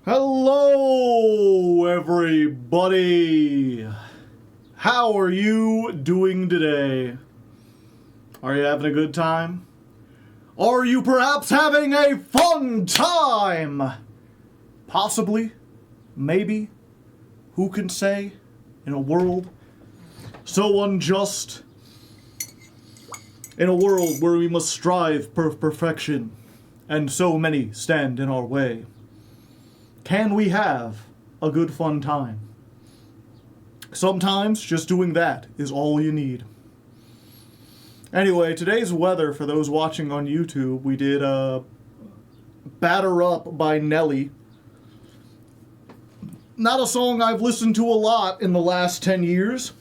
Hello, everybody. How are you doing today? Are you having a good time? Are you perhaps having a fun time? Possibly. Maybe. Who can say? In a world so unjust. In a world where we must strive for perfection, and so many stand in our way. Can we have a good fun time? Sometimes just doing that is all you need. Anyway, today's weather, for those watching on YouTube, we did Batter Up by Nelly. Not a song I've listened to a lot in the last 10 years.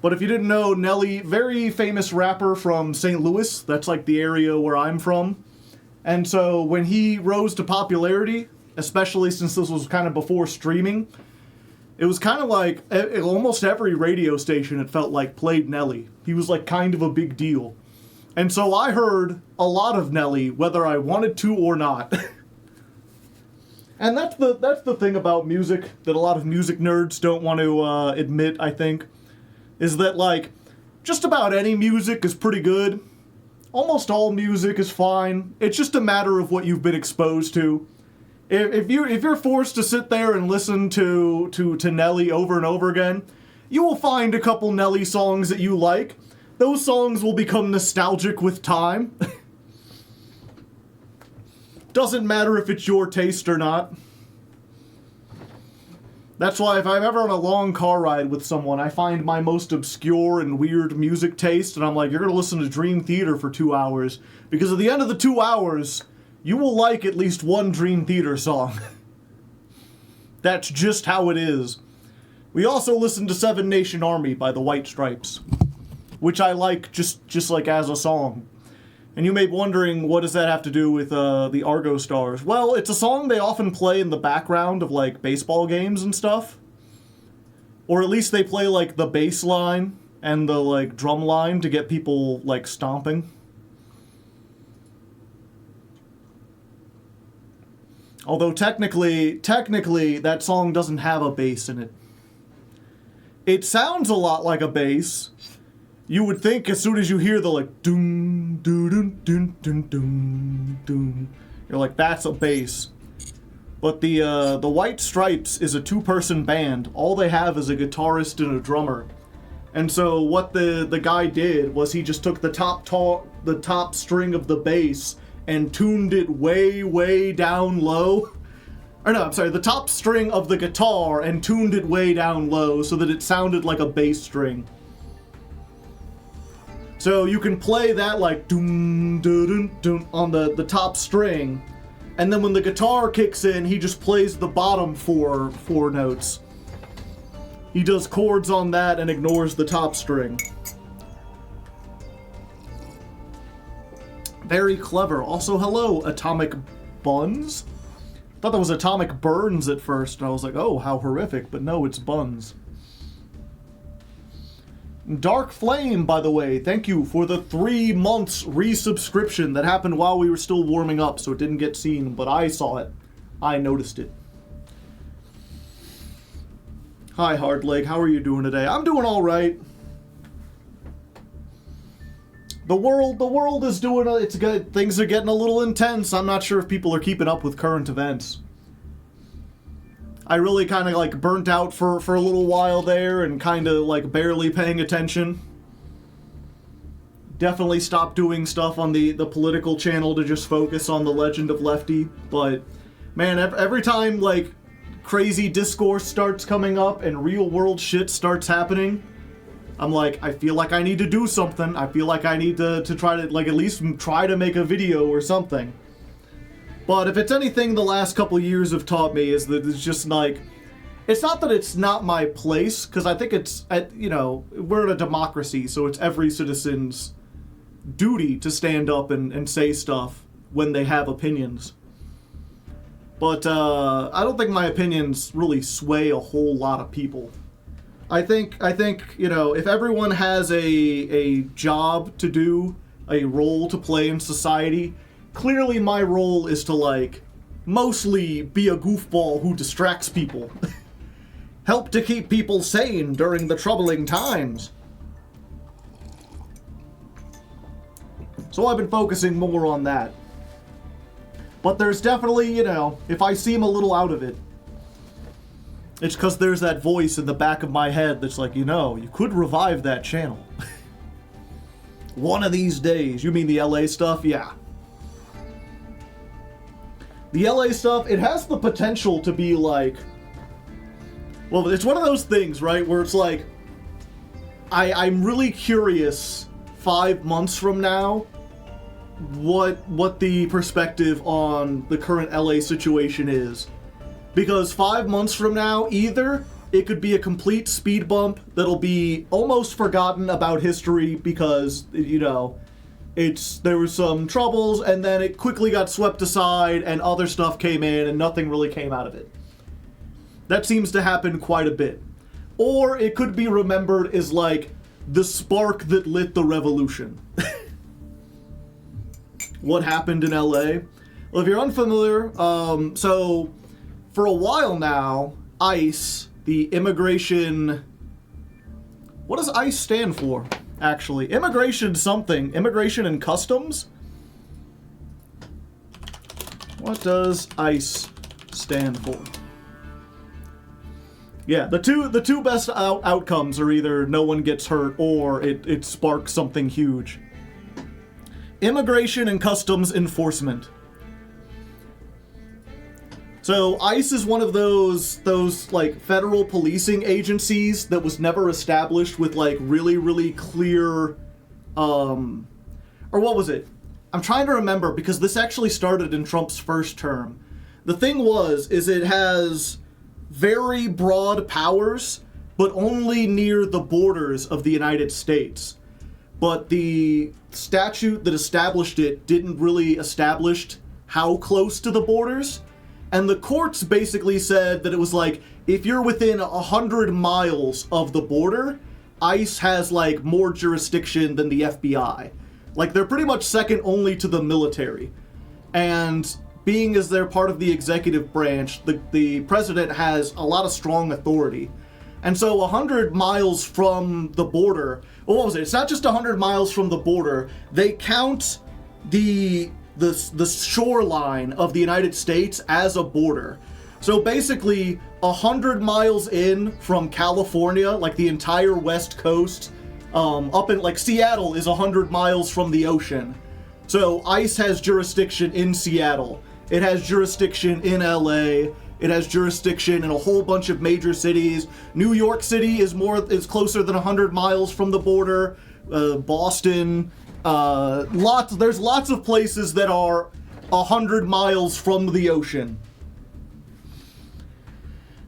But if you didn't know, Nelly, very famous rapper from St. Louis. That's like the area where I'm from. And so when he rose to popularity, especially since this was kind of before streaming, it was kind of like almost every radio station, it felt like, played Nelly. He was like kind of a big deal. And so I heard a lot of Nelly, whether I wanted to or not. And that's the thing about music that a lot of music nerds don't want to admit, I think, is that, like, just about any music is pretty good. Almost all music is fine. It's just a matter of what you've been exposed to. If you're forced to sit there and listen to Nelly over and over again, you will find a couple Nelly songs that you like. Those songs will become nostalgic with time. Doesn't matter if it's your taste or not. That's why if I'm ever on a long car ride with someone, I find my most obscure and weird music taste, and I'm like, you're going to listen to Dream Theater for 2 hours, because at the end of the 2 hours, you will like at least one Dream Theater song. That's just how it is. We also listened to Seven Nation Army by the White Stripes, which I like just like as a song. And you may be wondering, what does that have to do with the Argostars? Well, it's a song they often play in the background of, like, baseball games and stuff. Or at least they play, like, the bass line and the, like, drum line to get people, like, stomping. Although technically, that song doesn't have a bass in it. It sounds a lot like a bass. You would think as soon as you hear the, like, doom, doo, doom, doom, doom, doom, doom, you're like, that's a bass. But the White Stripes is a two-person band. All they have is a guitarist and a drummer. And so what the guy did was he just took the top string of the bass and tuned it way, way down low. Or no, I'm sorry, the top string of the guitar and tuned it way down low so that it sounded like a bass string. So you can play that like doom, doom, doom, doom on the top string, and then when the guitar kicks in, he just plays the bottom four notes. He does chords on that and ignores the top string. Very clever. Also, hello, Atomic Buns. Thought that was Atomic Burns at first, and I was like, oh, how horrific, but no, it's Buns. Dark Flame, by the way, thank you for the 3 months resubscription that happened while we were still warming up, so it didn't get seen, but I saw it. I noticed it. Hi, Hardleg, how are you doing today? I'm doing alright. The world is doing, it's good. Things are getting a little intense. I'm not sure if people are keeping up with current events. I really kind of like burnt out for a little while there and kind of like barely paying attention. Definitely stopped doing stuff on the political channel to just focus on the Legend of Lefty. But man, every time like crazy discourse starts coming up and real world shit starts happening, I'm like, I feel like I need to do something. I feel like I need to try to, like, at least try to make a video or something. But if it's anything the last couple years have taught me is that it's just like, it's not that it's not my place, because I think it's, you know, we're in a democracy, so it's every citizen's duty to stand up and say stuff when they have opinions. But I don't think my opinions really sway a whole lot of people. I think, you know, if everyone has a job to do, a role to play in society, clearly my role is to, like, mostly be a goofball who distracts people. Help to keep people sane during the troubling times. So I've been focusing more on that. But there's definitely, you know, if I seem a little out of it, it's because there's that voice in the back of my head that's like, you know, you could revive that channel. One of these days. You mean the LA stuff? Yeah. The LA stuff, it has the potential to be like... Well, it's one of those things, right, where it's like... I'm really curious 5 months from now what the perspective on the current LA situation is. Because 5 months from now, either it could be a complete speed bump that'll be almost forgotten about history because, you know, there was some troubles and then it quickly got swept aside and other stuff came in and nothing really came out of it. That seems to happen quite a bit. Or it could be remembered as like the spark that lit the revolution. What happened in LA? Well, if you're unfamiliar, so for a while now, ICE, the immigration... What does ICE stand for, actually? Immigration something. Immigration and Customs? What does ICE stand for? Yeah, the two best outcomes are either no one gets hurt or it sparks something huge. Immigration and Customs Enforcement. So ICE is one of those like federal policing agencies that was never established with like really clear or what was it? I'm trying to remember because this actually started in Trump's first term. The thing is it has very broad powers, but only near the borders of the United States. But the statute that established it didn't really establish how close to the borders. And the courts basically said that it was like, if you're within 100 miles of the border, ICE has like more jurisdiction than the FBI. Like they're pretty much second only to the military. And being as they're part of the executive branch, the president has a lot of strong authority. And so 100 miles from the border, well, what was it? It's not just 100 miles from the border. They count the shoreline of the United States as a border. So basically 100 miles in from California, like the entire West Coast, up in like Seattle is 100 miles from the ocean. So ICE has jurisdiction in Seattle. It has jurisdiction in LA. It has jurisdiction in a whole bunch of major cities. New York City is closer than 100 miles from the border. Boston, there's lots of places that are 100 miles from the ocean.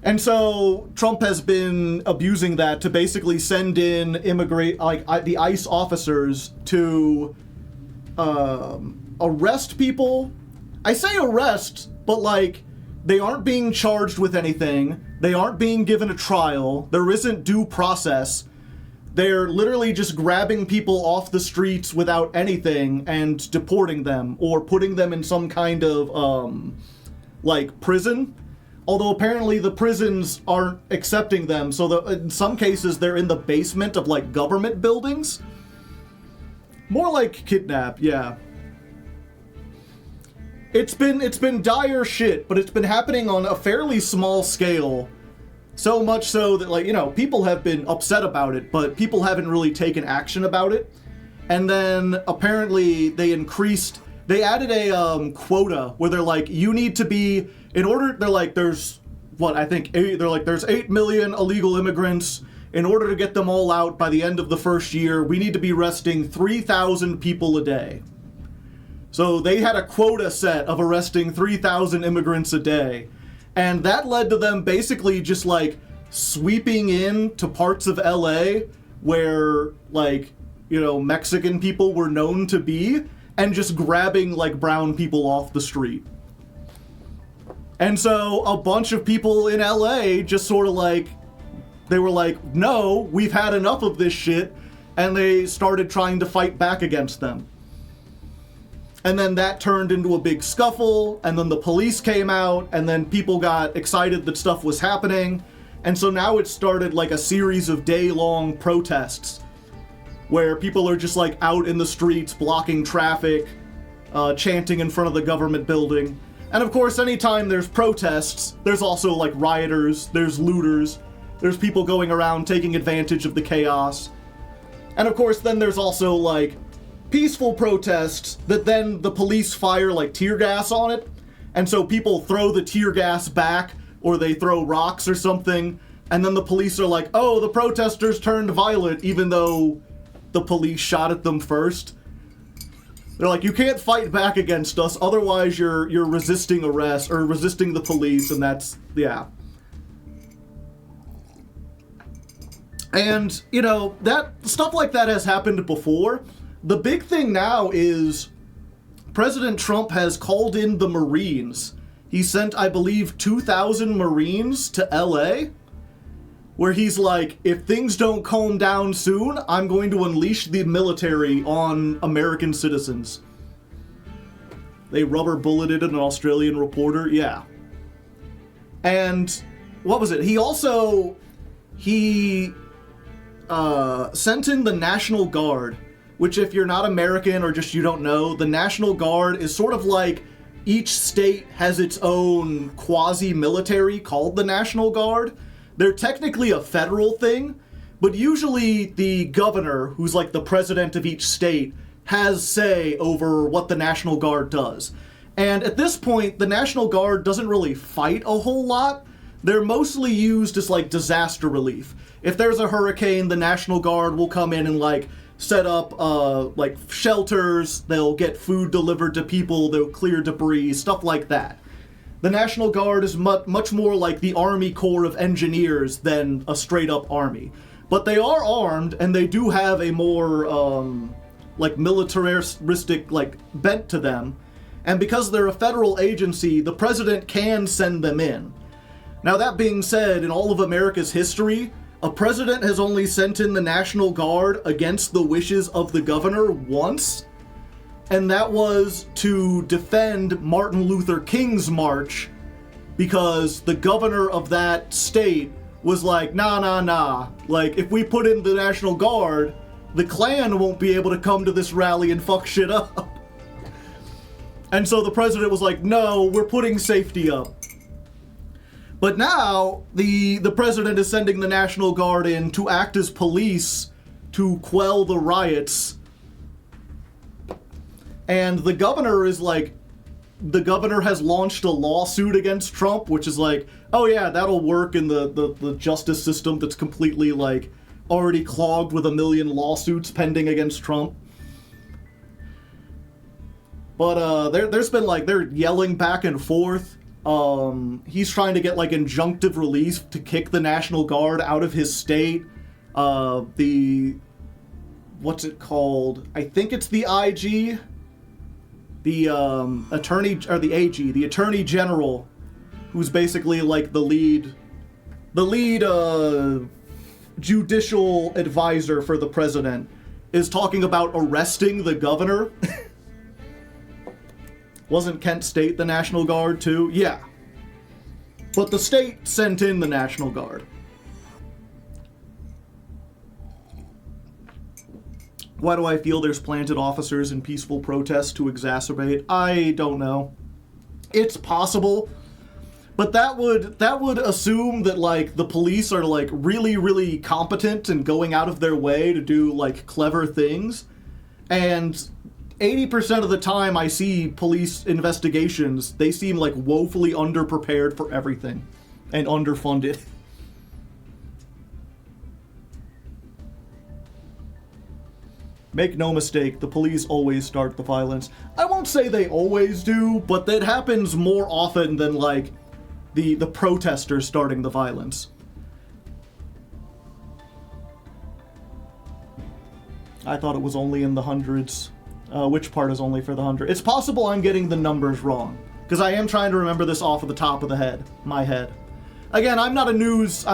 And so Trump has been abusing that to basically send in the ICE officers to arrest people. I say arrest, but like they aren't being charged with anything. They aren't being given a trial. There isn't due process. They're literally just grabbing people off the streets without anything and deporting them or putting them in some kind of like prison. Although apparently the prisons aren't accepting them, so in some cases they're in the basement of like government buildings. More like kidnap, yeah. It's been dire shit, but it's been happening on a fairly small scale. So much so that, like, you know, people have been upset about it, but people haven't really taken action about it. And then apparently they added a quota where they're like, you need to be, there's 8 million illegal immigrants. In order to get them all out by the end of the first year, we need to be arresting 3,000 people a day. So they had a quota set of arresting 3,000 immigrants a day. And that led to them basically just like sweeping in to parts of LA where, like, you know, Mexican people were known to be and just grabbing like brown people off the street. And so a bunch of people in LA just sort of like, they were like, no, we've had enough of this shit. And they started trying to fight back against them. And then that turned into a big scuffle, and then the police came out, and then people got excited that stuff was happening. And so now it started like a series of day-long protests where people are just like out in the streets blocking traffic, chanting in front of the government building. And of course, anytime there's protests, there's also like rioters, there's looters, there's people going around taking advantage of the chaos. And of course, then there's also like peaceful protests that then the police fire like tear gas on it. And so people throw the tear gas back, or they throw rocks or something, and then the police are like, oh, the protesters turned violent, even though the police shot at them first. They're like, you can't fight back against us, otherwise you're resisting arrest, or resisting the police, and that's, yeah. And, you know, that stuff like that has happened before. The big thing now is President Trump has called in the Marines. He sent, I believe, 2,000 Marines to LA, where he's like, if things don't calm down soon, I'm going to unleash the military on American citizens. They rubber bulleted an Australian reporter, yeah. And what was it? He also, sent in the National Guard, which if you're not American or just you don't know, the National Guard is sort of like each state has its own quasi-military called the National Guard. They're technically a federal thing, but usually the governor, who's like the president of each state, has say over what the National Guard does. And at this point, the National Guard doesn't really fight a whole lot. They're mostly used as like disaster relief. If there's a hurricane, the National Guard will come in and like set up like shelters, they'll get food delivered to people, they'll clear debris, stuff like that. The National Guard is much more like the Army Corps of Engineers than a straight-up army. But they are armed, and they do have a more, like, militaristic, like, bent to them. And because they're a federal agency, the president can send them in. Now, that being said, in all of America's history, a president has only sent in the National Guard against the wishes of the governor once, and that was to defend Martin Luther King's march, because the governor of that state was like, nah, like, if we put in the National Guard, the Klan won't be able to come to this rally and fuck shit up. And so the president was like, no, we're putting safety up. But now, the president is sending the National Guard in to act as police to quell the riots. And the governor is like, the governor has launched a lawsuit against Trump, which is like, oh yeah, that'll work in the justice system that's completely like already clogged with a million lawsuits pending against Trump. But there's been like, they're yelling back and forth. He's trying to get like injunctive relief to kick the National Guard out of his state. What's it called? I think it's the IG. The attorney, or the AG, the Attorney General, who's basically like the lead judicial advisor for the president, is talking about arresting the governor. Wasn't Kent State the National Guard too? Yeah. But the state sent in the National Guard. Why do I feel there's planted officers in peaceful protests to exacerbate? I don't know. It's possible. But that would assume that like the police are like really, really competent and going out of their way to do like clever things. And 80% of the time I see police investigations, they seem like woefully underprepared for everything and underfunded. Make no mistake, the police always start the violence. I won't say they always do, but that happens more often than like the protesters starting the violence. I thought it was only in the hundreds. Which part is only for the 100? It's possible I'm getting the numbers wrong, because I am trying to remember this off of the top of my head. Again, I'm not a news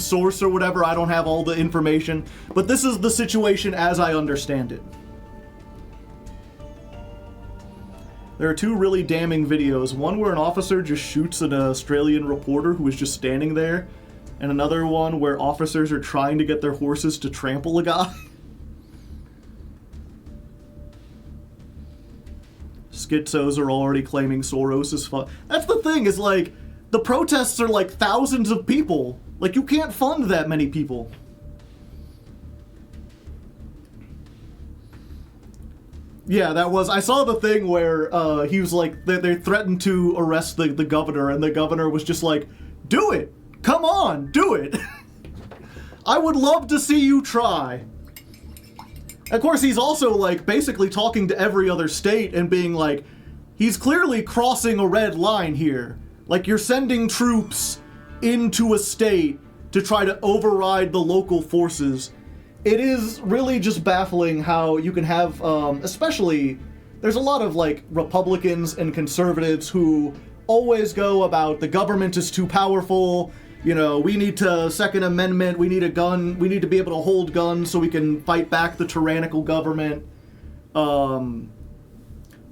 source or whatever, I don't have all the information, but this is the situation as I understand it. There are two really damning videos. One where an officer just shoots an Australian reporter who is just standing there, and another one where officers are trying to get their horses to trample a guy. Schizos are already claiming Soros is fun. That's the thing, is like, the protests are like thousands of people. Like, you can't fund that many people. Yeah, that was... I saw the thing where he was like... They threatened to arrest the governor, and the governor was just like, do it! Come on, do it! I would love to see you try. Of course, he's also, like, basically talking to every other state and being like, he's clearly crossing a red line here. Like, you're sending troops into a state to try to override the local forces. It is really just baffling how you can have, especially, there's a lot of, like, Republicans and conservatives who always go about the government is too powerful, you know, we need to Second Amendment, we need a gun, we need to be able to hold guns so we can fight back the tyrannical government. You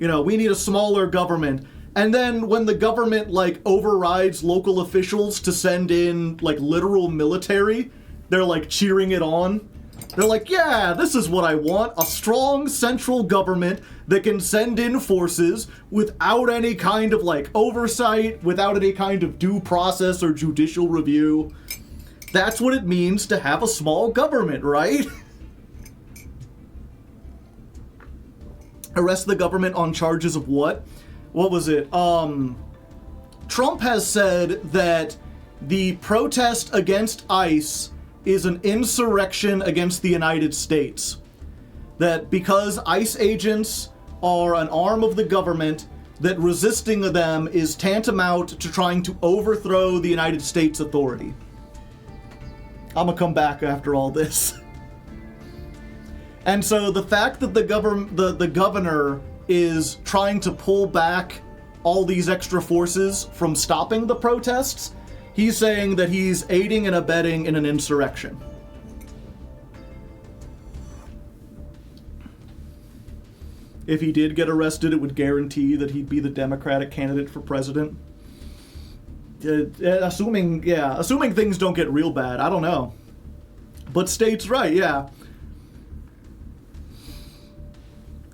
know, we need a smaller government. And then when the government, like, overrides local officials to send in, like, literal military, they're, like, cheering it on. They're like, yeah, this is what I want. A strong central government that can send in forces without any kind of, like, oversight, without any kind of due process or judicial review. That's what it means to have a small government, right? Arrest the government on charges of what? What was it? Trump has said that the protest against ICE is an insurrection against the United States. That because ICE agents are an arm of the government, that resisting them is tantamount to trying to overthrow the United States authority. I'm gonna come back after all this. And so the fact that the governor is trying to pull back all these extra forces from stopping the protests, he's saying that he's aiding and abetting in an insurrection. If he did get arrested, it would guarantee that he'd be the Democratic candidate for president. Assuming things don't get real bad, I don't know. But states' right, yeah.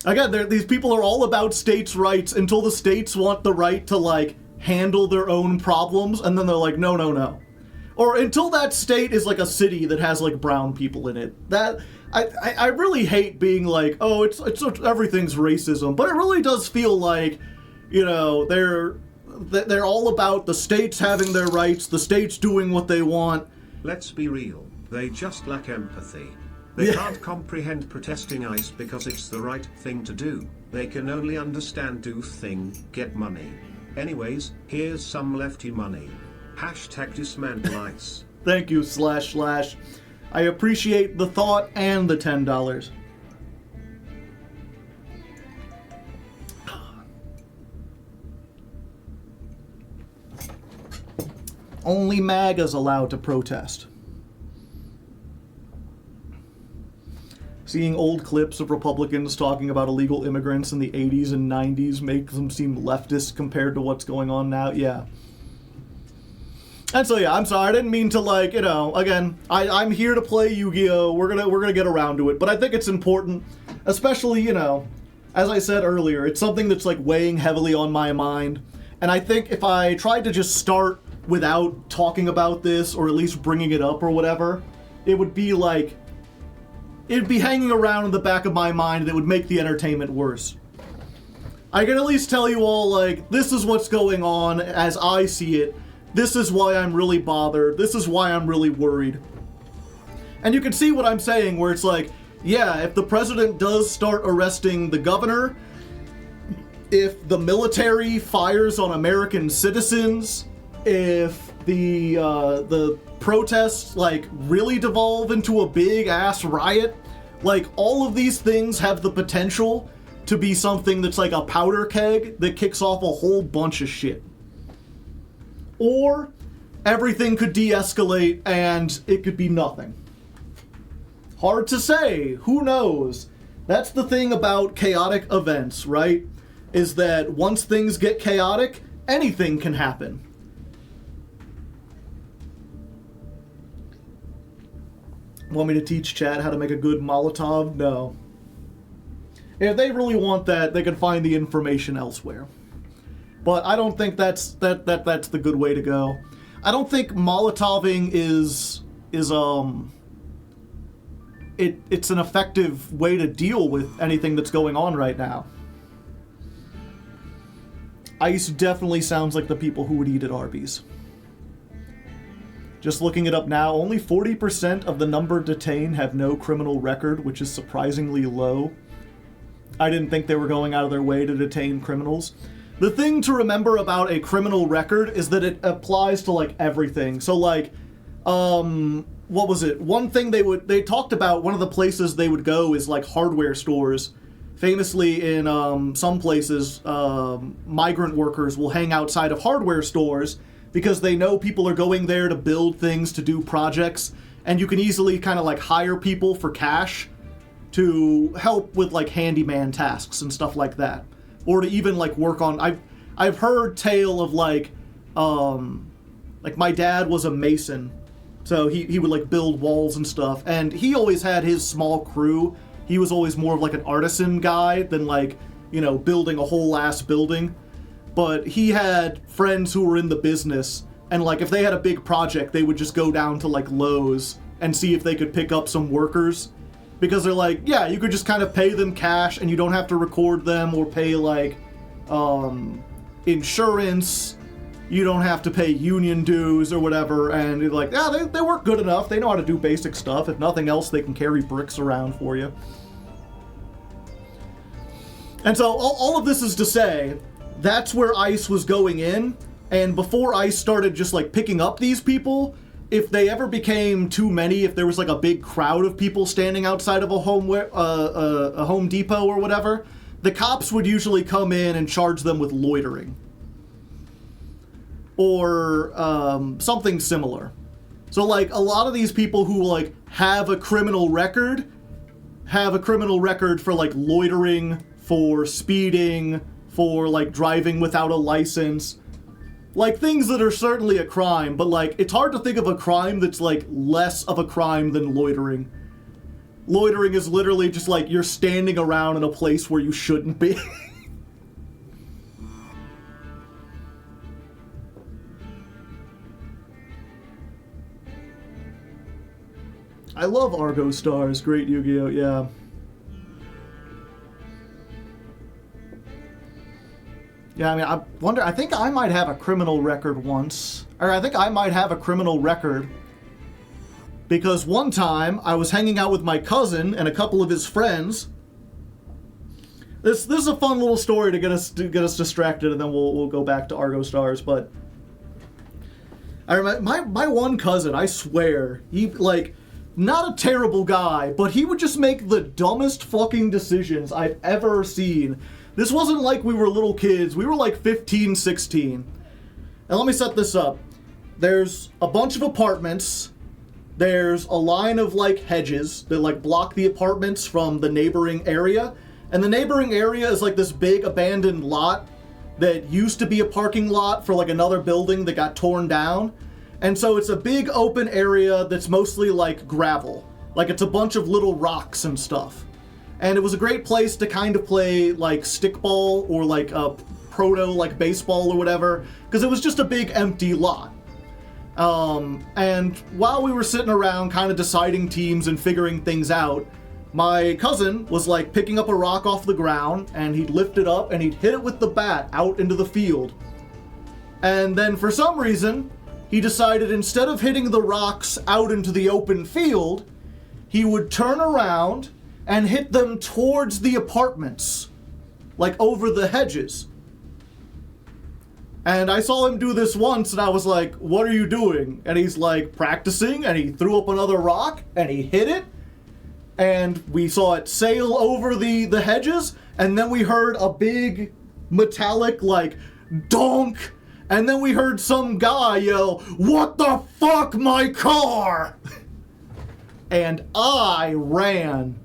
Again, these people are all about states' rights until the states want the right to, like, handle their own problems, and then they're like, no, no, no. Or until that state is like a city that has, like, brown people in it. That I really hate being like, oh, it's everything's racism, but it really does feel like, you know, they're all about the states having their rights, the states doing what they want. Let's be real, they just lack empathy. They can't comprehend protesting ICE because it's the right thing to do. They can only understand do thing, get money. Anyways, here's some lefty money. Hashtag dismantle ICE. Thank you, // I appreciate the thought and the $10. Only MAGA's allowed to protest. Seeing old clips of Republicans talking about illegal immigrants in the 80s and 90s makes them seem leftist compared to what's going on now. Yeah. And so, yeah, I'm sorry. I didn't mean to, like, you know, again, I'm here to play Yu-Gi-Oh! We're gonna get around to it. But I think it's important, especially, you know, as I said earlier, it's something that's, like, weighing heavily on my mind. And I think if I tried to just start without talking about this, or at least bringing it up or whatever, it would be, like, it'd be hanging around in the back of my mind and it would make the entertainment worse. I can at least tell you all, like, this is what's going on as I see it. This is why I'm really bothered. This is why I'm really worried. And you can see what I'm saying, where it's like, yeah, if the president does start arresting the governor, if the military fires on American citizens, if the protests, like, really devolve into a big-ass riot, like, all of these things have the potential to be something that's like a powder keg that kicks off a whole bunch of shit. Or everything could de-escalate and it could be nothing. Hard to say. Who knows? That's the thing about chaotic events, right? is that once things get chaotic, anything can happen. Want me to teach chat how to make a good Molotov? No. If they really want that, they can find the information elsewhere. But I don't think that's the good way to go. I don't think Molotoving is it's an effective way to deal with anything that's going on right now. ICE definitely sounds like the people who would eat at Arby's. Just looking it up now, only 40% of the number detained have no criminal record, which is surprisingly low. I didn't think they were going out of their way to detain criminals. The thing to remember about a criminal record is that it applies to, like, everything. So, like, what was it? One thing they talked about, one of the places they would go is, like, hardware stores. Famously, in some places, migrant workers will hang outside of hardware stores because they know people are going there to build things, to do projects, and you can easily kind of, like, hire people for cash to help with, like, handyman tasks and stuff like that. Or to even, like, work on... I've heard tale of, like, my dad was a mason, so he would, like, build walls and stuff, and he always had his small crew. He was always more of, like, an artisan guy than, like, you know, building a whole ass building. But he had friends who were in the business, and, like, if they had a big project, they would just go down to, like, Lowe's and see if they could pick up some workers. Because they're like, yeah, you could just kind of pay them cash and you don't have to record them or pay, like, insurance. You don't have to pay union dues or whatever. And you're like, yeah, they work good enough. They know how to do basic stuff. If nothing else, they can carry bricks around for you. And so all of this is to say, that's where ICE was going in. And before ICE started just, like, picking up these people, if they ever became too many, if there was, like, a big crowd of people standing outside of a Home Depot or whatever, the cops would usually come in and charge them with loitering. Or something similar. So, like, a lot of these people who, like, have a criminal record for, like, loitering, for speeding, for, like, driving without a license. Like, things that are certainly a crime, but, like, it's hard to think of a crime that's, like, less of a crime than loitering. Loitering is literally just, like, you're standing around in a place where you shouldn't be. I love Argostars, great Yu-Gi-Oh, yeah. Yeah, I mean, I think I might have a criminal record once. Or I think I might have a criminal record. Because one time, I was hanging out with my cousin and a couple of his friends. This is a fun little story to get us distracted, and then we'll go back to Argostars, but... I remember, my one cousin, I swear, he, like, not a terrible guy, but he would just make the dumbest fucking decisions I've ever seen. This wasn't like we were little kids. We were like 15, 16. And let me set this up. There's a bunch of apartments. There's a line of, like, hedges that, like, block the apartments from the neighboring area. And the neighboring area is, like, this big abandoned lot that used to be a parking lot for, like, another building that got torn down. And so it's a big open area that's mostly, like, gravel. Like, it's a bunch of little rocks and stuff. And it was a great place to kind of play, like, stickball or, like, a proto, like, baseball or whatever, because it was just a big empty lot. And while we were sitting around kind of deciding teams and figuring things out, my cousin was, like, picking up a rock off the ground, and he'd lift it up and he'd hit it with the bat out into the field. And then for some reason, he decided instead of hitting the rocks out into the open field, he would turn around and hit them towards the apartments, like over the hedges. And I saw him do this once, and I was like, what are you doing? And he's like, practicing, and he threw up another rock, and he hit it, and we saw it sail over the hedges, and then we heard a big metallic, like, donk, and then we heard some guy yell, "What the fuck, my car?" And I ran.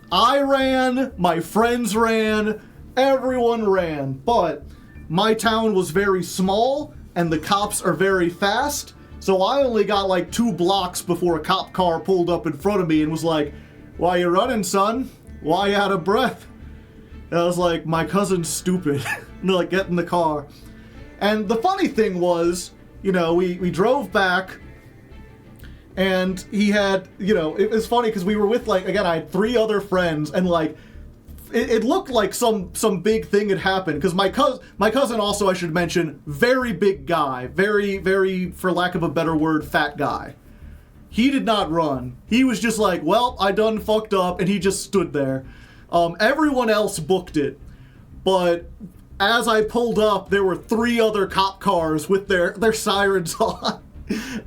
I ran, my friends ran, Everyone ran, but my town was very small, and the cops are very fast, so I only got like 2 blocks before a cop car pulled up in front of me and was like, "Why you running, son? Why you out of breath?" And I was like, "My cousin's stupid." And they're like, "Get in the car." And the funny thing was, you know, we drove back, and he had, you know, it was funny because we were with, like, again, I had 3 other friends, and like, it looked like some big thing had happened, because my cousin also, I should mention, very big guy, very, for lack of a better word, fat guy. He did not run. He was just like, "Well, I done fucked up," and he just stood there. Everyone else booked it, but as I pulled up, there were 3 other cop cars with their sirens on.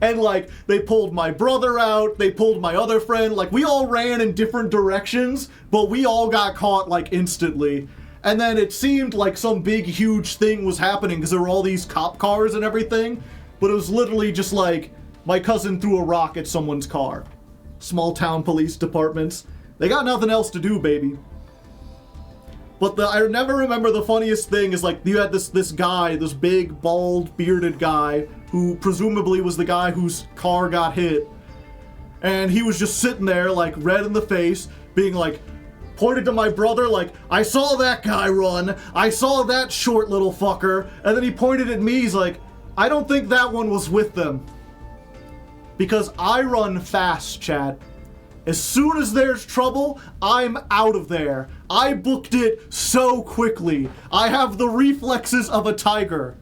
And, like, they pulled my brother out, they pulled my other friend, like, we all ran in different directions, but we all got caught, like, instantly. And then it seemed like some big, huge thing was happening, because there were all these cop cars and everything, but it was literally just like, my cousin threw a rock at someone's car. Small town police departments. They got nothing else to do, baby. But I never remember the funniest thing is, like, you had this guy, this big, bald, bearded guy, who presumably was the guy whose car got hit. And he was just sitting there, like, red in the face, being like, pointed to my brother, like, "I saw that guy run, I saw that short little fucker," and then he pointed at me, he's like, "I don't think that one was with them." Because I run fast, Chad. As soon as there's trouble, I'm out of there. I booked it so quickly. I have the reflexes of a tiger.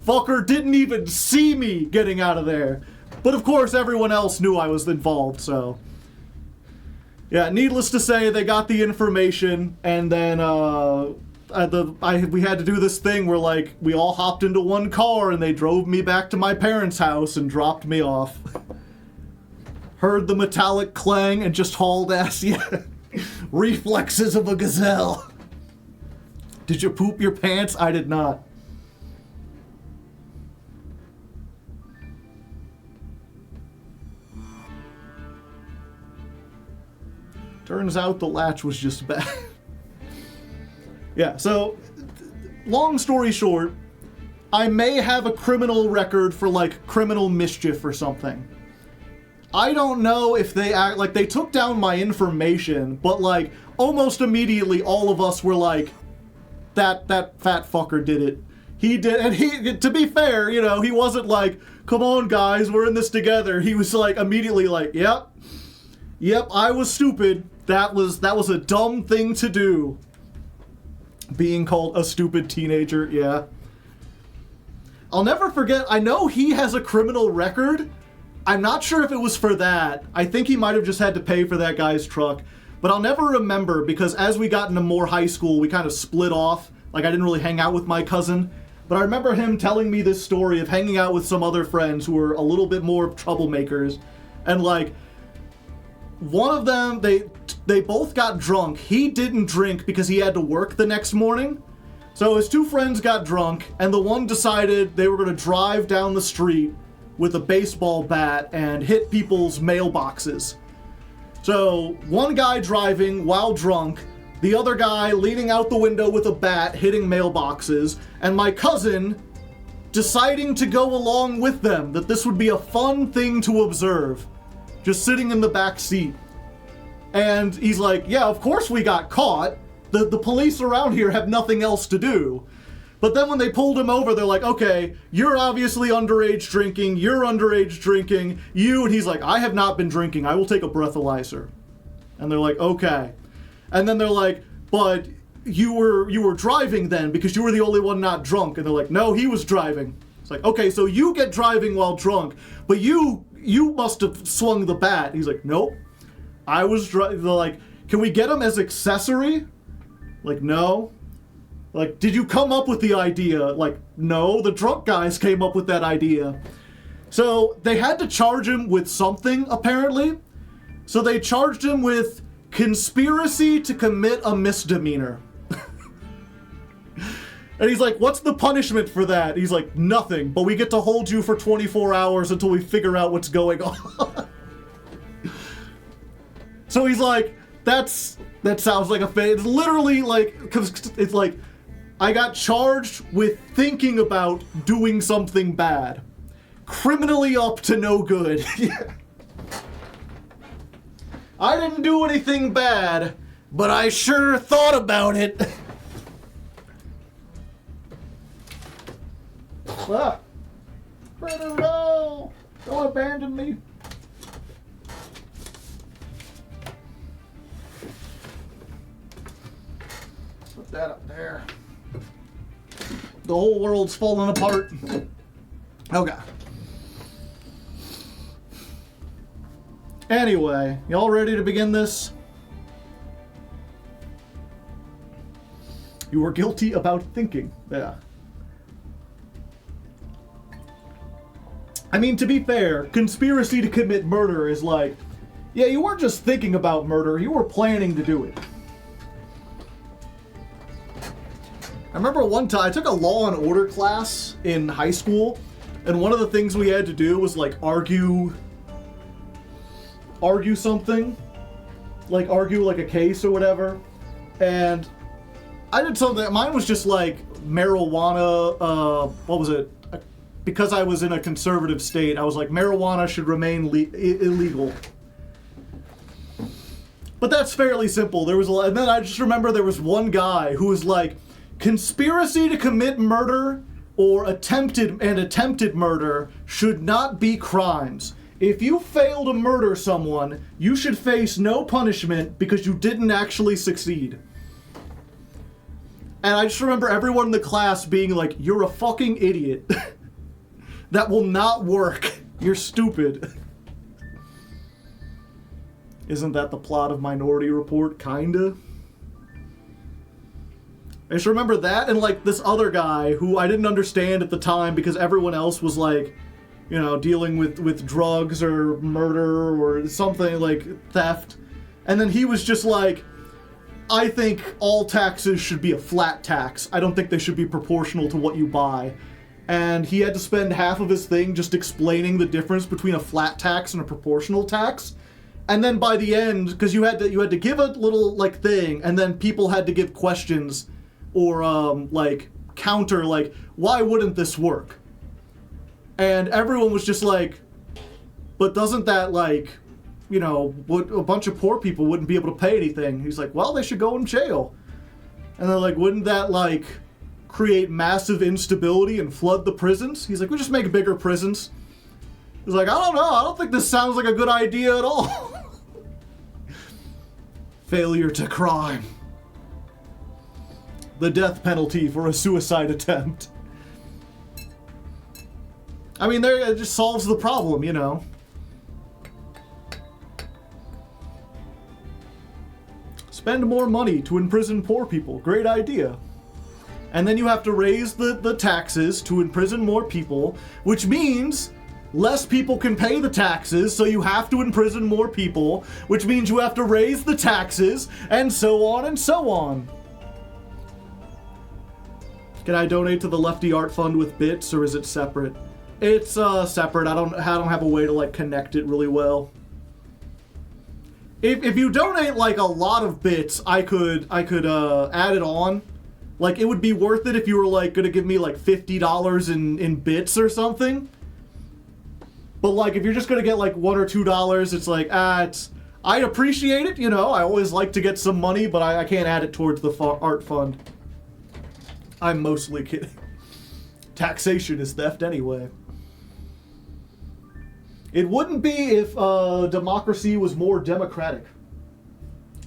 Fucker didn't even see me getting out of there. But of course, everyone else knew I was involved, so. Yeah, needless to say, they got the information, and then we had to do this thing where, like, we all hopped into one car, and they drove me back to my parents' house and dropped me off. Heard the metallic clang and just hauled ass, yeah. Reflexes of a gazelle. Did you poop your pants? I did not. Turns out the latch was just bad. Yeah, so, long story short, I may have a criminal record for, like, criminal mischief or something. I don't know if they act like they took down my information, but, like, almost immediately all of us were like, that fat fucker did it. He did, and he, to be fair, you know, he wasn't like, "Come on guys, we're in this together." He was like, immediately like, yep, I was stupid. That was a dumb thing to do. Being called a stupid teenager, yeah. I'll never forget, I know he has a criminal record. I'm not sure if it was for that. I think he might have just had to pay for that guy's truck. But I'll never remember, because as we got into more high school, we kind of split off. Like, I didn't really hang out with my cousin. But I remember him telling me this story of hanging out with some other friends who were a little bit more troublemakers. And, like, one of them, they both got drunk. He didn't drink because he had to work the next morning. So his 2 friends got drunk, and the one decided they were going to drive down the street with a baseball bat and hit people's mailboxes. So one guy driving while drunk, the other guy leaning out the window with a bat hitting mailboxes, and my cousin deciding to go along with them, that this would be a fun thing to observe, just sitting in the back seat. And he's like, "Yeah, of course we got caught. The police around here have nothing else to do." But then when they pulled him over, they're like, "Okay, you're obviously underage drinking, you're underage drinking, you," and he's like, "I have not been drinking, I will take a breathalyzer." And they're like, "Okay." And then they're like, "But you were driving then, because you were the only one not drunk." And they're like, "No, he was driving." It's like, "Okay, so you get driving while drunk, but you must have swung the bat." He's like, "Nope, I was driving." They're like, "Can we get him as accessory?" Like, "No." Like, "Did you come up with the idea?" Like, "No, the drunk guys came up with that idea." So they had to charge him with something, apparently. So they charged him with conspiracy to commit a misdemeanor. And he's like, "What's the punishment for that?" He's like, "Nothing, but we get to hold you for 24 hours until we figure out what's going on." So he's like, that sounds like a It's literally like, cause it's like, I got charged with thinking about doing something bad. Criminally up to no good. Yeah. I didn't do anything bad, but I sure thought about it. Ah. No! Don't abandon me. Put that up there. The whole world's falling apart. Okay. Anyway, y'all ready to begin this? You were guilty about thinking. Yeah. I mean, to be fair, conspiracy to commit murder is like, yeah, you weren't just thinking about murder, you were planning to do it. I remember one time, I took a Law and Order class in high school, and one of the things we had to do was like argue something, like argue like a case or whatever, and I did something, mine was just like marijuana, what was it? Because I was in a conservative state, I was like, marijuana should remain illegal. But that's fairly simple. There was and then I just remember there was one guy who was like, conspiracy to commit murder or attempted murder should not be crimes. If you fail to murder someone, you should face no punishment because you didn't actually succeed. And I just remember everyone in the class being like, you're a fucking idiot. That will not work. You're stupid. Isn't that the plot of Minority Report? Kinda. I just remember that and like this other guy who I didn't understand at the time because everyone else was like, you know, dealing with drugs or murder or something like theft. And then he was just like, I think all taxes should be a flat tax. I don't think they should be proportional to what you buy. And he had to spend half of his thing just explaining the difference between a flat tax and a proportional tax. And then by the end, because you had to give a little like thing, and then people had to give questions or like counter like, why wouldn't this work? And everyone was just like, but doesn't that like, you know, a bunch of poor people wouldn't be able to pay anything? He's like, well, they should go in jail. And they're like, wouldn't that like create massive instability and flood the prisons? He's like, we just make bigger prisons. He's like, I don't know, I don't think this sounds like a good idea at all. Failure to crime. The death penalty for a suicide attempt. I mean, it just solves the problem, you know. Spend more money to imprison poor people. Great idea. And then you have to raise the taxes to imprison more people, which means less people can pay the taxes, so you have to imprison more people, which means you have to raise the taxes, and so on and so on. Can I donate to the Lefty Art Fund with bits, or is it separate? It's separate. I don't have a way to like connect it really well. If you donate like a lot of bits, I could add it on. Like, it would be worth it if you were, like, gonna give me, like, $50 in bits or something. But, like, if you're just gonna get, like, $1 or $2, it's like, I appreciate it, you know, I always like to get some money, but I can't add it towards the art fund. I'm mostly kidding. Taxation is theft anyway. It wouldn't be if, democracy was more democratic.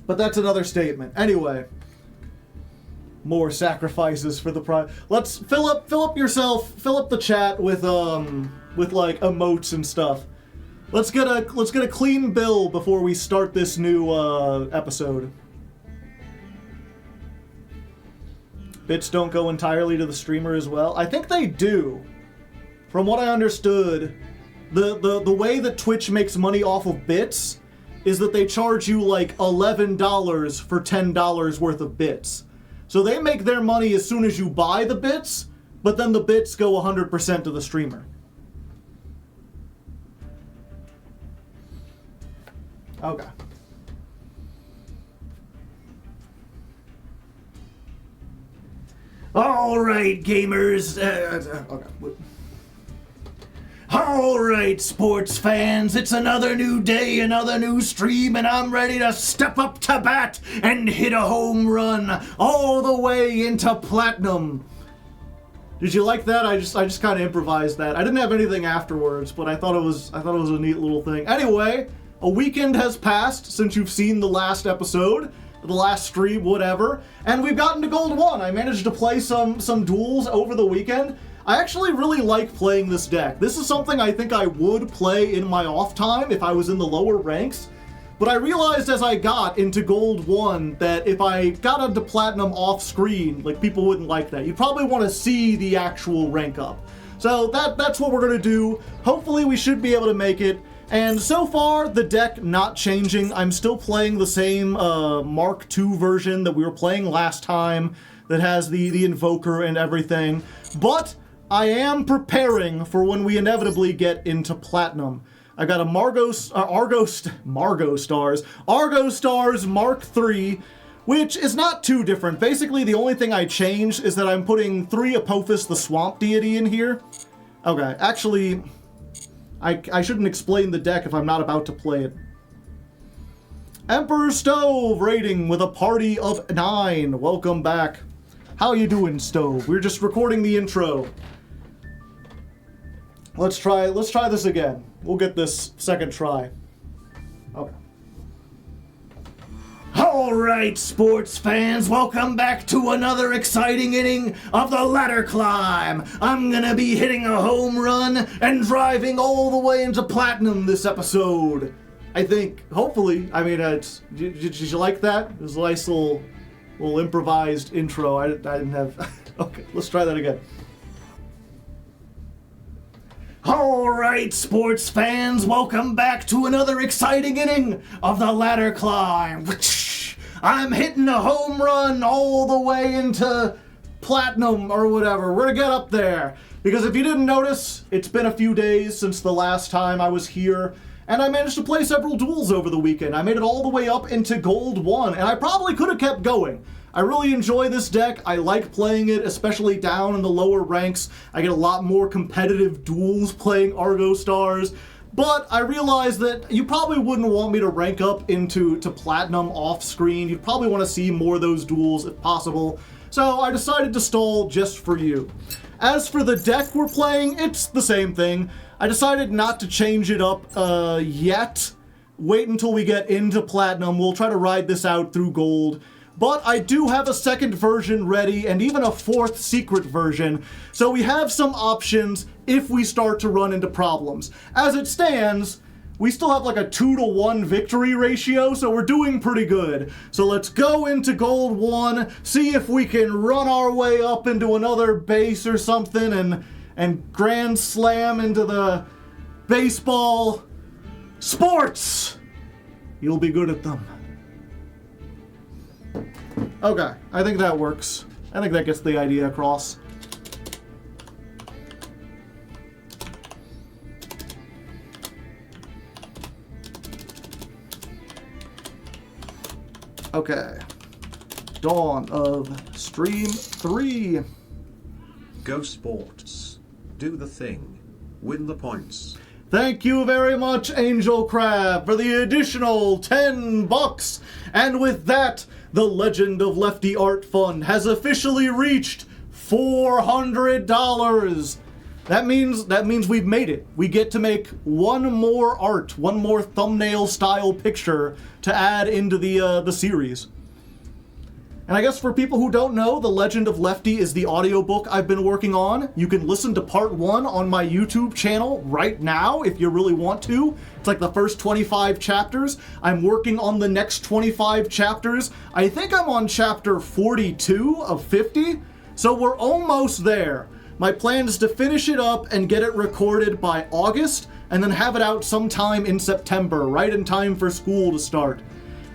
But that's another statement. Anyway. More sacrifices for the prize. Let's fill up the chat with like emotes and stuff. Let's get a clean bill before we start this new episode. Bits don't go entirely to the streamer as well. I think they do. From what I understood, the way that Twitch makes money off of bits is that they charge you like $11 for $10 worth of bits. So they make their money as soon as you buy the bits, but then the bits go 100% to the streamer. Okay. All right, gamers. Okay. All right, sports fans. It's another new day, another new stream, and I'm ready to step up to bat and hit a home run all the way into platinum. Did you like that? I just kind of improvised that. I didn't have anything afterwards, but I thought it was a neat little thing. Anyway, a weekend has passed since you've seen the last episode, the last stream, whatever, and we've gotten to Gold 1. I managed to play some duels over the weekend. I actually really like playing this deck. This is something I think I would play in my off time if I was in the lower ranks, but I realized as I got into Gold 1 that if I got into Platinum off screen, like, people wouldn't like that. You'd probably want to see the actual rank up. So that's what we're going to do. Hopefully we should be able to make it. And so far, the deck not changing. I'm still playing the same Mark II version that we were playing last time that has the Invoker and everything. But I am preparing for when we inevitably get into Platinum. I got a Argostars Mark III, which is not too different. Basically, the only thing I changed is that I'm putting 3 Apophis the Swamp Deity in here. Okay, actually, I shouldn't explain the deck if I'm not about to play it. Emperor Stove raiding with a party of 9. Welcome back. How you doing, Stove? We're just recording the intro. Let's try this again. We'll get this second try. Okay. All right, sports fans, welcome back to another exciting inning of the ladder climb. I'm gonna be hitting a home run and driving all the way into platinum this episode. I think, hopefully. I mean, did you like that? It was a nice little improvised intro. I didn't have. Okay, let's try that again. Alright, sports fans, welcome back to another exciting inning of the ladder climb. I'm hitting a home run all the way into platinum or whatever. We're gonna get up there. Because if you didn't notice, it's been a few days since the last time I was here, and I managed to play several duels over the weekend. I made it all the way up into Gold 1, and I probably could have kept going. I really enjoy this deck. I like playing it, especially down in the lower ranks. I get a lot more competitive duels playing Argostars, but I realize that you probably wouldn't want me to rank up into Platinum off screen. You'd probably want to see more of those duels if possible, so I decided to stall just for you. As for the deck we're playing, it's the same thing. I decided not to change it up yet. Wait until we get into Platinum. We'll try to ride this out through Gold. But I do have a second version ready, and even a 4th secret version, so we have some options if we start to run into problems. As it stands, we still have like a 2-to-1 victory ratio, so we're doing pretty good. So let's go into Gold 1, see if we can run our way up into another base or something, and grand slam into the baseball sports. You'll be good at them. Okay, I think that works. I think that gets the idea across. Okay. Dawn of Stream 3. Go sports. Do the thing. Win the points. Thank you very much, Angel Crab, for the additional $10. And with that, the Legend of Lefty Art Fund has officially reached $400. That means we've made it. We get to make one more art, one more thumbnail style picture to add into the series. And I guess for people who don't know, The Legend of Lefty is the audiobook I've been working on. You can listen to part 1 on my YouTube channel right now if you really want to. It's like the first 25 chapters. I'm working on the next 25 chapters. I think I'm on chapter 42 of 50, so we're almost there. My plan is to finish it up and get it recorded by August, and then have it out sometime in September, right in time for school to start.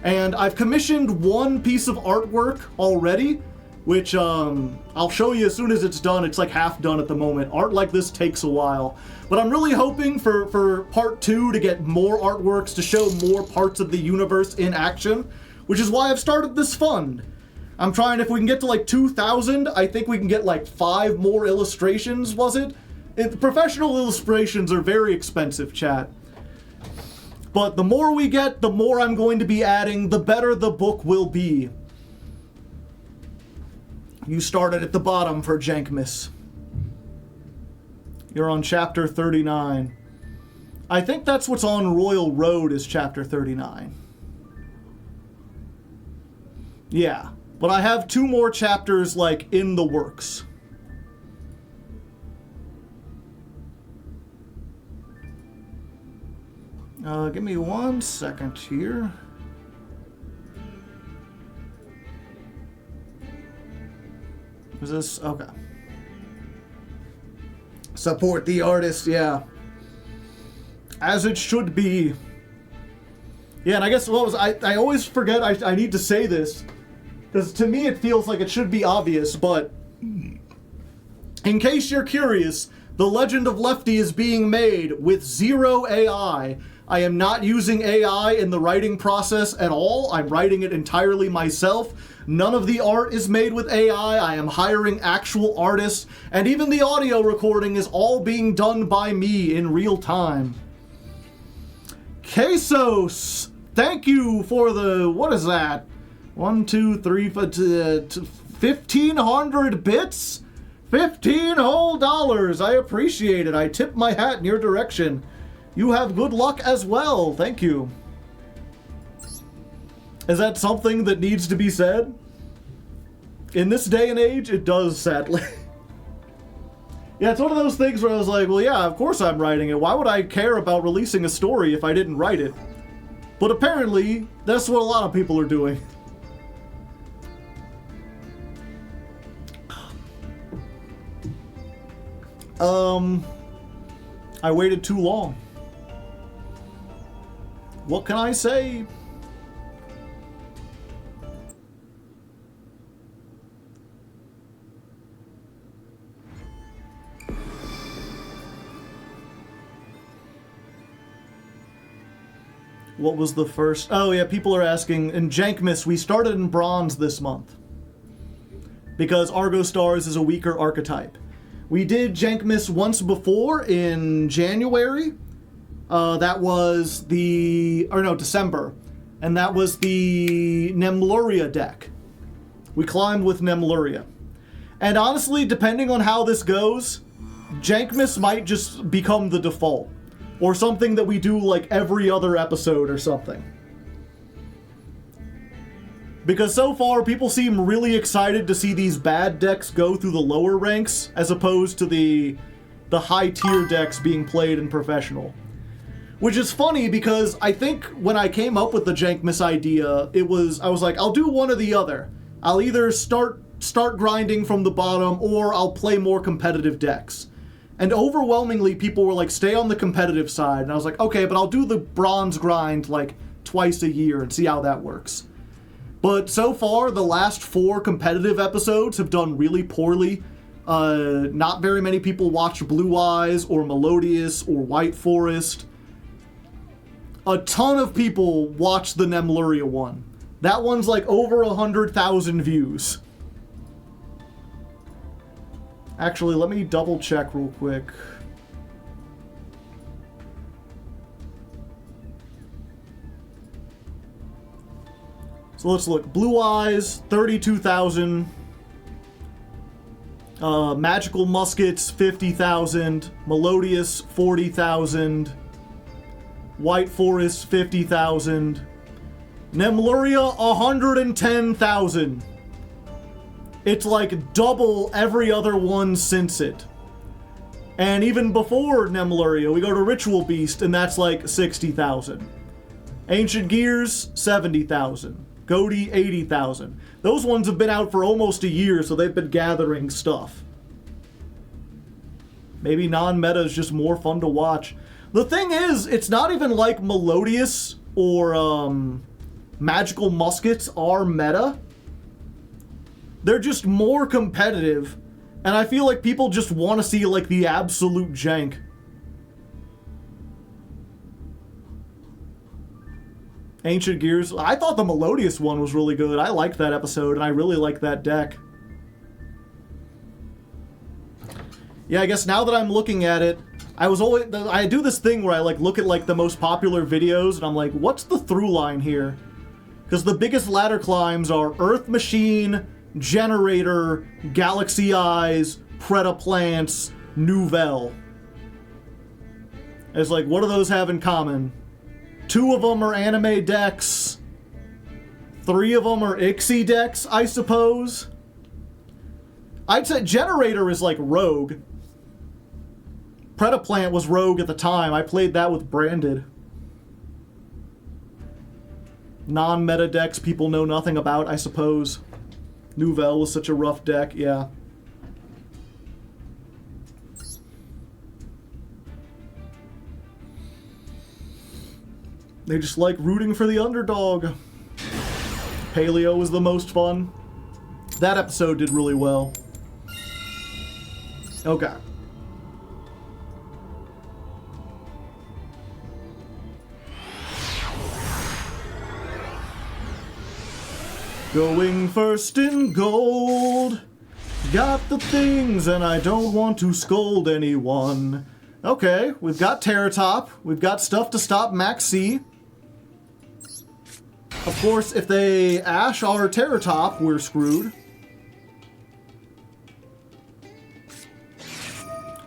And I've commissioned one piece of artwork already, which I'll show you as soon as it's done. It's like half done at the moment. Art like this takes a while. But I'm really hoping for part 2 to get more artworks to show more parts of the universe in action, which is why I've started this fund. I'm trying, if we can get to like 2,000, I think we can get like 5 more illustrations, was it? Professional illustrations are very expensive, chat. But the more we get, the more I'm going to be adding, the better the book will be. You started at the bottom for Jankmas. You're on chapter 39. I think that's what's on Royal Road is chapter 39. Yeah, but I have 2 more chapters, like, in the works. Give me 1 second here. Is this? Okay. Support the artist, yeah. As it should be. Yeah, and I guess what was I always forget I need to say this, because to me it feels like it should be obvious, but in case you're curious, The Legend of Lefty is being made with 0 AI. I am not using AI in the writing process at all. I'm writing it entirely myself. None of the art is made with AI. I am hiring actual artists, and even the audio recording is all being done by me in real time. Quesos, thank you for the, what is that? 1, 2, 3, 1,500 bits? 15 whole dollars. I appreciate it. I tip my hat in your direction. You have good luck as well. Thank you. Is that something that needs to be said? In this day and age, it does, sadly. Yeah, it's one of those things where I was like, well, yeah, of course I'm writing it. Why would I care about releasing a story if I didn't write it? But apparently, that's what a lot of people are doing. I waited too long. What can I say? What was the first? Oh yeah, people are asking, in Jankmas, we started in bronze this month. Because Argostars is a weaker archetype. We did Jankmas once before in January. That was December. And that was the Nemluria deck. We climbed with Nemluria. And honestly, depending on how this goes, Jankmas might just become the default. Or something that we do like every other episode or something. Because so far, people seem really excited to see these bad decks go through the lower ranks, as opposed to the high-tier decks being played in Professional. Which is funny, because I think when I came up with the Jankmas idea, I was like, I'll do one or the other. I'll either start grinding from the bottom, or I'll play more competitive decks. And overwhelmingly, people were like, stay on the competitive side. And I was like, okay, but I'll do the bronze grind like twice a year and see how that works. But so far, the last 4 competitive episodes have done really poorly. Not very many people watched Blue Eyes or Melodious or White Forest. A ton of people watched the Nemluria one. That one's like over 100,000 views. Actually, let me double check real quick. So let's look. Blue Eyes, 32,000. Magical Muskets, 50,000. Melodious, 40,000. White Forest, 50,000. Nemluria, 110,000. It's like double every other one since it. And even before Nemluria, we go to Ritual Beast, and that's like 60,000. Ancient Gears, 70,000. Goaty, 80,000. Those ones have been out for almost a year, so they've been gathering stuff. Maybe non-meta is just more fun to watch. The thing is, it's not even like Melodious or Magical Muskets are meta. They're just more competitive, and I feel like people just want to see like the absolute jank. Ancient Gears. I thought the Melodious one was really good. I liked that episode, and I really liked that deck. Yeah, I guess now that I'm looking at it, I do this thing where I like look at like the most popular videos, and I'm like, what's the through line here? Because the biggest ladder climbs are Earth Machine, Generator, Galaxy Eyes, Predaplants, Nouvelle. It's like, what do those have in common? 2 of them are anime decks. 3 of them are Ixie decks, I suppose. I'd say Generator is like Rogue. Predaplant was Rogue at the time. I played that with Branded. Non-meta decks people know nothing about, I suppose. Nouvelle was such a rough deck, yeah. They just like rooting for the underdog. Paleo was the most fun. That episode did really well. Okay. Going first in gold. Got the things and I don't want to scold anyone. Okay, we've got Terratop. We've got stuff to stop Max C. Of course, if they Ash our Terratop, we're screwed.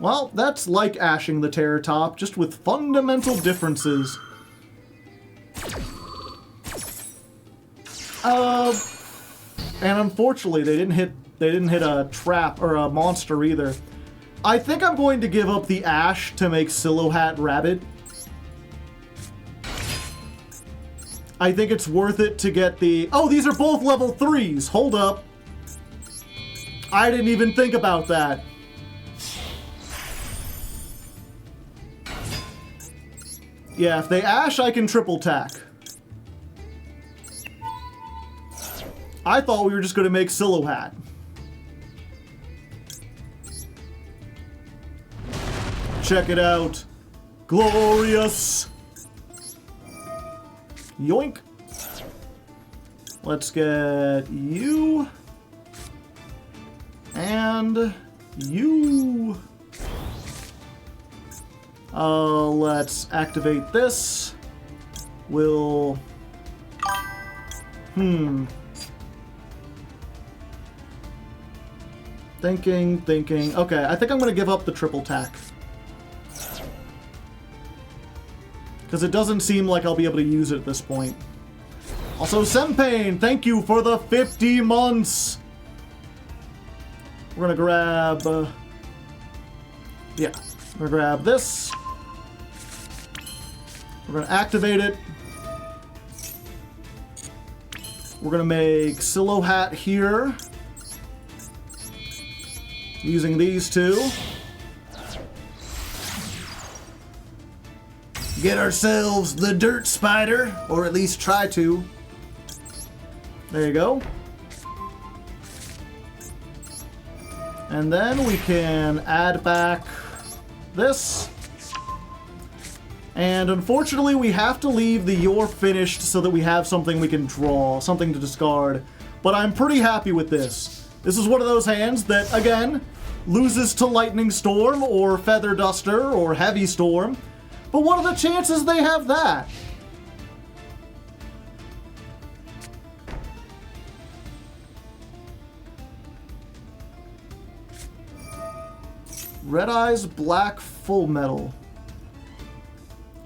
Well, that's like ashing the Terratop, just with fundamental differences. And unfortunately, they didn't hit a trap or a monster either. I think I'm going to give up the Ash to make Silhouette Rabbit. I think it's worth it to get the... Oh, these are both level 3s. Hold up. I didn't even think about that. Yeah, if they Ash, I can triple tack. I thought we were just going to make Silhouette. Check it out. Glorious. Yoink. Let's get you. And you. Let's activate this. We'll... Thinking. Okay, I think I'm going to give up the triple tack. Because it doesn't seem like I'll be able to use it at this point. Also, Sempane, thank you for the 50 months! We're going to grab... yeah, we're going to grab this. We're going to activate it. We're going to make Silhouette here. Using these two. Get ourselves the Dirt Spider, or at least try to. There you go. And then we can add back this. And unfortunately, we have to leave the You're Finished so that we have something we can draw, something to discard. But I'm pretty happy with this. This is one of those hands that, again, loses to Lightning Storm, or Feather Duster, or Heavy Storm. But what are the chances they have that? Red Eyes, Black, Full Metal.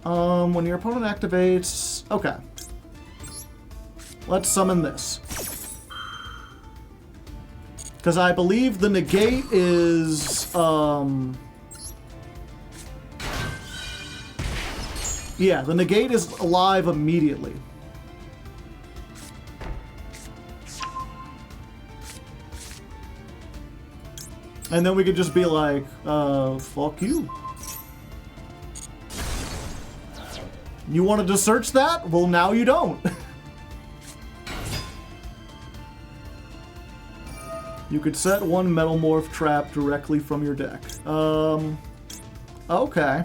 When your opponent activates... Okay. Let's summon this. Because I believe the negate is... Yeah, the negate is alive immediately. And then we could just be like, fuck you. You wanted to search that? Well, now you don't. You could set one Metalmorph trap directly from your deck. Okay.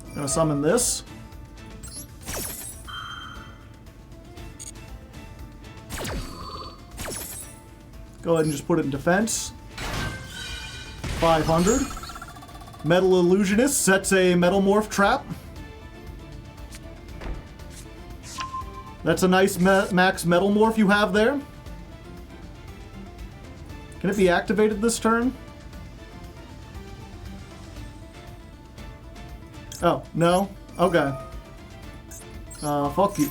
I'm gonna summon this. Go ahead and just put it in defense. 500. Metal Illusionist sets a Metal Morph trap. That's a nice max Metal Morph you have there. Can it be activated this turn? Oh, no? Okay. Fuck you.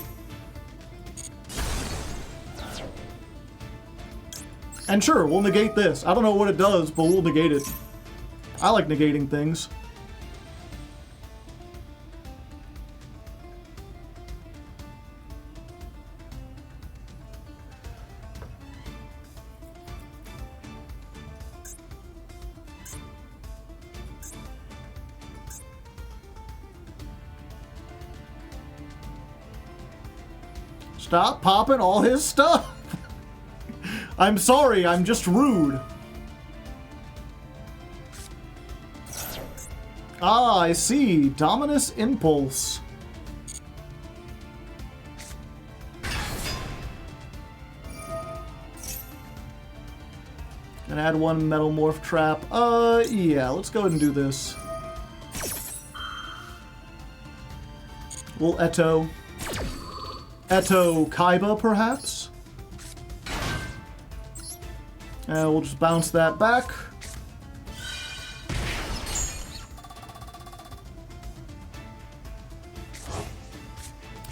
And sure, we'll negate this. I don't know what it does, but we'll negate it. I like negating things. Stop popping all his stuff. I'm sorry, I'm just rude. Ah, I see. Dominus Impulse. Can add one Metal Morph trap. Yeah, let's go ahead and do this. We'll Eto Kaiba, perhaps? We'll just bounce that back.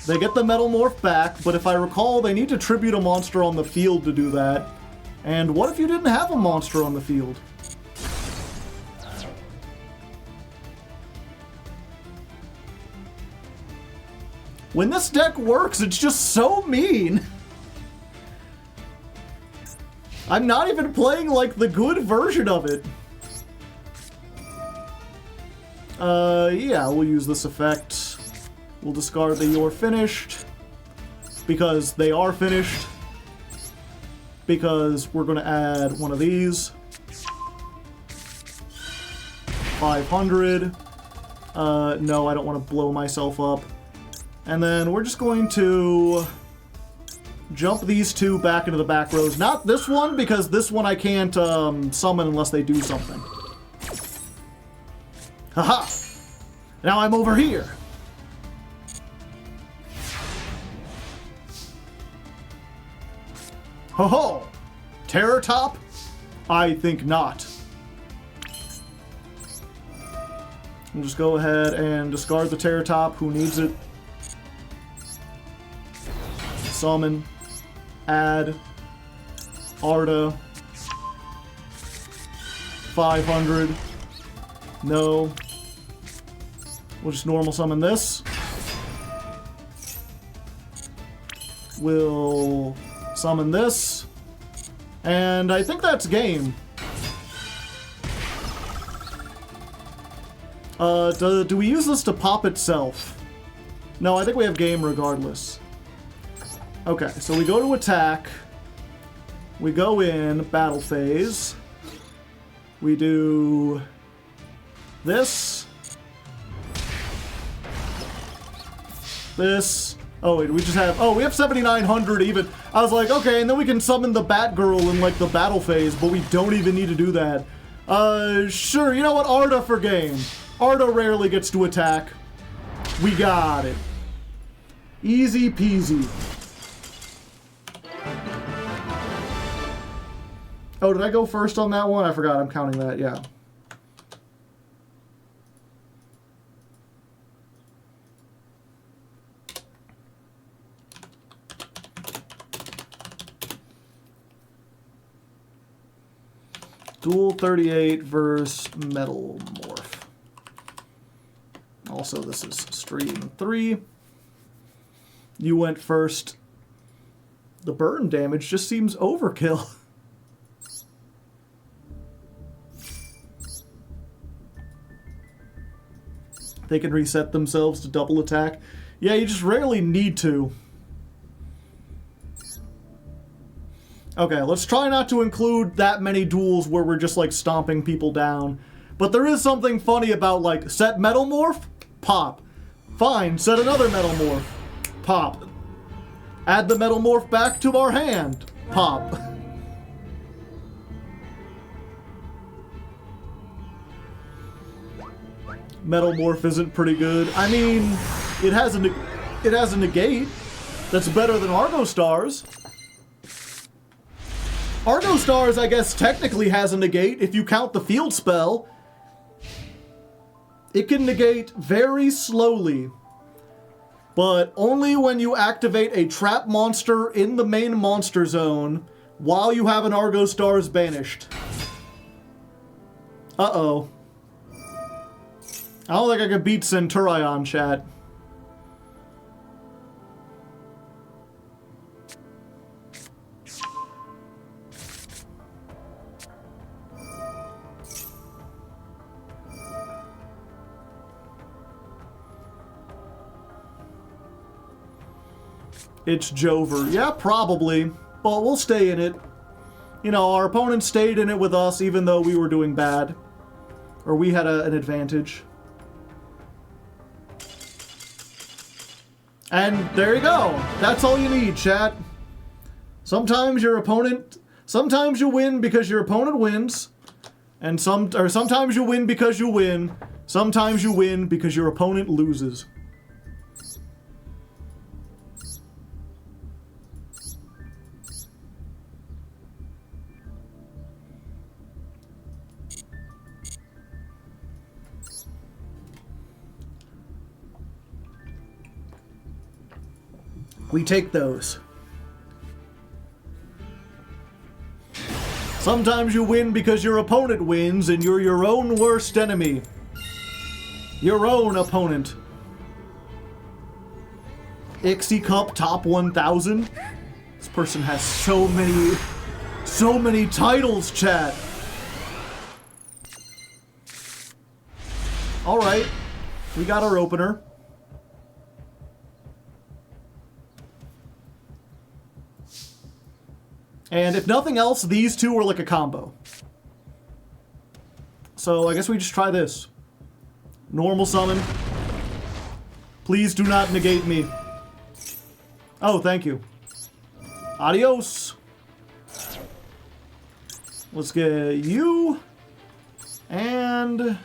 They get the Metal Morph back, but if I recall, they need to tribute a monster on the field to do that. And what if you didn't have a monster on the field? When this deck works, it's just so mean. I'm not even playing, like, the good version of it. Yeah, we'll use this effect. We'll discard the You're Finished. Because they are finished. Because we're going to add one of these. 500. No, I don't want to blow myself up. And then we're just going to jump these two back into the back rows. Not this one, because this one I can't summon unless they do something. Haha! Now I'm over here! Ho ho! Terror Top? I think not. We'll just go ahead and discard the Terror Top. Who needs it? Summon. Add. Arda. 500. No. We'll just normal summon this. We'll summon this. And I think that's game. Do we use this to pop itself? No, I think we have game regardless. Okay, so we go to attack. We go in, battle phase. We do this. This. Oh, wait, we just have... Oh, we have 7,900 even. I was like, okay, and then we can summon the Batgirl in, like, the battle phase, but we don't even need to do that. Sure, you know what? Arda for game. Arda rarely gets to attack. We got it. Easy peasy. Oh, did I go first on that one? I forgot. I'm counting that, yeah. Dual 38 versus Metal Morph. Also, this is stream 3. You went first. The burn damage just seems overkill. They can reset themselves to double attack. Yeah, you just rarely need to. Okay, let's try not to include that many duels where we're just, like, stomping people down. But there is something funny about, like, set Metal Morph, pop. Fine, set another Metal Morph, pop. Add the Metal Morph back to our hand, pop. Metalmorph isn't pretty good. I mean, it has a negate that's better than Argostars. Argostars, I guess, technically has a negate if you count the field spell. It can negate very slowly, but only when you activate a trap monster in the main monster zone while you have an Argostars banished. Uh-oh. I don't think I could beat Centurion, chat. It's Jover. Yeah, probably. But we'll stay in it. You know, our opponent stayed in it with us even though we were doing bad. Or we had an advantage. And there you go. That's all you need, chat. Sometimes your opponent... Sometimes you win because your opponent wins. And sometimes you win because you win. Sometimes you win because your opponent loses. We take those. Sometimes you win because your opponent wins and you're your own worst enemy. Your own opponent. Ixie Cup top 1000. This person has so many titles, chat. Alright. We got our opener. And if nothing else, these two are like a combo. So I guess we just try this. Normal summon. Please do not negate me. Oh, thank you. Adios. Let's get you. And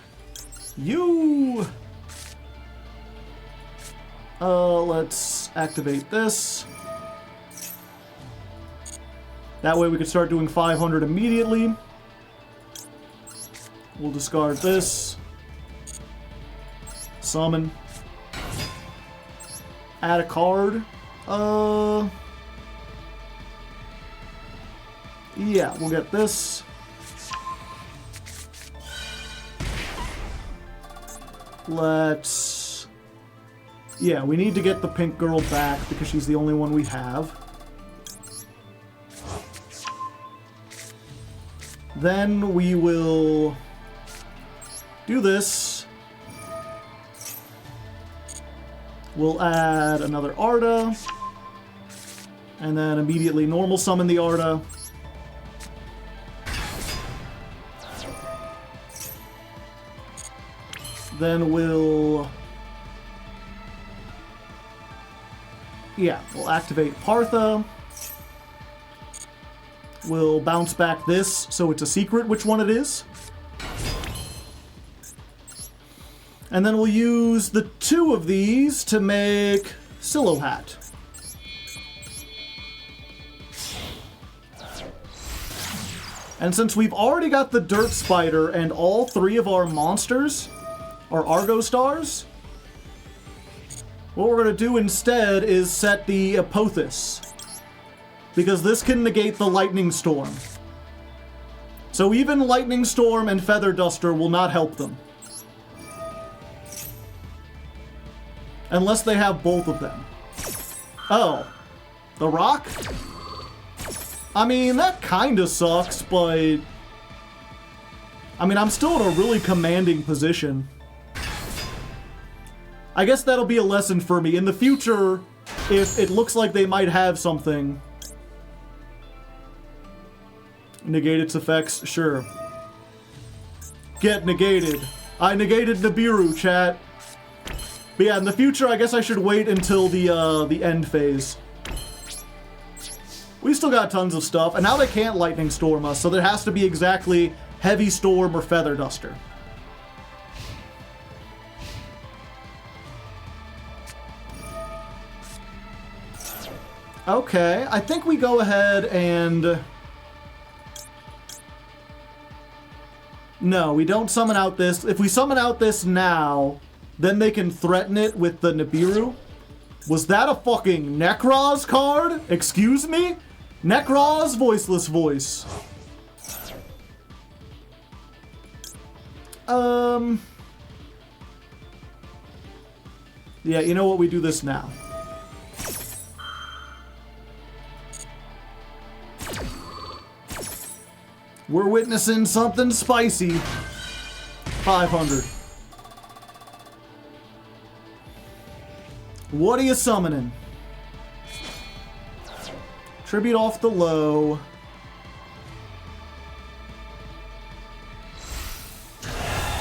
you. Let's activate this. That way we can start doing 500 immediately. We'll discard this. Summon. Add a card. Yeah, we'll get this. Let's... Yeah, we need to get the pink girl back because she's the only one we have. Then we will do this. We'll add another Arda. And then immediately normal summon the Arda. Then we'll... Yeah, we'll activate Partha. We'll bounce back this, so it's a secret which one it is. And then we'll use the two of these to make Silohat. And since we've already got the Dirt Spider and all three of our monsters are Argostars, what we're going to do instead is set the Apophis. Because this can negate the Lightning Storm. So even Lightning Storm and Feather Duster will not help them. Unless they have both of them. Oh. The Rock? I mean, that kinda sucks, but... I mean, I'm still in a really commanding position. I guess that'll be a lesson for me. In the future, if it looks like they might have something... Negate its effects? Sure. Get negated. I negated Nibiru, chat. But yeah, in the future, I guess I should wait until the end phase. We still got tons of stuff, and now they can't Lightning Storm us, so there has to be exactly Heavy Storm or Feather Duster. Okay, I think we go ahead and... No, we don't summon out this. If we summon out this now, then they can threaten it with the Nibiru. Was that a fucking Necroz card? Excuse me? Necroz Voiceless Voice. Yeah, you know what? We do this now. We're witnessing something spicy. 500. What are you summoning? Tribute off the low.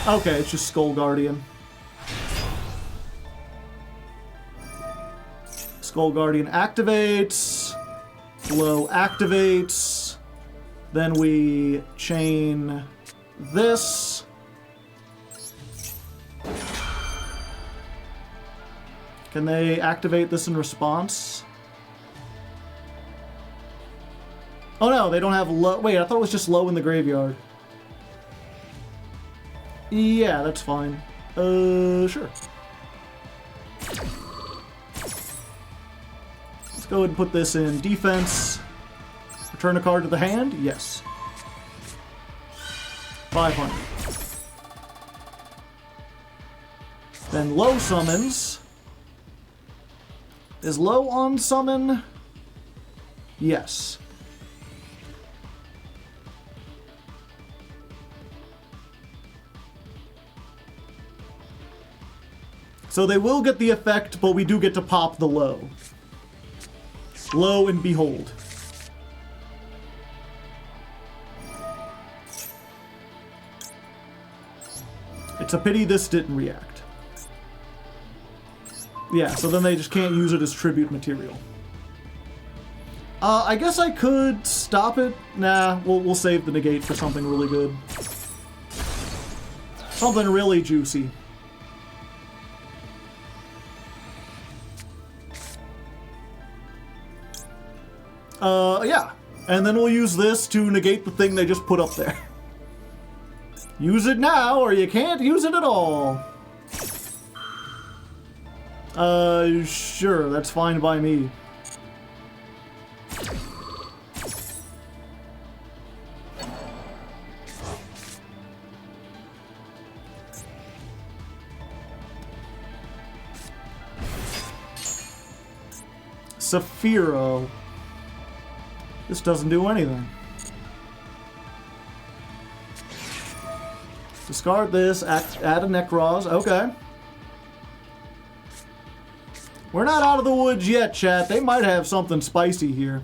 Okay, it's just Skull Guardian. Skull Guardian activates. Low activates. Then we chain this. Can they activate this in response? Oh no, they don't have low. Wait, I thought it was just low in the graveyard. Yeah, that's fine. Sure. Let's go ahead and put this in defense. Return a card to the hand? Yes. 500. Then low summons. Is low on summon? Yes. So they will get the effect, but we do get to pop the low. Lo and behold. It's a pity this didn't react. Yeah, so then they just can't use it as tribute material. I guess I could stop it. Nah, we'll save the negate for something really good. Something really juicy. Yeah. And then we'll use this to negate the thing they just put up there. Use it now, or you can't use it at all. Sure, that's fine by me. Saphiro. This doesn't do anything. Discard this, add a Necroz. Okay. We're not out of the woods yet, chat. They might have something spicy here.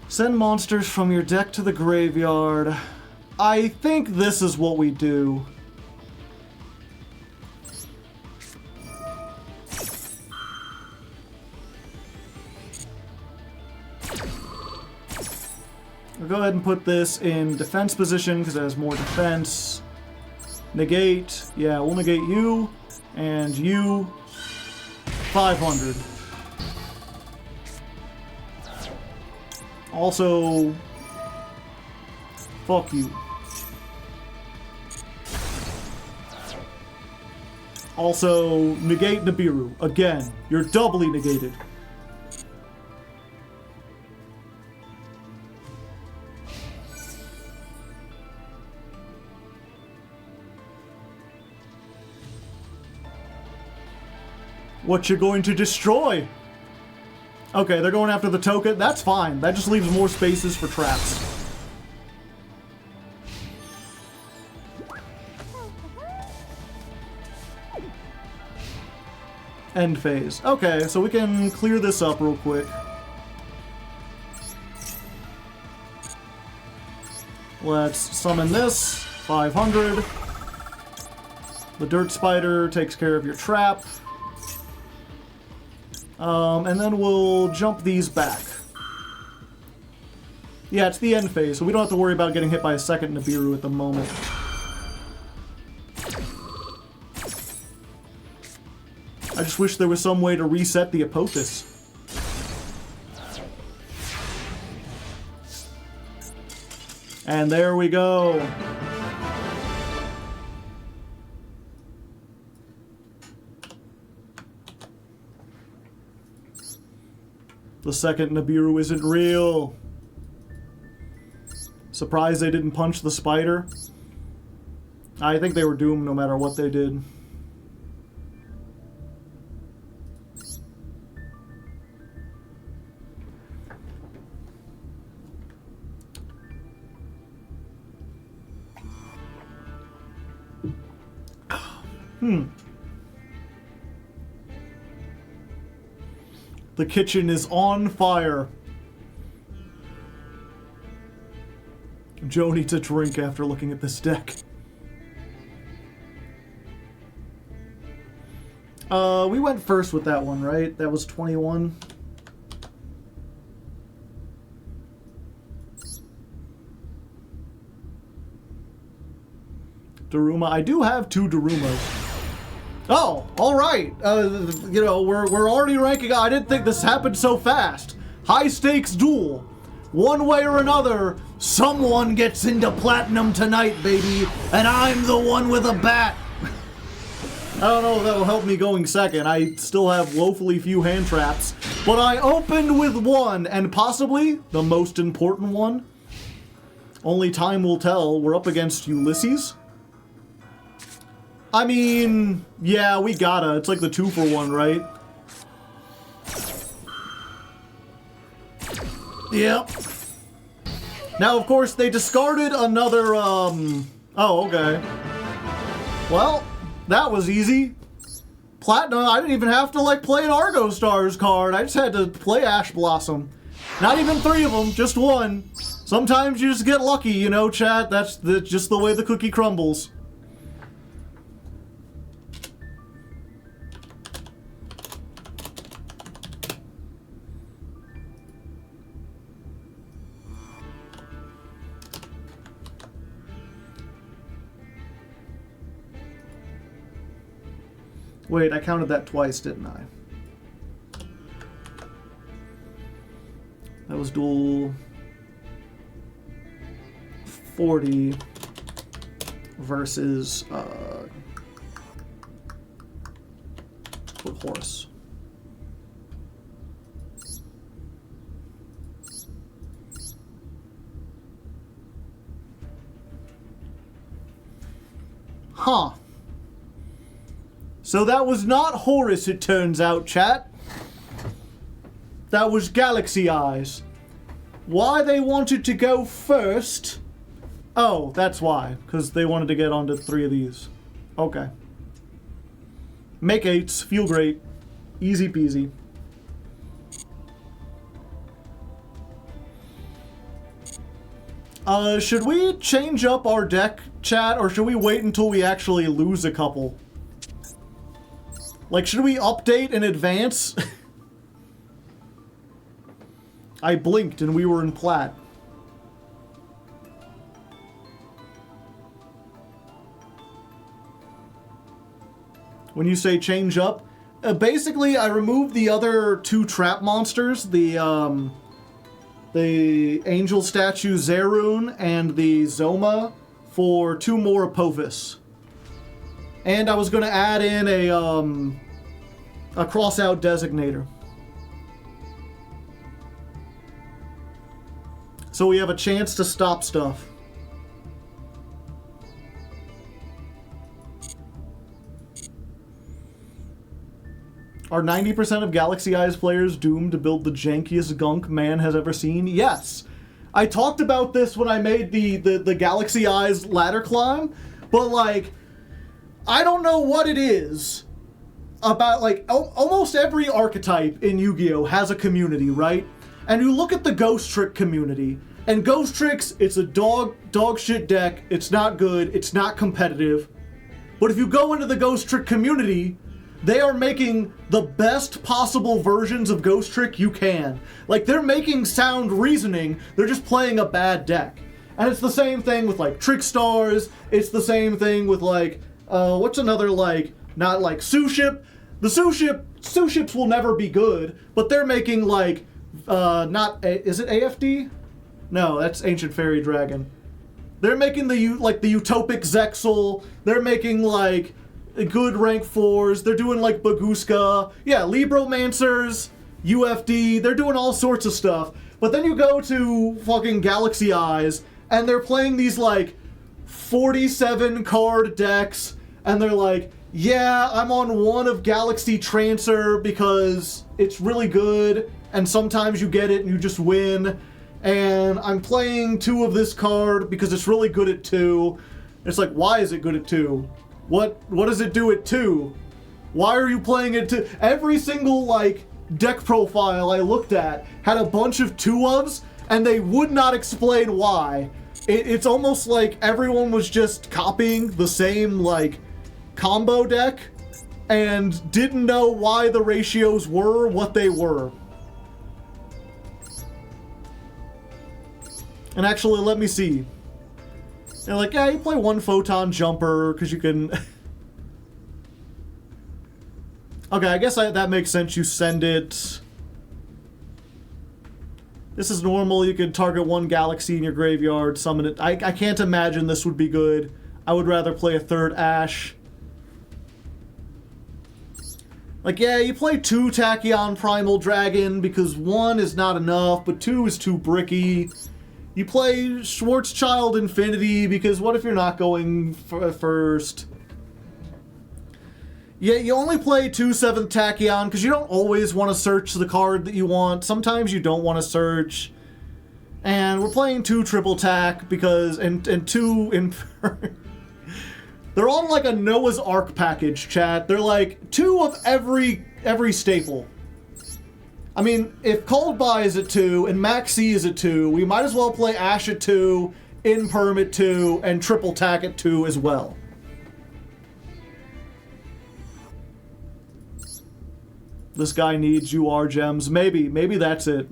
Send monsters from your deck to the graveyard. I think this is what we do. We'll go ahead and put this in defense position because it has more defense. Negate. Yeah, we'll negate you. And you. 500. Also, fuck you. Also, negate Nibiru. Again, you're doubly negated. What you going to destroy? Okay, they're going after the token. That's fine. That just leaves more spaces for traps. End phase. Okay, so we can clear this up real quick. Let's summon this. 500. The Dirt Spider takes care of your trap. And then we'll jump these back. Yeah, it's the end phase, so we don't have to worry about getting hit by a second Nibiru at the moment. I just wish there was some way to reset the Apophis. And there we go. The second Nibiru isn't real. Surprised they didn't punch the spider. I think they were doomed no matter what they did. The kitchen is on fire. Joe needs a drink after looking at this deck. We went first with that one, right? That was 21. Daruma. I do have 2 Darumas. Oh, all right. You know, we're already ranking. I didn't think this happened so fast. High stakes duel. One way or another, someone gets into platinum tonight, baby, and I'm the one with a bat. I don't know if that'll help me going second. I still have woefully few hand traps, but I opened with 1, and possibly the most important one. Only time will tell. We're up against Ulysses. I mean, yeah, we gotta. It's like the 2-for-1, right? Yep. Now, of course, they discarded another, Oh, okay. Well, that was easy. Platinum, I didn't even have to, like, play an Argostars card. I just had to play Ash Blossom. Not even 3 of them, just 1. Sometimes you just get lucky, you know, chat? That's just the way the cookie crumbles. Wait, I counted that twice, didn't I? That was duel 40 versus horse. Huh. So that was not Horus, it turns out, chat. That was Galaxy Eyes. Why they wanted to go first? Oh, that's why. Because they wanted to get onto 3 of these. Okay. Make 8s. Feel great. Easy peasy. Should we change up our deck, chat? Or should we wait until we actually lose a couple? Like, should we update in advance? I blinked and we were in plat. When you say change up, basically I removed the other 2 trap monsters, the angel statue Zerun and the Zoma, for 2 more Apophis. And I was going to add in a cross-out designator. So we have a chance to stop stuff. Are 90% of Galaxy Eyes players doomed to build the jankiest gunk man has ever seen? Yes. I talked about this when I made the Galaxy Eyes ladder climb, but like, I don't know what it is about, like, almost every archetype in Yu-Gi-Oh! Has a community, right? And you look at the Ghost Trick community, and Ghost Tricks, it's a dog shit deck, it's not good, it's not competitive. But if you go into the Ghost Trick community, they are making the best possible versions of Ghost Trick you can. Like, they're making sound reasoning, they're just playing a bad deck. And it's the same thing with, like, Trickstars, it's the same thing with, like, what's another, like, not like Suship? The sous ships will never be good, but they're making like, is it AFD? No, that's Ancient Fairy Dragon. They're making the Utopic Zexal. They're making like good rank 4s. They're doing like Baguska. Yeah, Libromancers, UFD. They're doing all sorts of stuff. But then you go to fucking Galaxy Eyes, and they're playing these like 47 card decks, and they're like, yeah, I'm on one of Galaxy Trancer because it's really good, and sometimes you get it and you just win. And I'm playing 2 of this card because it's really good at 2. It's like, why is it good at 2? What does it do at 2? Why are you playing it 2? Every single, like, deck profile I looked at had a bunch of 2-ofs, and they would not explain why. It's almost like everyone was just copying the same, like, combo deck and didn't know why the ratios were what they were. And actually, let me see. They're like, yeah, you play 1 Photon Jumper, because you can... Okay, I guess that makes sense. You send it... This is normal. You can target 1 Galaxy in your graveyard, summon it. I can't imagine this would be good. I would rather play a 3rd Ash. Like, yeah, you play 2 Tachyon Primal Dragon, because 1 is not enough, but 2 is too bricky. You play Schwarzschild Infinity, because what if you're not going first? Yeah, you only play 2 7th Tachyon, because you don't always want to search the card that you want. Sometimes you don't want to search. And we're playing 2 Triple Tack, because, and 2 They're on like a Noah's Ark package, chat. They're like 2 of every staple. I mean, if Cold Buy is at 2 and Maxi is at 2, we might as well play Ash at 2, Imperm at 2, and Triple Tack at 2 as well. This guy needs UR gems. Maybe that's it.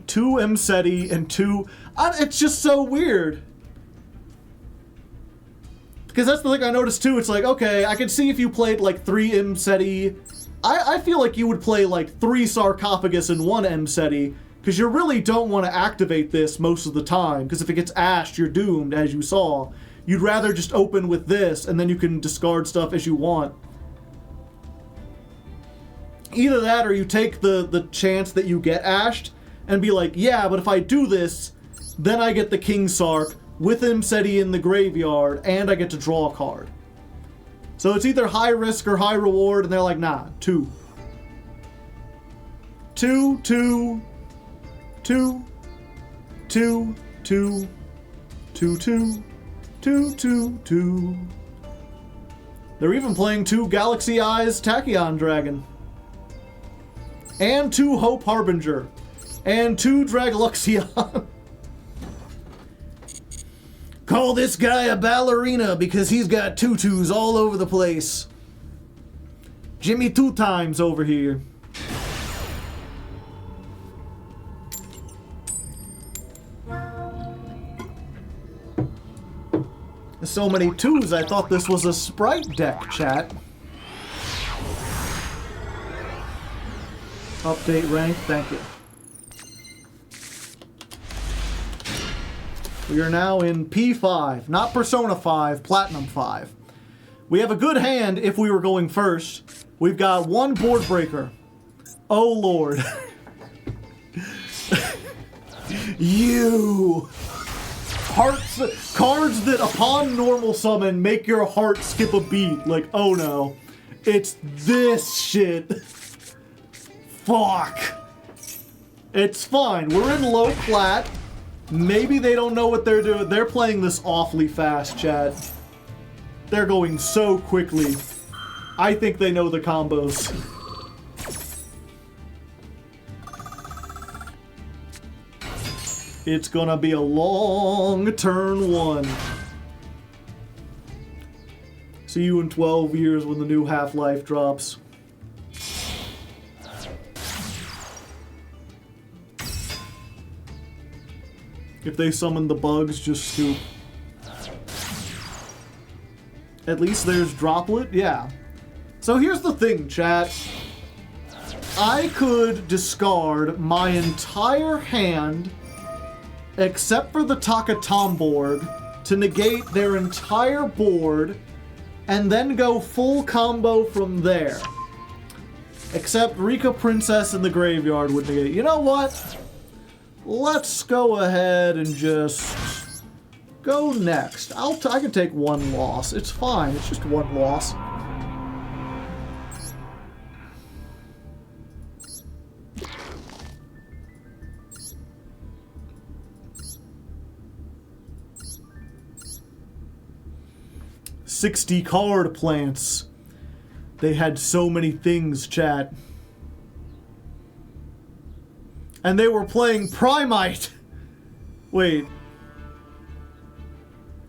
Two Mseti and 2... it's just so weird. Because that's the thing I noticed too. It's like, okay, I can see if you played like 3 Mseti. I feel like you would play like 3 Sarcophagus and 1 Mseti, because you really don't want to activate this most of the time, because if it gets ashed, you're doomed, as you saw. You'd rather just open with this, and then you can discard stuff as you want. Either that, or you take the chance that you get ashed, and be like, yeah, but if I do this, then I get the King Sark, with Mseti in the graveyard, and I get to draw a card. So it's either high risk or high reward, and they're like, nah, 2. 2, 2, 2, 2, 2, 2, 2, 2, 2, 2. They're even playing 2 Galaxy Eyes Tachyon Dragon. And 2 Hope Harbinger. And 2 Dragluxion. Call this guy a ballerina because he's got tutus all over the place. Jimmy 2 times over here. So many 2s, I thought this was a Sprite deck, chat. Update rank, thank you. We are now in P5, not Persona 5, Platinum 5. We have a good hand if we were going first. We've got 1 board breaker. Oh lord. You! Hearts, cards that upon normal summon make your heart skip a beat. Like, oh no. It's this shit. Fuck. It's fine. We're in low plat. Maybe they don't know what they're doing. They're playing this awfully fast, chat. They're going so quickly. I think they know the combos. It's gonna be a long turn 1. See you in 12 years when the new Half-Life drops. If they summon the bugs, just scoop. At least there's Droplet, yeah. So here's the thing, chat. I could discard my entire hand, except for the Takatomborg, to negate their entire board, and then go full combo from there. Except Rika Princess in the graveyard would negate. You know what? Let's go ahead and just go next. I can take one loss. It's fine. It's just one loss. $60 card plants. They had so many things, chat. And they were playing Primite. Wait.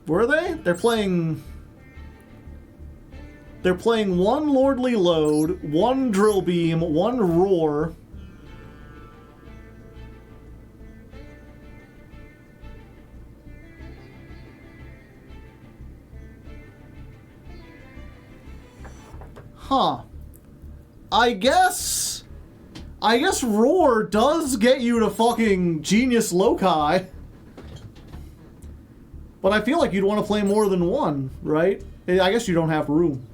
Were they? They're playing one Lordly Load, one Drill Beam, one Roar. Huh. I guess Roar does get you to fucking Genius Loci. But I feel like you'd want to play more than one, right? I guess you don't have room.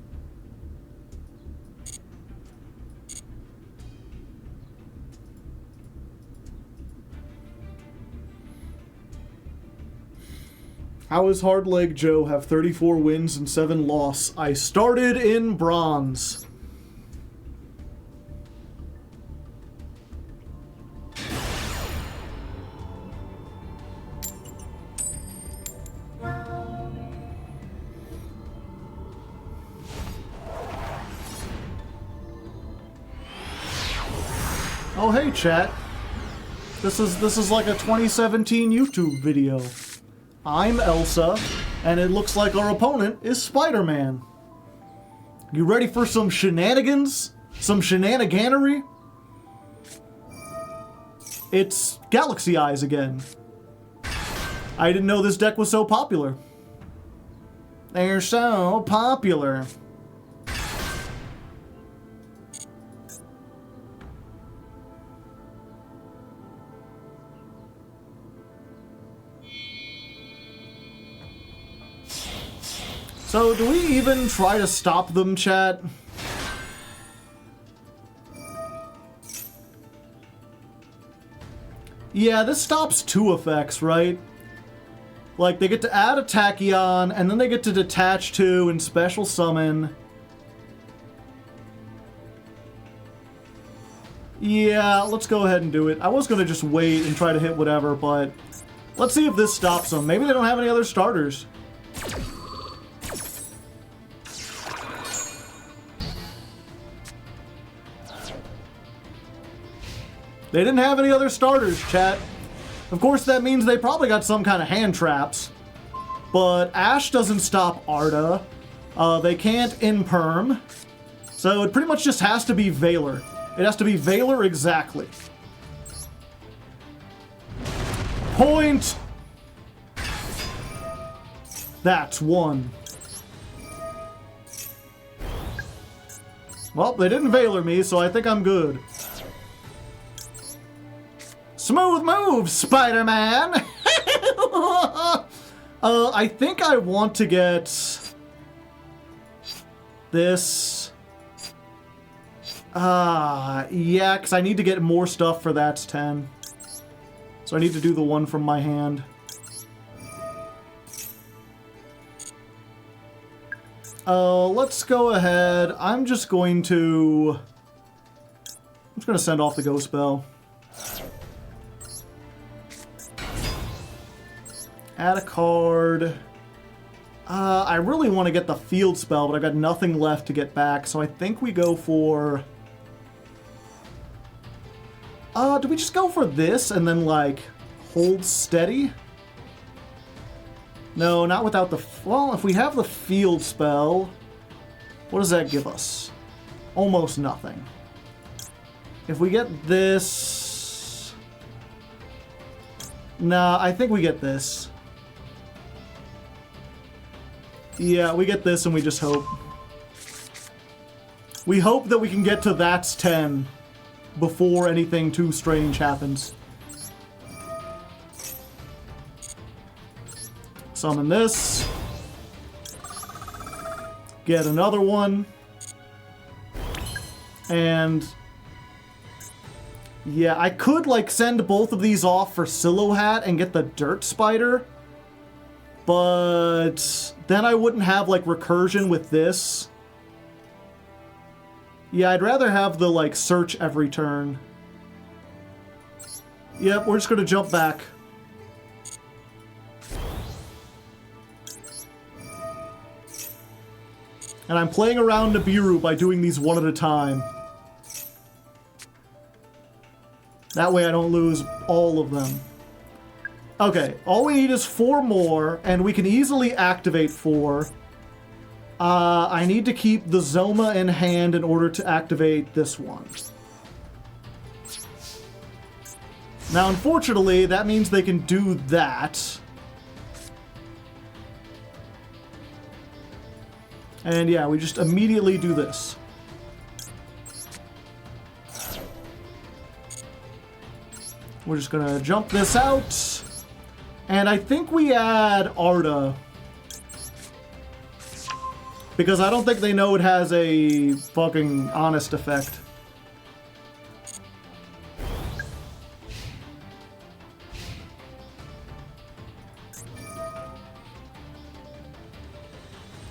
How is Hardleg Joe have 34 wins and 7 losses? I started in bronze. Oh hey chat. This is like a 2017 YouTube video. I'm Elsa, and it looks like our opponent is Spider-Man. You ready for some shenanigans? Some shenaniganery? It's Galaxy Eyes again. I didn't know this deck was so popular. They're so popular. So, do we even try to stop them, chat? Yeah, this stops 2 effects, right? Like, they get to add a Tachyon, and then they get to detach 2 and special summon. Yeah, let's go ahead and do it. I was gonna just wait and try to hit whatever, but let's see if this stops them. Maybe they don't have any other starters. They didn't have any other starters, chat. Of course, that means they probably got some kind of hand traps. But Ash doesn't stop Arda. They can't Imperm. So it pretty much just has to be Valor. It has to be Valor exactly. Point! That's 1. Well, they didn't Valor me, so I think I'm good. Smooth move, Spider-Man! I think I want to get this. Yeah, because I need to get more stuff for that's 10. So I need to do the one from my hand. Let's go ahead. I'm just going to send off the Ghost Spell. Add a card. I really want to get the field spell, but I got nothing left to get back, so I think we go for... do we just go for this and then, like, hold steady? No, not without the... Well, if we have the field spell, what does that give us? Almost nothing. If we get this... Nah, I think we get this. Yeah, we get this and we just hope. We hope that we can get to that's 10 before anything too strange happens. Summon this. Get another one. And yeah, I could like send both of these off for Silhouette and get the Dirt Spider. But then I wouldn't have like recursion with this. Yeah, I'd rather have the like search every turn. Yep, we're just gonna jump back. And I'm playing around Nibiru by doing these one at a time. That way I don't lose all of them. Okay, all we need is 4 more, and we can easily activate 4. I need to keep the Zoma in hand in order to activate this one. Now, unfortunately, that means they can do that. And yeah, we just immediately do this. We're just gonna jump this out. And I think we add Arda. Because I don't think they know it has a fucking honest effect.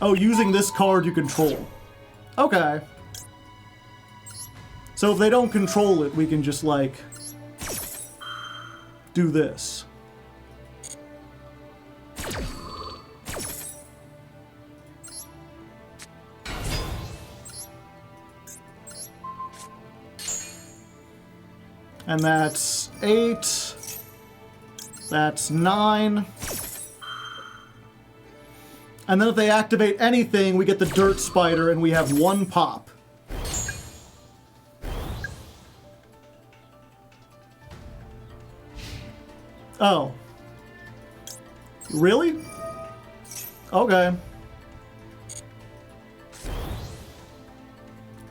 Oh, using this card you control. Okay. So if they don't control it, we can just, like, do this. And that's 8. That's 9. And then if they activate anything, we get the Dirt Spider and we have 1 pop. Oh. Really? Okay.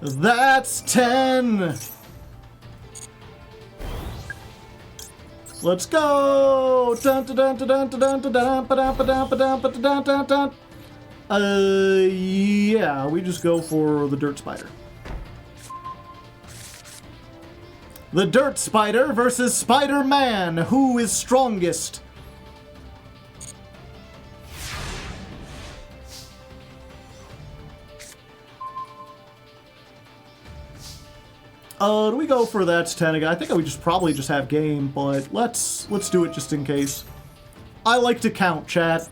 That's 10! Let's go! Dun, dun, dun, dun, dun, dun, dun, dun, dun, dun, dun, dun, dun, dun. Yeah, we just go for the Dirt Spider. The Dirt Spider versus Spider-Man. Who is strongest? Do we go for that's 10 again? I think I would probably just have game, but let's do it just in case. I like to count, chat.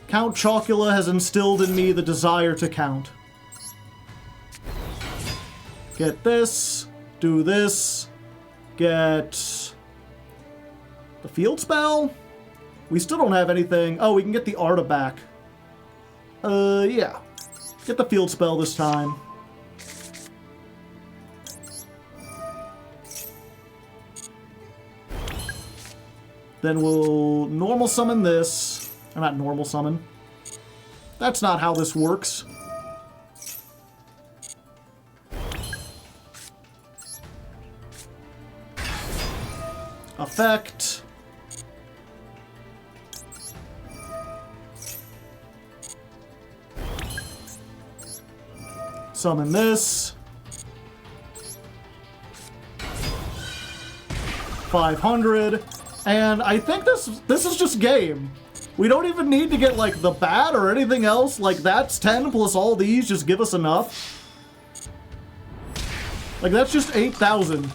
Count Chocula has instilled in me the desire to count. Get this, do this, get the field spell. We still don't have anything. Oh, we can get the Arda back. Yeah. Get the field spell this time. Then we'll normal summon this. Or not normal summon. That's not how this works. Effect. Summon this. 500. And I think this is just game. We don't even need to get, like, the bat or anything else. Like, that's 10 plus all these just give us enough. Like, that's just 8,000.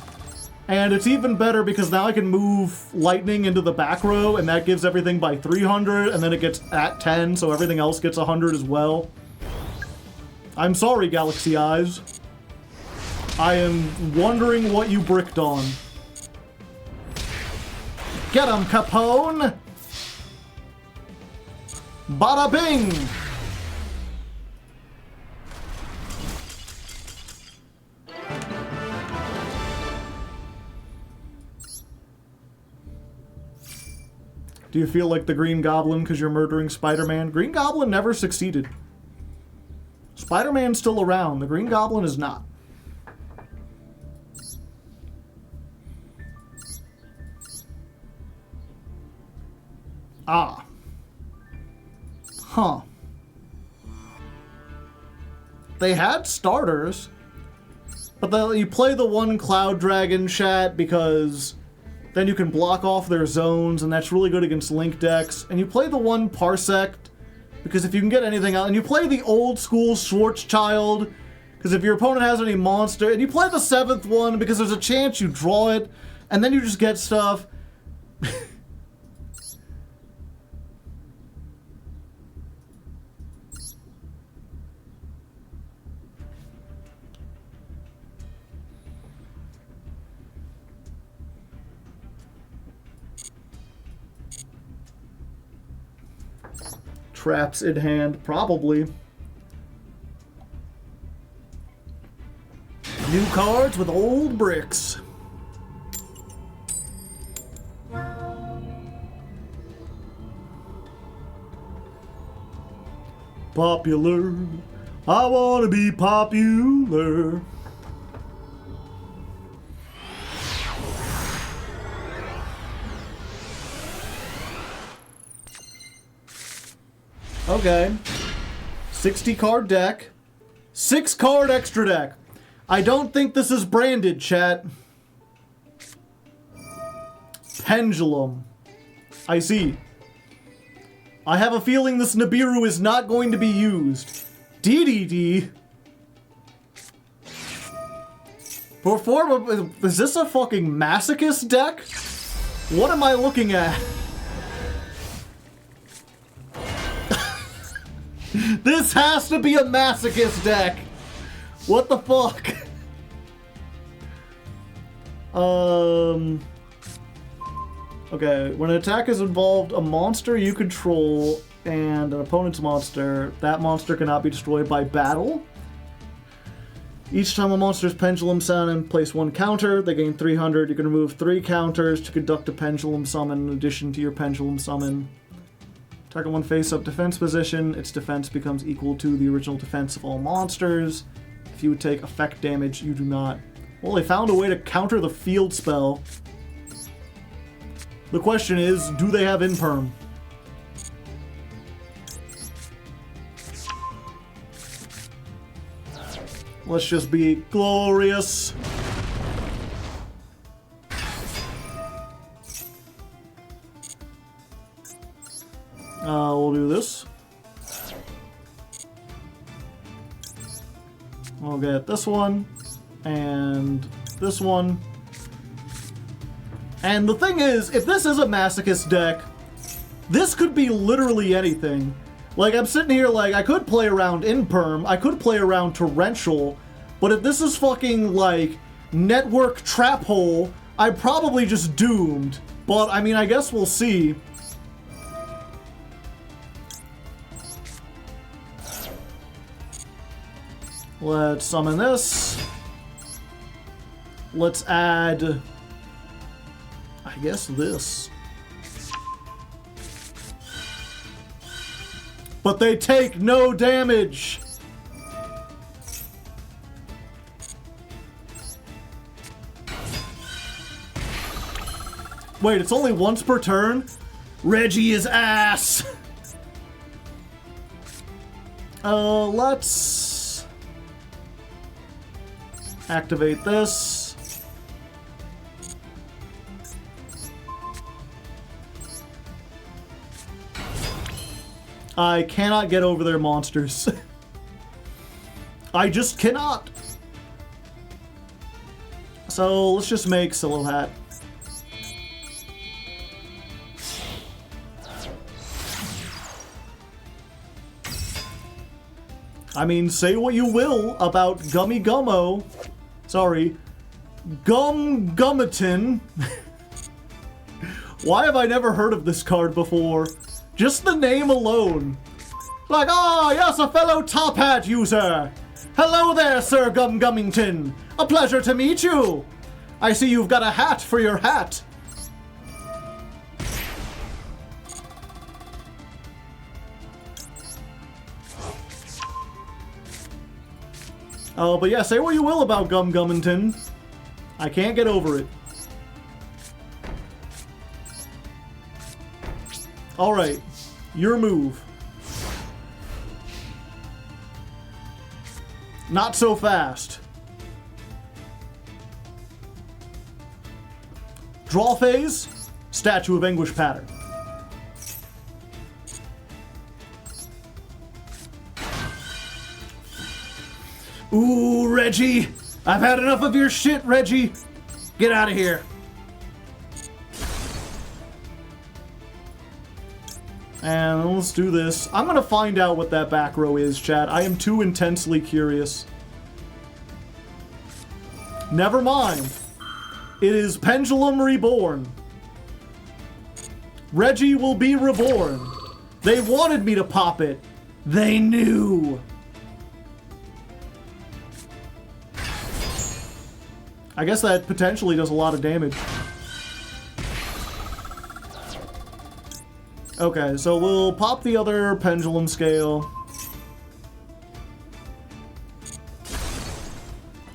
And it's even better because now I can move Lightning into the back row, and that gives everything by 300, and then it gets at 10, so everything else gets 100 as well. I'm sorry, Galaxy Eyes. I am wondering what you bricked on. Get him, Capone! Bada bing! Do you feel like the Green Goblin because you're murdering Spider-Man? Green Goblin never succeeded. Spider-Man's still around. The Green Goblin is not. Ah. Huh. They had starters, but you play the one Cloud Dragon chat because then you can block off their zones, and that's really good against Link decks. And you play the one Parsec because if you can get anything out, and you play the old school Schwarzschild because if your opponent has any monster, and you play the 7th one because there's a chance you draw it, and then you just get stuff. Traps in hand, probably. New cards with old bricks. Popular. I wanna be popular. Okay. 60 card deck. 6 card extra deck. I don't think this is branded, chat. Pendulum. I see. I have a feeling this Nibiru is not going to be used. DDD. Is this a fucking masochist deck? What am I looking at? This has to be a masochist deck. What the fuck? Okay, when an attack is involved, a monster you control and an opponent's monster, that monster cannot be destroyed by battle. Each time a monster's pendulum summon, place 1 counter, they gain 300. You can remove 3 counters to conduct a pendulum summon in addition to your pendulum summon. Target one face-up defense position. Its defense becomes equal to the original defense of all monsters. If you would take effect damage, you do not. Well, they found a way to counter the field spell. The question is, do they have Imperm? Let's just be glorious. We'll do this. We'll get this one, and this one. And the thing is, if this is a masochist deck, this could be literally anything. Like, I'm sitting here like, I could play around Imperm, I could play around Torrential, but if this is fucking, like, Network Trap Hole, I'm probably just doomed. But, I mean, I guess we'll see. Let's summon this. Let's add, I guess, this. But they take no damage. Wait, it's only once per turn? Reggie is ass. Let's activate this. I cannot get over their monsters. I just cannot. So let's just make Silo Hat. I mean, say what you will about Gummy Gummo. Sorry. Gummatin. Why have I never heard of this card before? Just the name alone. Like, ah, yes, a fellow Top Hat user. Hello there, Sir Gummington. A pleasure to meet you. I see you've got a hat for your hat. But yeah, say what you will about Gummington. I can't get over it. Alright, your move. Not so fast. Draw phase, Statue of Anguish pattern. Ooh, Reggie! I've had enough of your shit, Reggie! Get out of here. And let's do this. I'm gonna find out what that back row is, chat. I am too intensely curious. Never mind. It is Pendulum Reborn. Reggie will be reborn. They wanted me to pop it. They knew. I guess that potentially does a lot of damage. Okay, so we'll pop the other pendulum scale.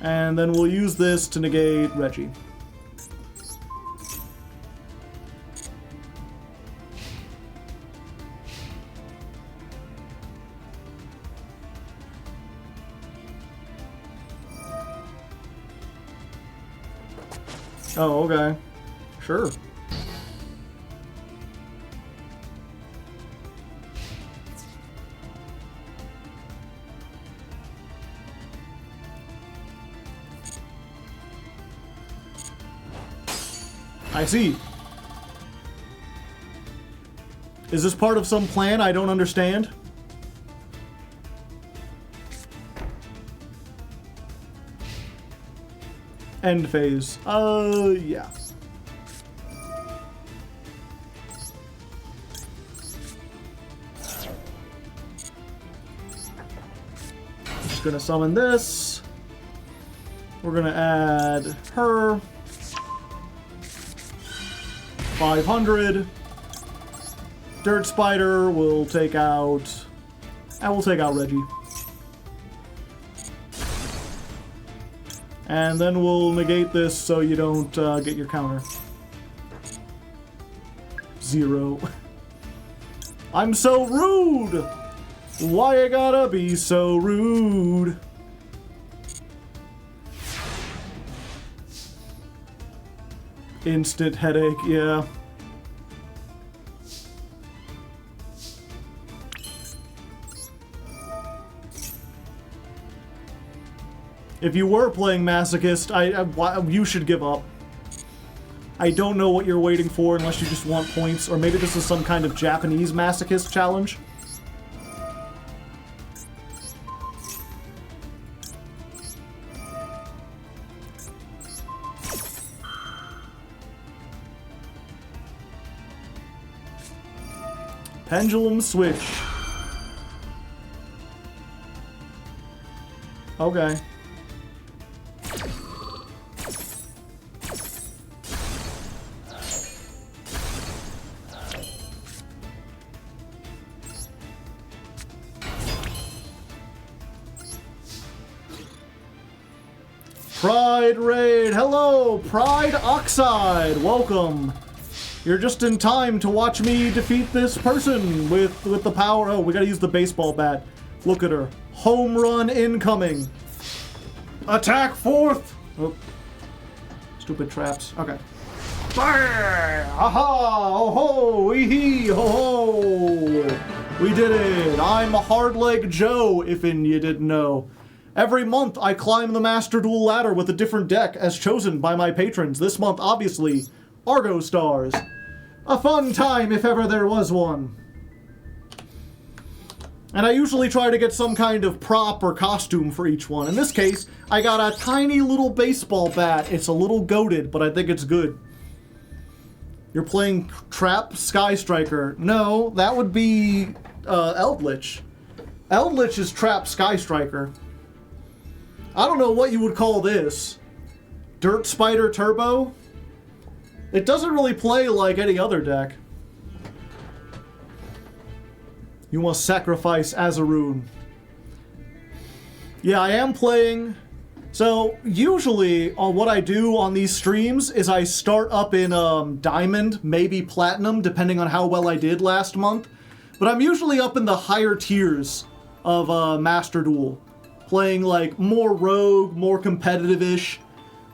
And then we'll use this to negate Reggie. Oh, okay. Sure. I see. Is this part of some plan I don't understand? End phase. Yeah. Just gonna summon this. We're gonna add her. 500. Dirt Spider will take out... I will take out Reggie. And then we'll negate this so you don't get your counter. 0. I'm so rude! Why I gotta be so rude? Instant headache, yeah. If you were playing Masochist, you should give up. I don't know what you're waiting for unless you just want points, or maybe this is some kind of Japanese Masochist challenge. Pendulum switch. Okay. Pride Raid. Hello, Pride Oxide. Welcome. You're just in time to watch me defeat this person with the power. Oh, we gotta use the baseball bat. Look at her. Home run incoming. Attack fourth. Oh. Stupid traps. Okay. Aha! Oh ho! Wee hee! Ho ho! We did it! I'm Hardleg Joe, if you didn't know. Every month, I climb the Master Duel ladder with a different deck as chosen by my patrons. This month, obviously, Argostars. A fun time if ever there was one. And I usually try to get some kind of prop or costume for each one. In this case, I got a tiny little baseball bat. It's a little goated, but I think it's good. You're playing Trap Sky Striker. No, that would be Eldritch. Eldritch is Trap Sky Striker. I don't know what you would call this. Dirt Spider Turbo? It doesn't really play like any other deck. You must sacrifice Azaroon. Yeah, I am playing. So usually what I do on these streams is I start up in Diamond, maybe Platinum, depending on how well I did last month. But I'm usually up in the higher tiers of Master Duel, playing like more Rogue, more competitive-ish.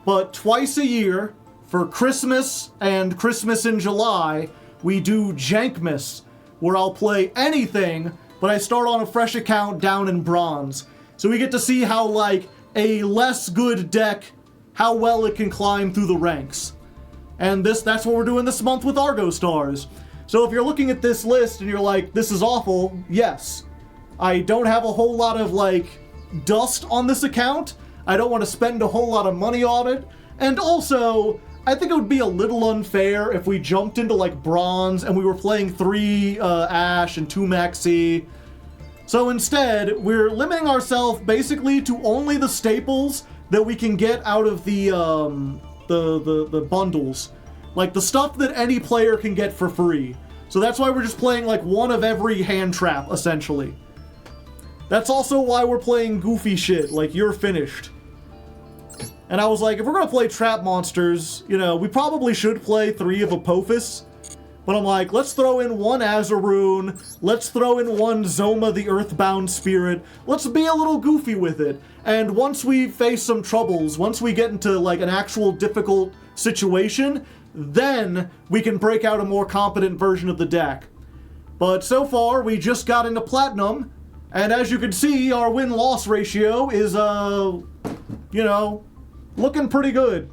But twice a year, for Christmas and Christmas in July, we do Jankmas, where I'll play anything, but I start on a fresh account down in Bronze. So we get to see how, like, a less good deck, how well it can climb through the ranks. And that's what we're doing this month with Argostars. So if you're looking at this list and you're like, this is awful, yes. I don't have a whole lot of, like, dust on this account. I don't want to spend a whole lot of money on it. And also, I think it would be a little unfair if we jumped into, like, Bronze and we were playing 3 Ash and 2 Maxi. So instead, we're limiting ourselves basically to only the staples that we can get out of the bundles. Like the stuff that any player can get for free. So that's why we're just playing like one of every hand trap, essentially. That's also why we're playing goofy shit, like You're Finished. And I was like, if we're gonna play trap monsters, you know, we probably should play 3 of Apophis. But I'm like, let's throw in 1 Azaroon, let's throw in 1 Zoma the Earthbound Spirit, let's be a little goofy with it. And once we face some troubles, once we get into like an actual difficult situation, then we can break out a more competent version of the deck. But so far, we just got into Platinum, and as you can see, our win-loss ratio is, you know, looking pretty good.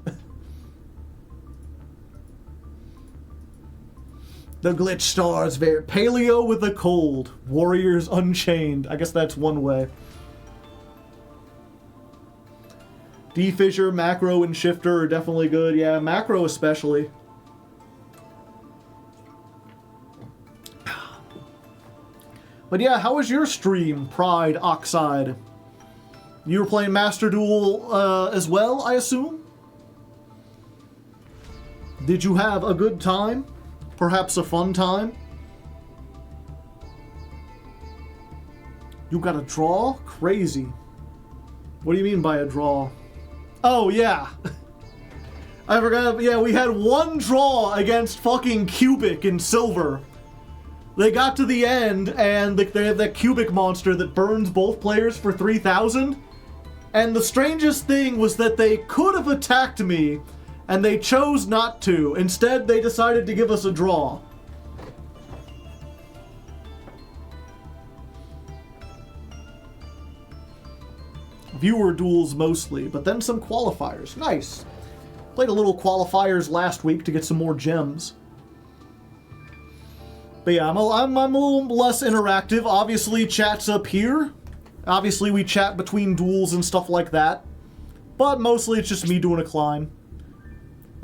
The Glitch Stars, Paleo with the Cold, Warriors Unchained. I guess that's one way. D-Fissure, Macro, and Shifter are definitely good. Yeah, Macro especially. But yeah, how was your stream, Pride Oxide? You were playing Master Duel as well, I assume? Did you have a good time? Perhaps a fun time? You got a draw? Crazy. What do you mean by a draw? Oh, yeah. I forgot. Yeah, we had 1 draw against fucking Cubic in Silver. They got to the end, and they have that Cubic monster that burns both players for 3,000. And the strangest thing was that they could have attacked me, and they chose not to. Instead, they decided to give us a draw. Viewer duels mostly, but then some qualifiers. Nice. Played a little qualifiers last week to get some more gems. But yeah, I'm a little less interactive. Obviously, chat's up here. Obviously, we chat between duels and stuff like that. But mostly, it's just me doing a climb.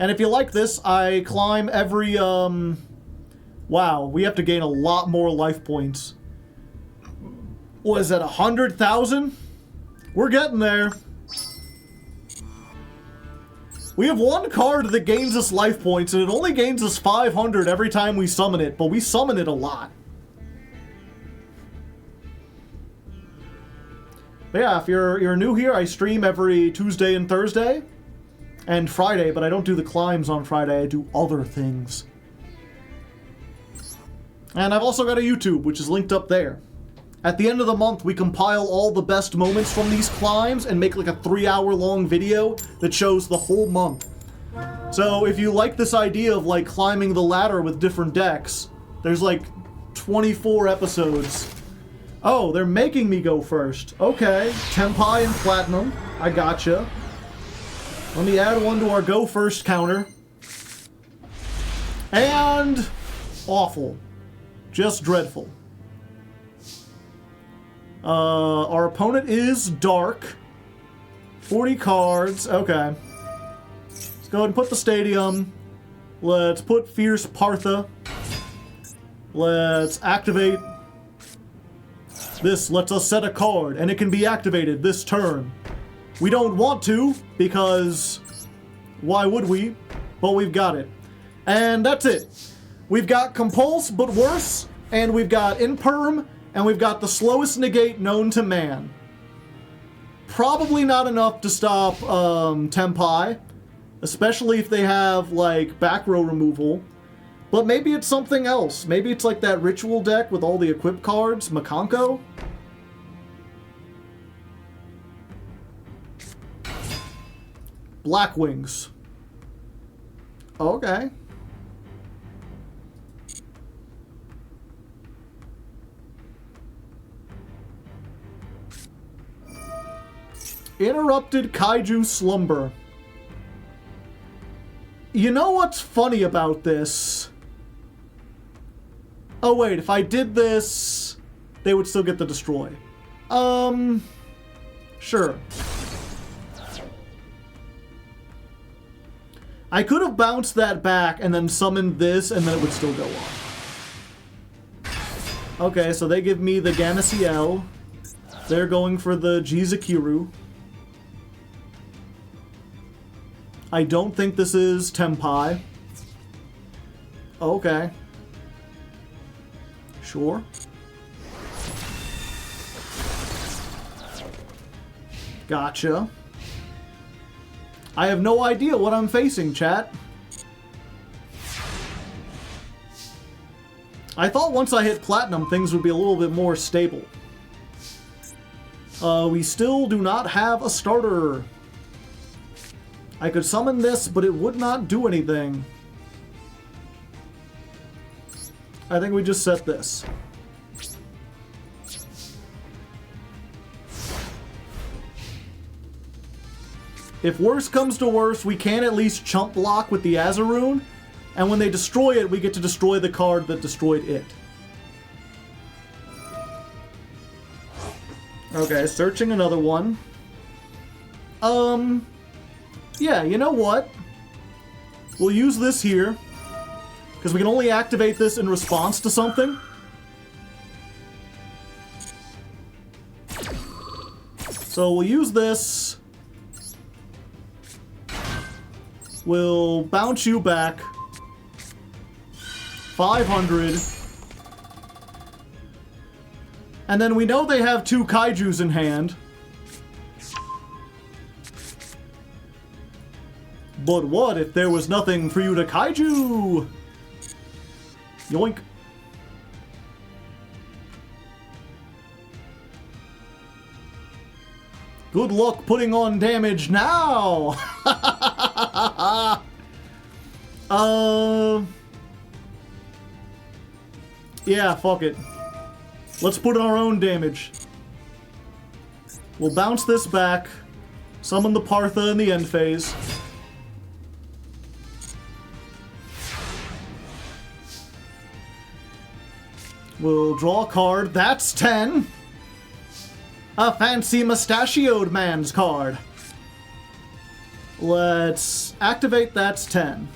And if you like this, I climb every, wow, we have to gain a lot more life points. What is that, 100,000? We're getting there. We have 1 card that gains us life points, and it only gains us 500 every time we summon it, but we summon it a lot. But yeah, if you're new here, I stream every Tuesday and Thursday. And Friday, but I don't do the climbs on Friday, I do other things. And I've also got a YouTube, which is linked up there. At the end of the month, we compile all the best moments from these climbs and make like a 3-hour-long video that shows the whole month. So if you like this idea of like climbing the ladder with different decks, there's like 24 episodes. Oh, they're making me go first. Okay, Tempai and Platinum, I gotcha. Let me add 1 to our go first counter. And awful. Just dreadful. Our opponent is Dark. 40 cards. Okay. Let's go ahead and put the stadium. Let's put Fierce Partha. Let's activate. This lets us set a card, and it can be activated this turn. We don't want to, because why would we? But we've got it. And that's it. We've got Compulse, but worse, and we've got Imperm, and we've got the slowest negate known to man. Probably not enough to stop Tempai, especially if they have, like, back row removal. But maybe it's something else. Maybe it's like that ritual deck with all the equip cards, Makanko. Black Wings. Okay. Interrupted Kaiju Slumber. You know what's funny about this? Oh wait, if I did this, they would still get the destroy. Sure. I could have bounced that back and then summoned this and then it would still go off. Okay, so they give me the Gameciel. They're going for the Jizukiru. I don't think this is Tempai. Okay. Sure. Gotcha. I have no idea what I'm facing, chat. I thought once I hit Platinum, things would be a little bit more stable. We still do not have a starter. I could summon this, but it would not do anything. I think we just set this. If worse comes to worse, we can at least chump block with the Azaroon, and when they destroy it, we get to destroy the card that destroyed it. Okay, searching another one. Yeah, you know what? We'll use this here, because we can only activate this in response to something. So we'll use this. We'll bounce you back. 500. And then we know they have 2 Kaijus in hand. But what if there was nothing for you to Kaiju? Yoink. Good luck putting on damage now! Yeah, fuck it. Let's put in our own damage. We'll bounce this back. Summon the Partha in the end phase. We'll draw a card. That's 10. A fancy mustachioed man's card. Let's activate. That's 10.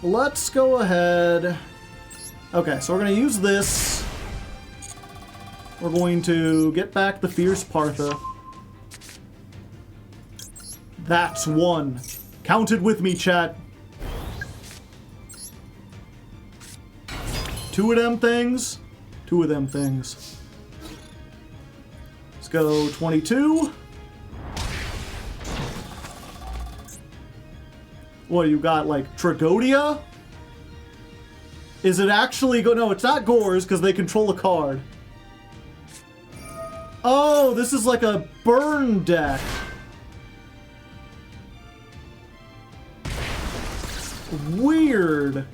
Let's go ahead. Okay, so we're going to use this. We're going to get back the Fierce Partha. That's 1. Count it with me, chat. 2 of them things. 2 of them things. Let's go 22. What, you got, like, Tragodia? Is it actually No, it's not Gores, because they control a card. Oh, this is like a burn deck. Weird.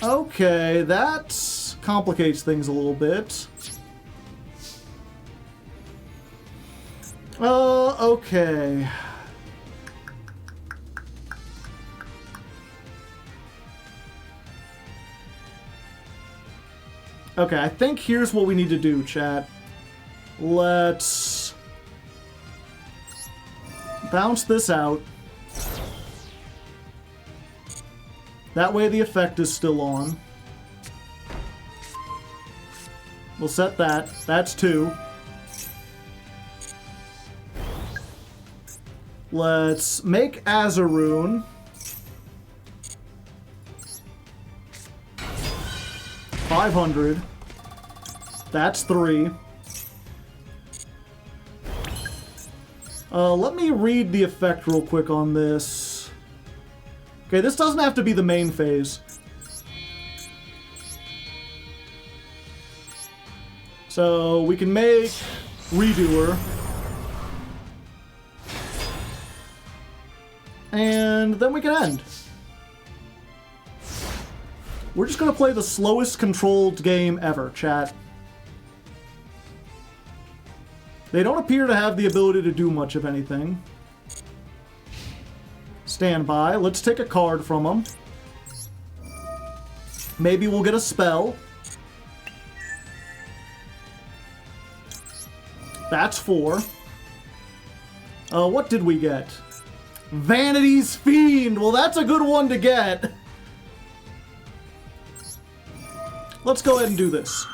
Okay, that complicates things a little bit. Okay. Okay, I think here's what we need to do, chat. Let's bounce this out. That way the effect is still on. We'll set that. That's 2. Let's make Azaroon. 500. That's 3. Let me read the effect real quick on this. Okay, this doesn't have to be the main phase. So we can make Redoer. And then we can end. We're just gonna play the slowest controlled game ever, chat. They don't appear to have the ability to do much of anything. Stand by. Let's take a card from them. Maybe we'll get a spell. That's 4. What did we get? Vanity's Fiend! Well, that's a good one to get. Let's go ahead and do this.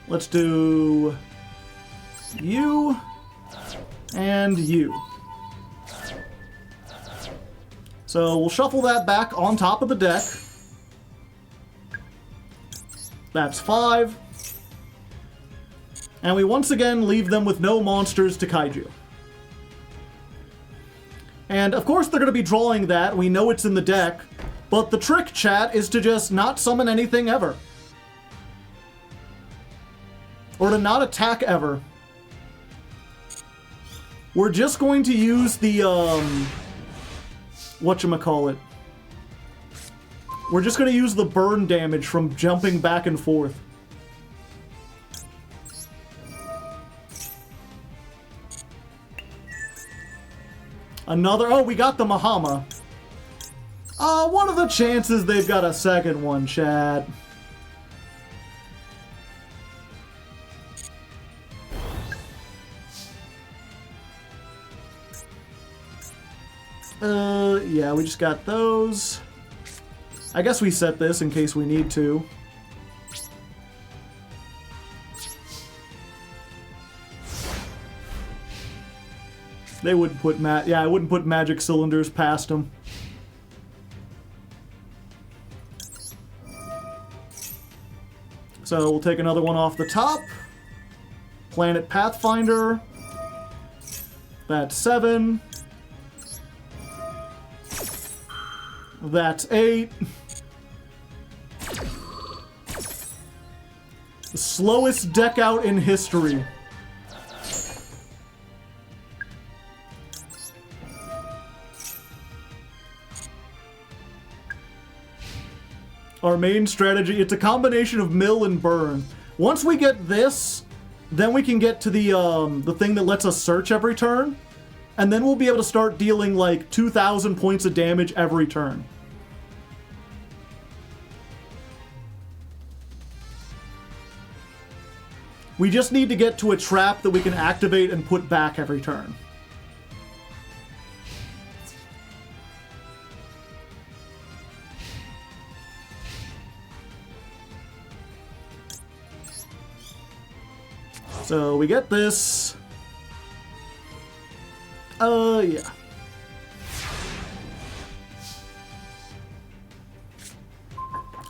Let's do you and you. So we'll shuffle that back on top of the deck. That's 5. And we once again leave them with no monsters to kaiju. And of course they're going to be drawing that. We know it's in the deck. But the trick, chat, is to just not summon anything ever. Or to not attack ever. We're just going to use the, whatchamacallit. We're just going to use the burn damage from jumping back and forth. Another, oh, we got the Mahama. What are the chances they've got a second one, chat? Yeah, we just got those. I guess we set this in case we need to. They wouldn't put yeah, I wouldn't put magic cylinders past them. So we'll take another one off the top. Planet Pathfinder. That's 7. That's 8. The slowest deck out in history. Our main strategy, it's a combination of mill and burn. Once we get this, then we can get to the thing that lets us search every turn. And then we'll be able to start dealing like 2,000 points of damage every turn. We just need to get to a trap that we can activate and put back every turn. So we get this. Yeah.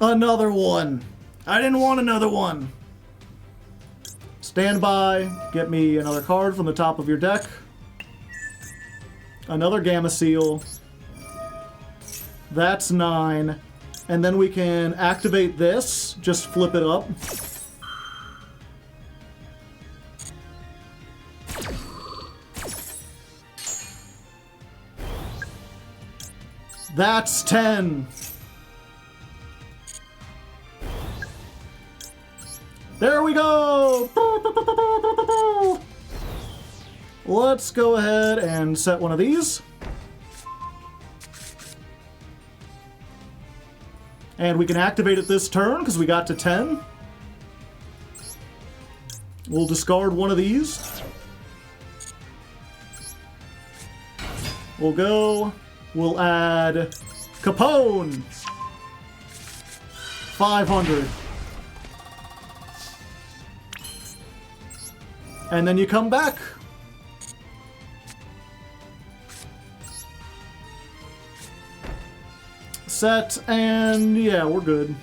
Another one. I didn't want another one. Stand by. Get me another card from the top of your deck. Another Gamma Seal. That's 9. And then we can activate this. Just flip it up. That's 10. There we go! Let's go ahead and set one of these. And we can activate it this turn because we got to 10. We'll discard one of these. We'll go. We'll add Capone. 500. And then you come back. set, and yeah, we're good.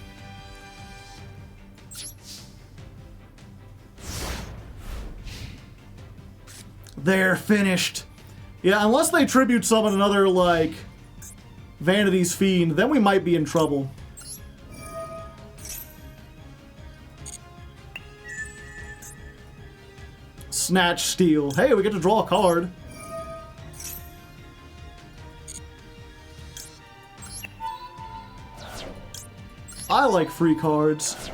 They're finished. Yeah, unless they tribute summon another, like, Vanity's Fiend, then we might be in trouble. Snatch Steal. Hey, we get to draw a card. I like free cards.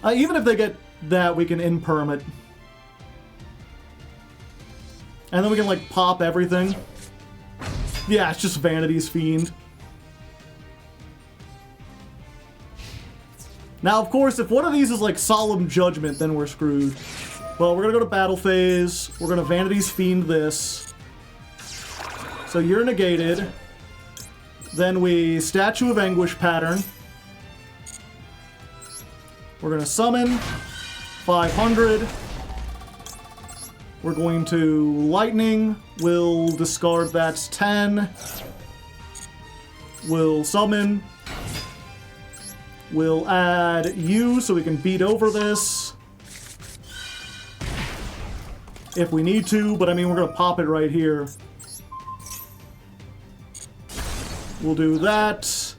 Even if they get that, we can imperm it. And then we can, like, pop everything. Yeah, it's just Vanity's Fiend. Now, of course, if one of these is, like, Solemn Judgment, then we're screwed. Well, we're gonna go to Battle Phase. We're gonna Vanity's Fiend this. So you're negated. Then we Statue of Anguish pattern. We're gonna summon 500. We're going to Lightning. We'll discard, that's 10. We'll summon. We'll add you so we can beat over this. If we need to, but I mean, we're gonna pop it right here. We'll do that.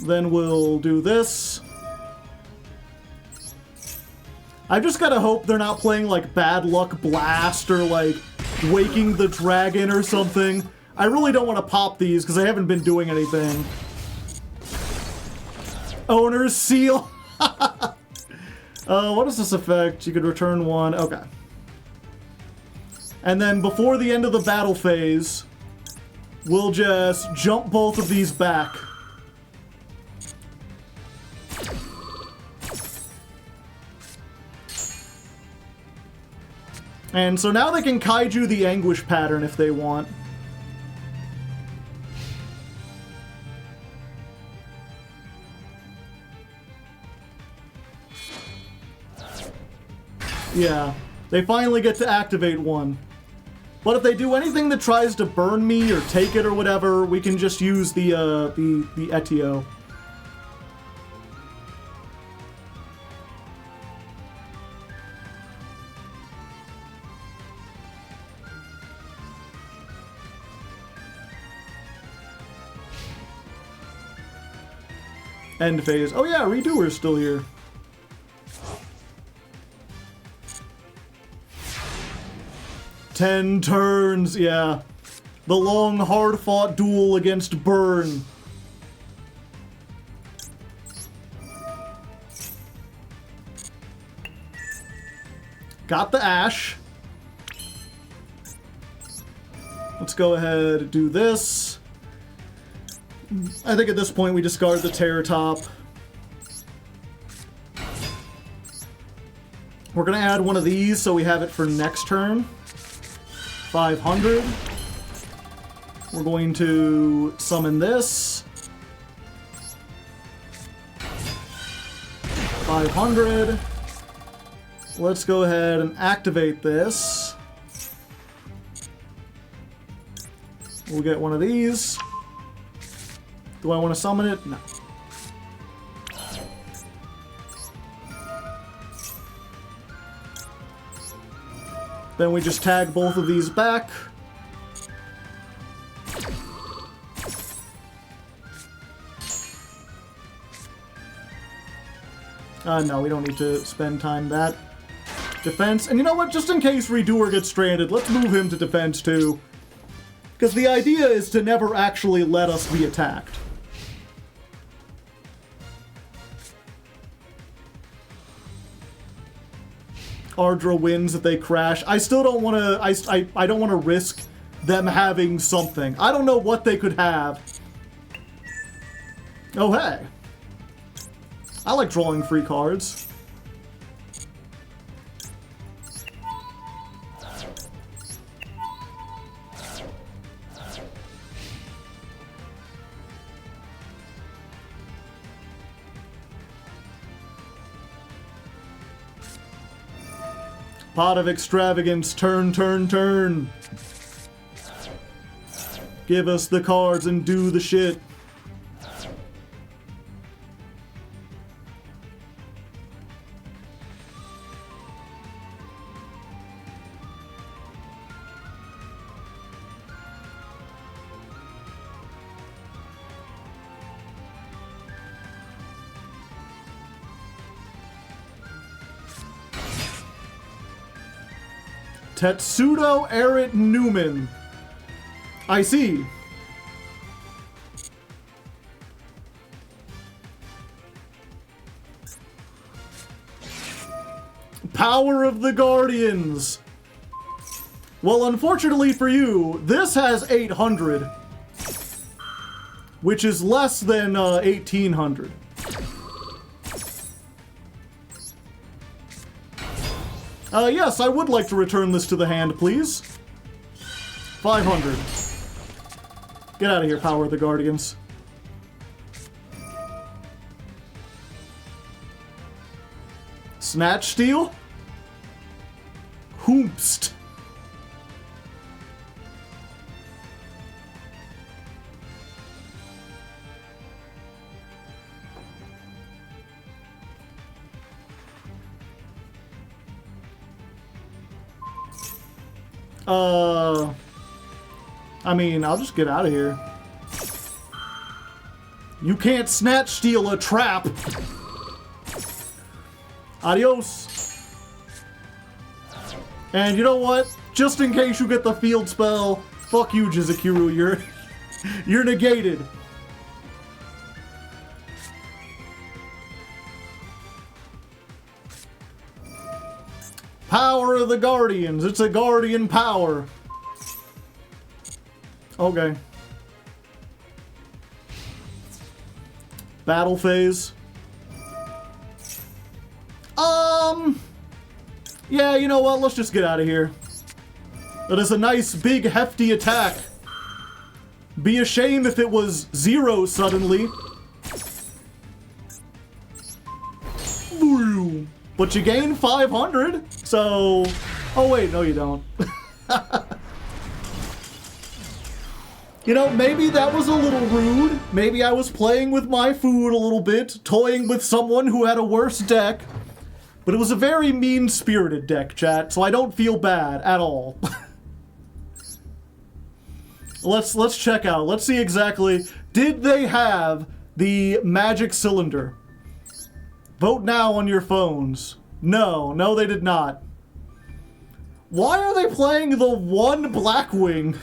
Then we'll do this. I just gotta hope they're not playing, like, Bad Luck Blast or, like, Waking the Dragon or something. I really don't want to pop these because I haven't been doing anything. Owner's Seal. What does this affect? You could return one. Okay. And then before the end of the battle phase, we'll just jump both of these back. And so now they can Kaiju the Anguish pattern if they want. Yeah, they finally get to activate one. But if they do anything that tries to burn me or take it or whatever, we can just use the Etio. End phase. Oh yeah, Redoer's still here. Ten turns, yeah. The long, hard-fought duel against Burn. Got the Ash. Let's go ahead and do this. I think at this point we discard the Terror Top. We're gonna add one of these so we have it for next turn. 500. We're going to summon this. 500. Let's go ahead and activate this. We'll get one of these. Do I want to summon it? No. Then we just tag both of these back. No, we don't need to spend time that. Defense. And you know what? Just in case Redoer gets stranded, let's move him to defense too. Because the idea is to never actually let us be attacked. Ardra wins if they crash. I still don't want to. I don't want to risk them having something. I don't know what they could have. Oh hey, I like drawing free cards. Pot of Extravagance, turn, turn, turn. Give us the cards and do the shit. Tetsudo Erit Newman. I see. Power of the Guardians. Well, unfortunately for you, this has 800, which is less than 1800. Yes, I would like to return this to the hand, please. 500. Get out of here, Power of the Guardians. Snatch Steal? Hoomst. I mean, I'll just get out of here. You can't snatch steal a trap. Adios. And you know what? Just in case you get the field spell, fuck you, Jizukiru. You're negated. Power of the Guardians. It's a guardian power. Okay. Battle phase. Yeah, you know what? Let's just get out of here. That is a nice, big, hefty attack. Be a shame if it was 0 suddenly. But you gain 500, so... Oh wait, no you don't. You know, maybe that was a little rude. Maybe I was playing with my food a little bit, toying with someone who had a worse deck. But it was a very mean-spirited deck, chat, so I don't feel bad at all. Let's check out. Let's see exactly. Did they have the magic cylinder? Vote now on your phones. No, they did not. Why are they playing the one Blackwing?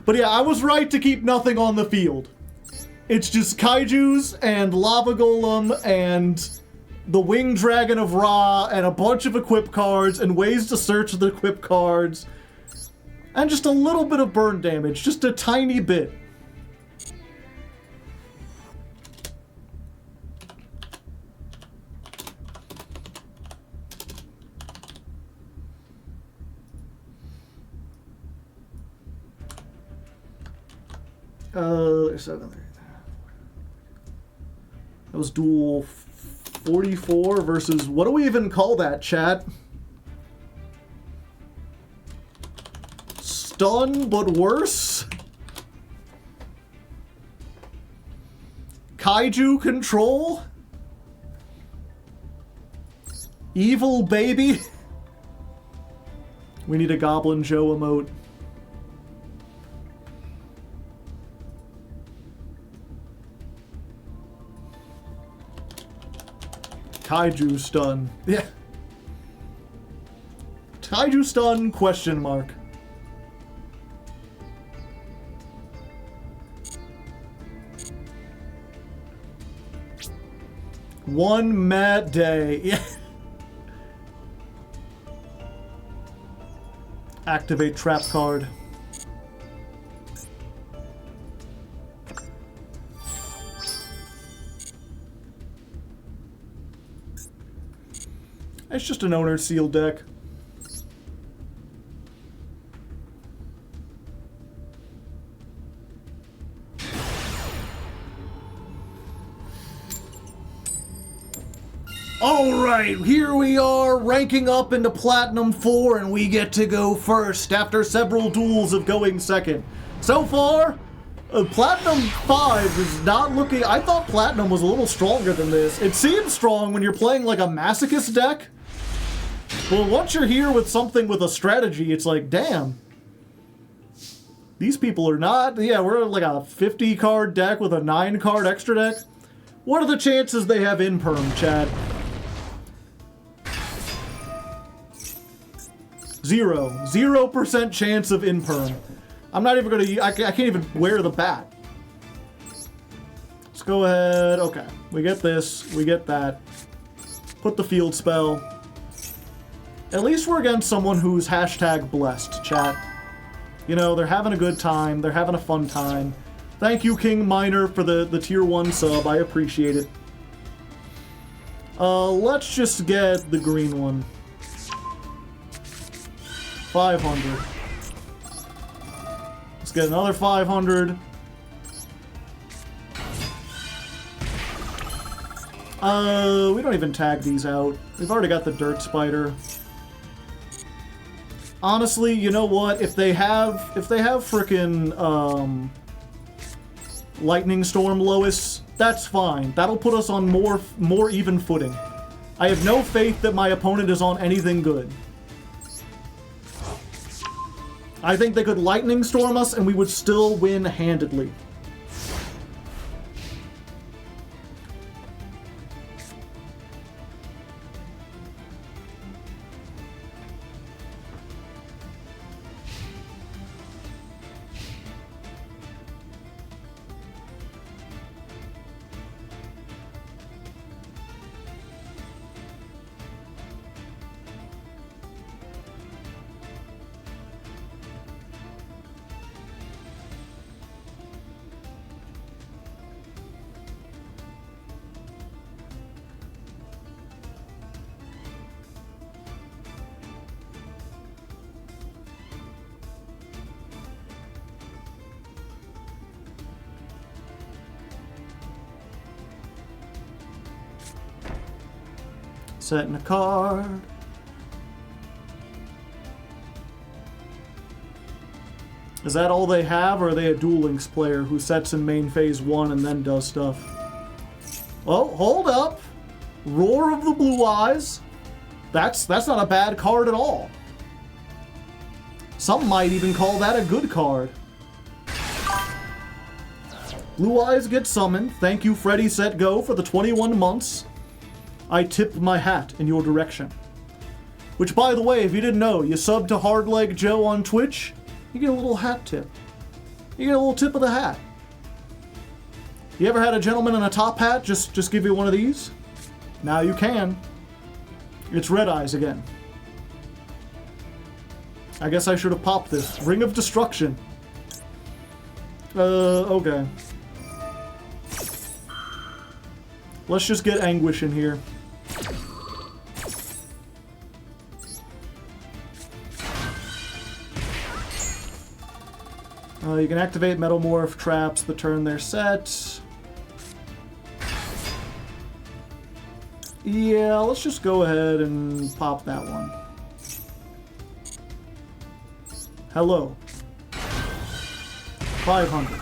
But yeah, I was right to keep nothing on the field. It's just Kaijus and Lava Golem and the Winged Dragon of Ra and a bunch of equip cards and ways to search the equip cards. And just a little bit of burn damage, just a tiny bit. There's 7 there. That was duel 44 versus, what do we even call that, chat? Stun, but worse? Kaiju control? Evil baby? We need a Goblin Joe emote. Kaiju stun. Yeah. Kaiju stun, question mark. One mad day. Yeah. Activate trap card. It's just an owner seal deck. Alright, here we are, ranking up into Platinum 4, and we get to go first after several duels of going second. So far, Platinum 5 is not looking... I thought Platinum was a little stronger than this. It seems strong when you're playing like a masochist deck. But once you're here with something with a strategy, it's like, damn. These people are not... Yeah, we're like a 50-card deck with a 9-card extra deck. What are the chances they have Imperm, Chad? 0% chance of Imperm. I'm not even gonna... I can't even wear the bat. Let's go ahead... Okay. We get this. We get that. Put the field spell. At least we're against someone who's hashtag blessed, chat. You know, they're having a good time. They're having a fun time. Thank you, King Miner, for the tier 1 sub. I appreciate it. Let's just get the green one. 500. Let's get another 500. We don't even tag these out. We've already got the Dirt Spider. Honestly, you know what? If they have frickin' Lightning Storm Lois, that's fine. That'll put us on more even footing. I have no faith that my opponent is on anything good. I think they could Lightning Storm us and we would still win handedly. Setting a card. Is that all they have, or are they a Duel Links player who sets in main phase 1 and then does stuff? Oh, hold up. Roar of the Blue Eyes. That's not a bad card at all. Some might even call that a good card. Blue Eyes get summoned. Thank you, Freddy Set Go, for the 21 months. I tip my hat in your direction. Which, by the way, if you didn't know, you sub to Hardleg Joe on Twitch, you get a little hat tip. You get a little tip of the hat. You ever had a gentleman in a top hat just give you one of these? Now you can. It's Red Eyes again. I guess I should have popped this. Ring of Destruction. Okay. Let's just get Anguish in here. You can activate Metamorph traps the turn they're set. Yeah, let's just go ahead and pop that one. Hello. 500.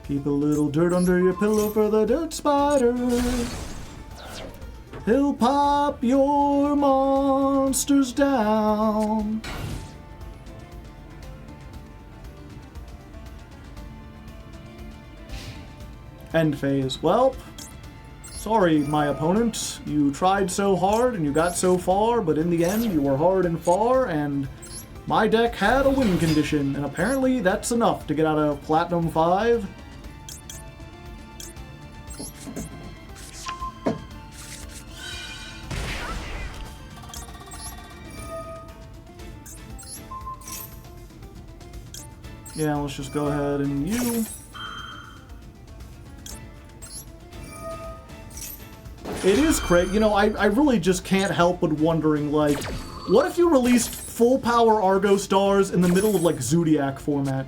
Keep a little dirt under your pillow for the Dirt Spider. He'll pop your monsters down. End phase. Well, sorry, my opponent. You tried so hard and you got so far, but in the end, you were hard and far, and my deck had a win condition, and apparently that's enough to get out of Platinum 5. Yeah, let's just go ahead and you. It is crazy. You know, I really just can't help but wondering, like, what if you released full power Argostars in the middle of, like, Zodiac format?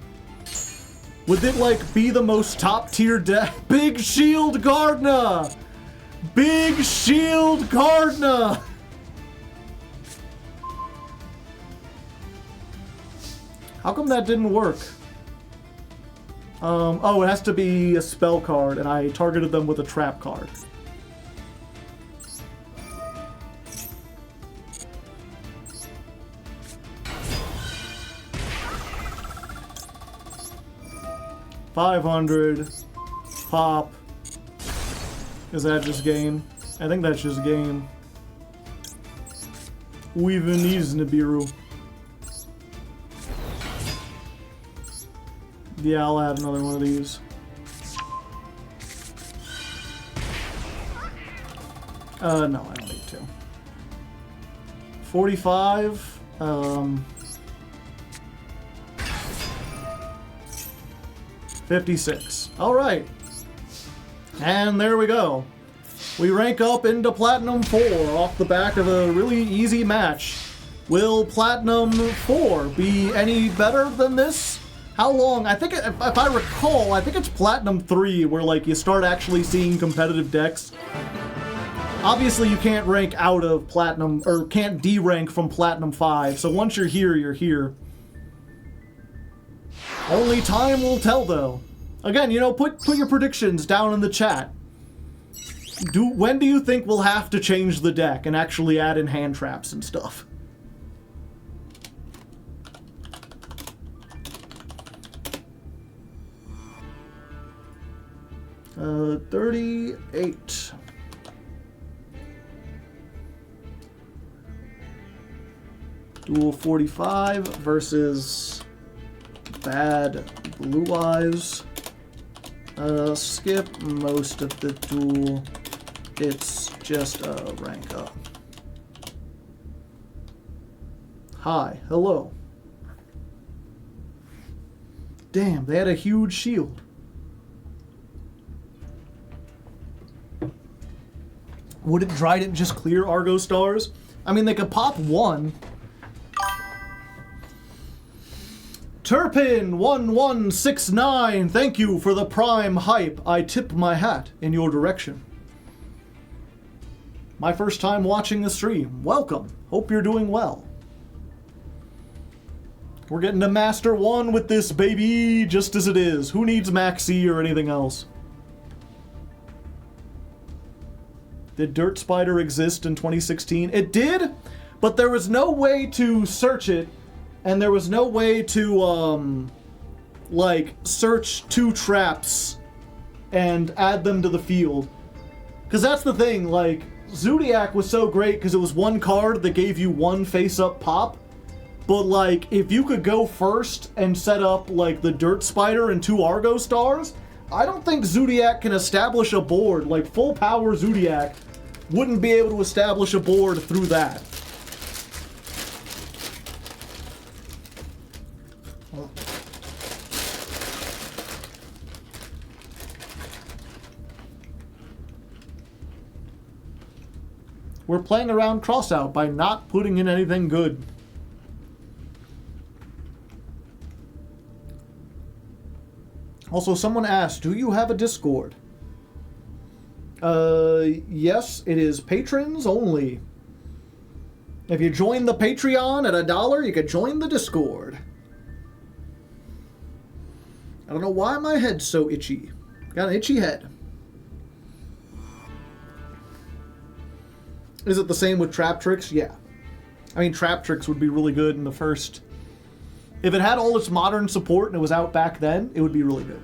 Would it, like, be the most top tier deck? Big Shield Gardna! Big Shield Gardna! How come that didn't work? Oh, it has to be a spell card, and I targeted them with a trap card. $500 pop. Is that just game? I think that's just game. We've needs Nibiru. Yeah, I'll add another one of these. No, I don't need to. 45. 56. All right. And there we go. We rank up into Platinum 4 off the back of a really easy match. Will Platinum 4 be any better than this? How long? I think, if I recall, I think it's Platinum 3 where, like, you start actually seeing competitive decks. Obviously, you can't rank out of Platinum, or can't D-rank from Platinum 5, so once you're here, you're here. Only time will tell, though. Again, you know, put your predictions down in the chat. When do you think we'll have to change the deck and actually add in hand traps and stuff? Uh, 38. Dual 45 versus Bad Blue Eyes. Skip most of the duel. It's just a rank up. Hi, hello. Damn, they had a huge shield. Wouldn't Trident just clear Argostars? I mean, they could pop one. Turpin1169, thank you for the prime hype. I tip my hat in your direction. My first time watching the stream. Welcome. Hope you're doing well. We're getting to Master 1 with this baby, just as it is. Who needs Maxi or anything else? Did Dirt Spider exist in 2016? It did, but there was no way to search it, and there was no way to, like, search 2 traps and add them to the field. Because that's the thing, like, Zodiac was so great because it was one card that gave you 1 face-up pop, but, like, if you could go first and set up, like, the Dirt Spider and 2 Argostars, I don't think Zodiac can establish a board. Like, full power Zodiac wouldn't be able to establish a board through that. We're playing around crossout by not putting in anything good. Also, someone asked, do you have a Discord? Yes, it is patrons only. If you join the Patreon at $1, you can join the Discord. I don't know why my head's so itchy. Got an itchy head. Is it the same with Trap Tricks? Yeah. I mean, Trap Tricks would be really good in the first... If it had all its modern support and it was out back then, it would be really good.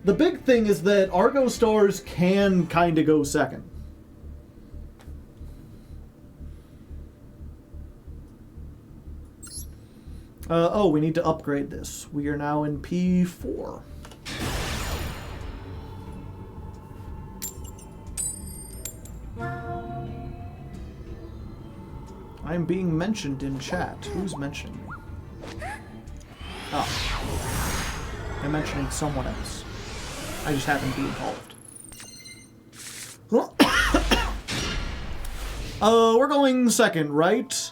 The big thing is that Argostars can kind of go second. Oh, we need to upgrade this. We are now in P4. I'm being mentioned in chat. Who's mentioning me? Oh. I'm mentioning someone else. I just happen to be involved. We're going second, right?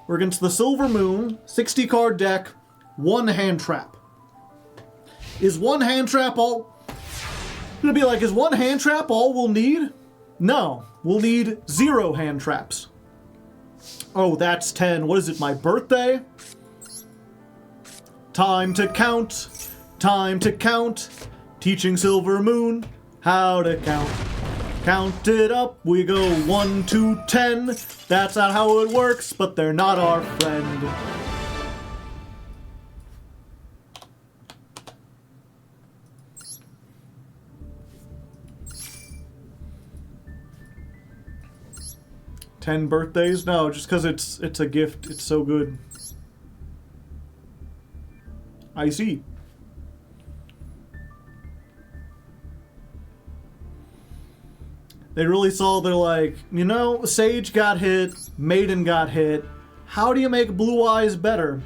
We're against the Silver Moon, 60 card deck, 1 hand trap. Is 1 hand trap all... It's gonna be like, is 1 hand trap all we'll need? No, we'll need 0 hand traps. Oh, that's 10. What is it, my birthday? Time to count. Time to count. Teaching Silver Moon how to count. Count it up, we go 1 to 10. That's not how it works, but they're not our friend. "10 birthdays? No, just because it's a gift. It's so good." I see. They really saw, they're like, you know, Sage got hit, Maiden got hit. How do you make Blue Eyes better?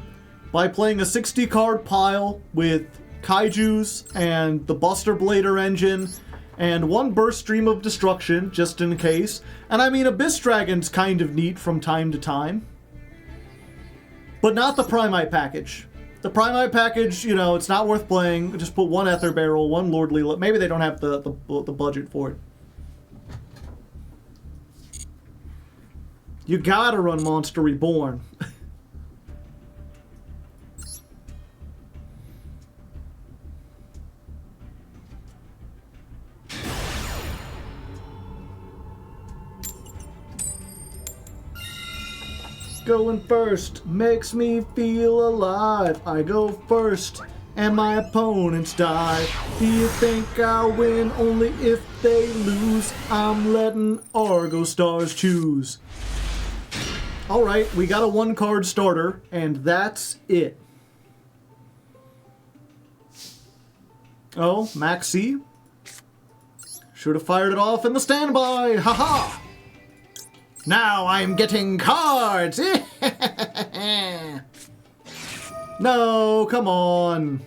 By playing a 60 card pile with Kaijus and the Buster Blader engine and 1 burst stream of destruction, just in case. And I mean, Abyss Dragon's kind of neat from time to time. But not the Primite package. The Primite package, you know, it's not worth playing. Just put 1 Ether Barrel, 1 Lordly. Maybe they don't have the budget for it. You gotta run Monster Reborn. Going first makes me feel alive. I go first and my opponents die. Do you think I'll win only if they lose? I'm letting Argostars choose. Alright, we got a 1-card starter, and that's it. Oh, Maxi. Should have fired it off in the standby. Haha! Now I'm getting cards! No, come on.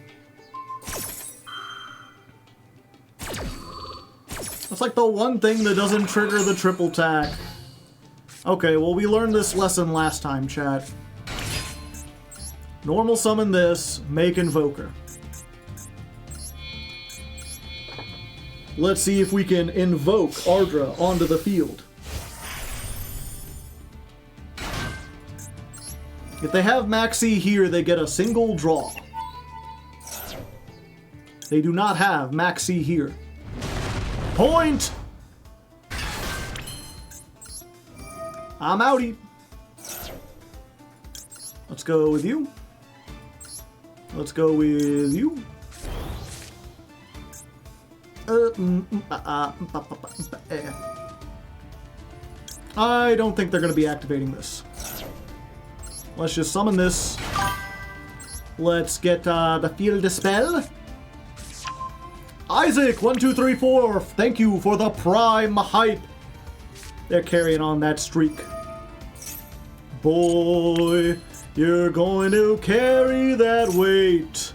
That's like the one thing that doesn't trigger the triple tack. Okay, well, we learned this lesson last time, chat. Normal summon this, make Invoker. Let's see if we can invoke Ardra onto the field. If they have Maxi here, they get a single draw. They do not have Maxi here. Point! I'm outie. Let's go with you. Let's go with you. I don't think they're going to be activating this. Let's just summon this. Let's get the Field Dispel. Isaac, 1, 2, 3, 4. Thank you for the Prime Hype. They're carrying on that streak. Boy, you're going to carry that weight.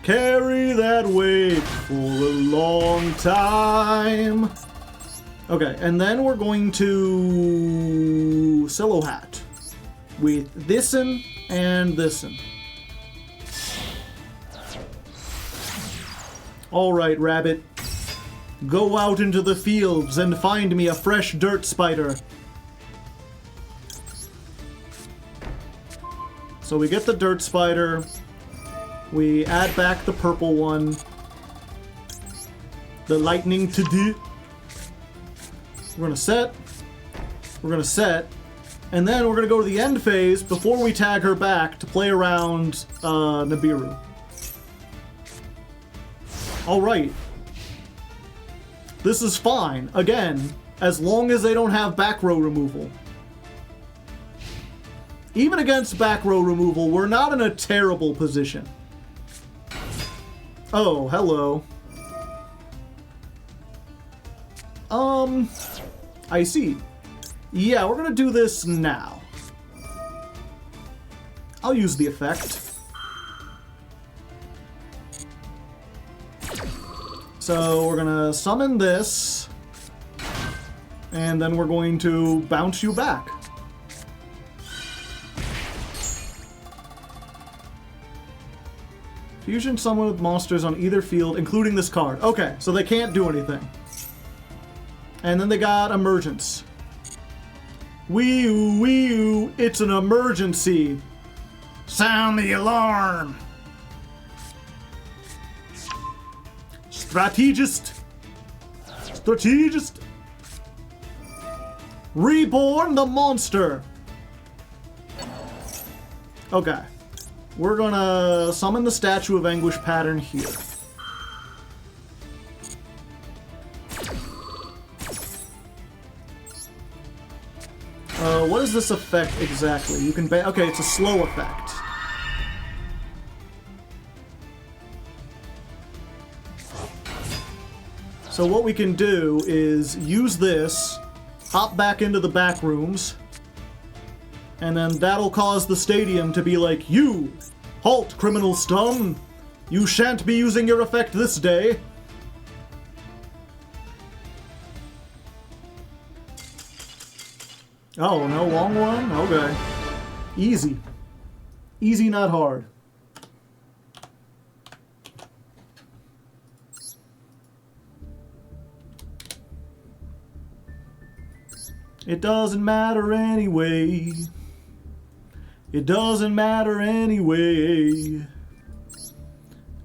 Carry that weight for a long time. Okay, and then we're going to Silo Hat with this'n and this'n. Alright, Rabbit. Go out into the fields and find me a fresh dirt spider. So we get the dirt spider. We add back the purple one. The lightning to do. We're gonna set. We're gonna set. And then we're gonna go to the end phase before we tag her back to play around Nibiru. Alright. This is fine, again, as long as they don't have back row removal. Even against back row removal, we're not in a terrible position. Oh, hello. I see. Yeah, we're gonna do this now. I'll use the effect. So we're gonna summon this, and then we're going to bounce you back. Fusion summon with monsters on either field, including this card. Okay, so they can't do anything. And then they got emergence. Wee-oo, wee-oo, it's an emergency. Sound the alarm. Strategist. Strategist. Reborn the monster. Okay. We're gonna summon the Statue of Anguish pattern here. What is this effect exactly? You can okay, it's a slow effect. So what we can do is use this, hop back into the back rooms, and then that'll cause the stadium to be like, "You! Halt, criminal scum! You shan't be using your effect this day!" Oh, no long one? Okay. Easy. Easy, not hard. It doesn't matter anyway. It doesn't matter anyway.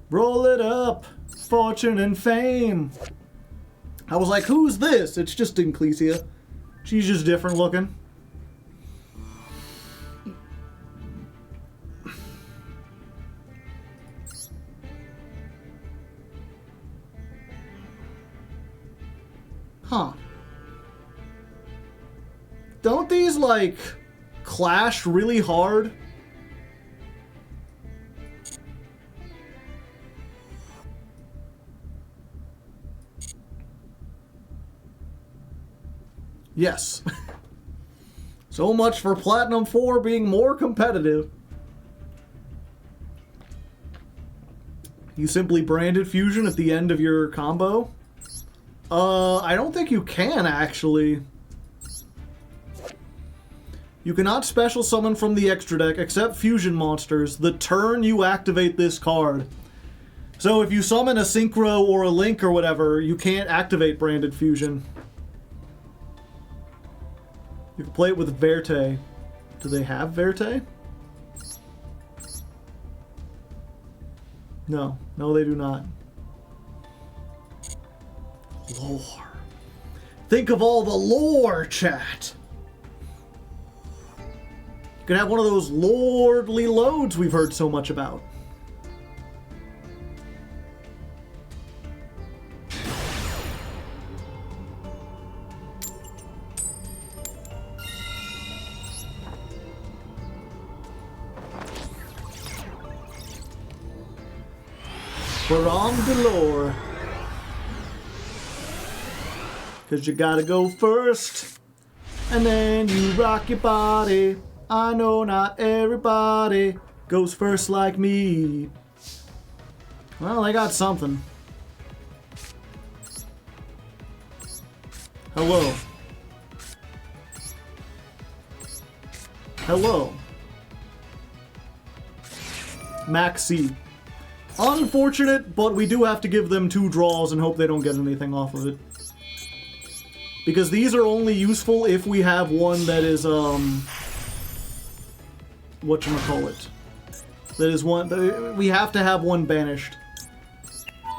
Roll it up, fortune and fame. I was like, who's this? It's just Ecclesia. She's just different looking. Huh. Don't these, like, clash really hard? Yes. So much for Platinum 4 being more competitive. You simply branded fusion at the end of your combo? I don't think you can, actually. You cannot special summon from the extra deck except fusion monsters the turn you activate this card. So if you summon a Synchro or a Link or whatever, you can't activate branded fusion. You can play it with Verte. Do they have Verte? No. No, they do not. Lore. Think of all the lore, chat! You can have one of those lordly loads we've heard so much about. Baron galore. Cause you gotta go first, and then you rock your body. I know not everybody goes first like me. Well, I got something. Hello. Hello. Maxi. Unfortunate, but we do have to give them 2 draws and hope they don't get anything off of it. Because these are only useful if we have one that is, whatchamacallit. That is one, we have to have one banished.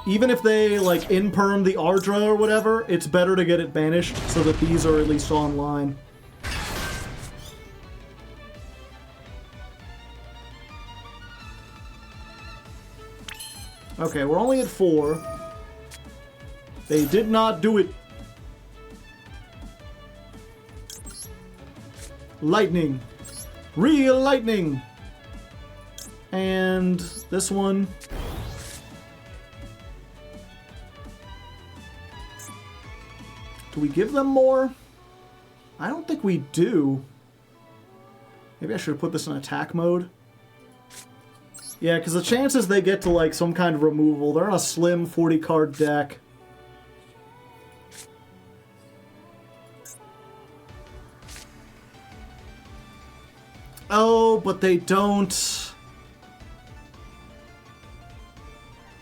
Even if they, like, in-perm the Ardra or whatever, it's better to get it banished so that these are at least online. Okay, we're only at 4. They did not do it. Lightning. Real lightning. And this one. Do we give them more? I don't think we do. Maybe I should have put this in attack mode. Yeah, because the chances they get to, like, some kind of removal, they're on a slim 40-card deck. Oh, but they don't.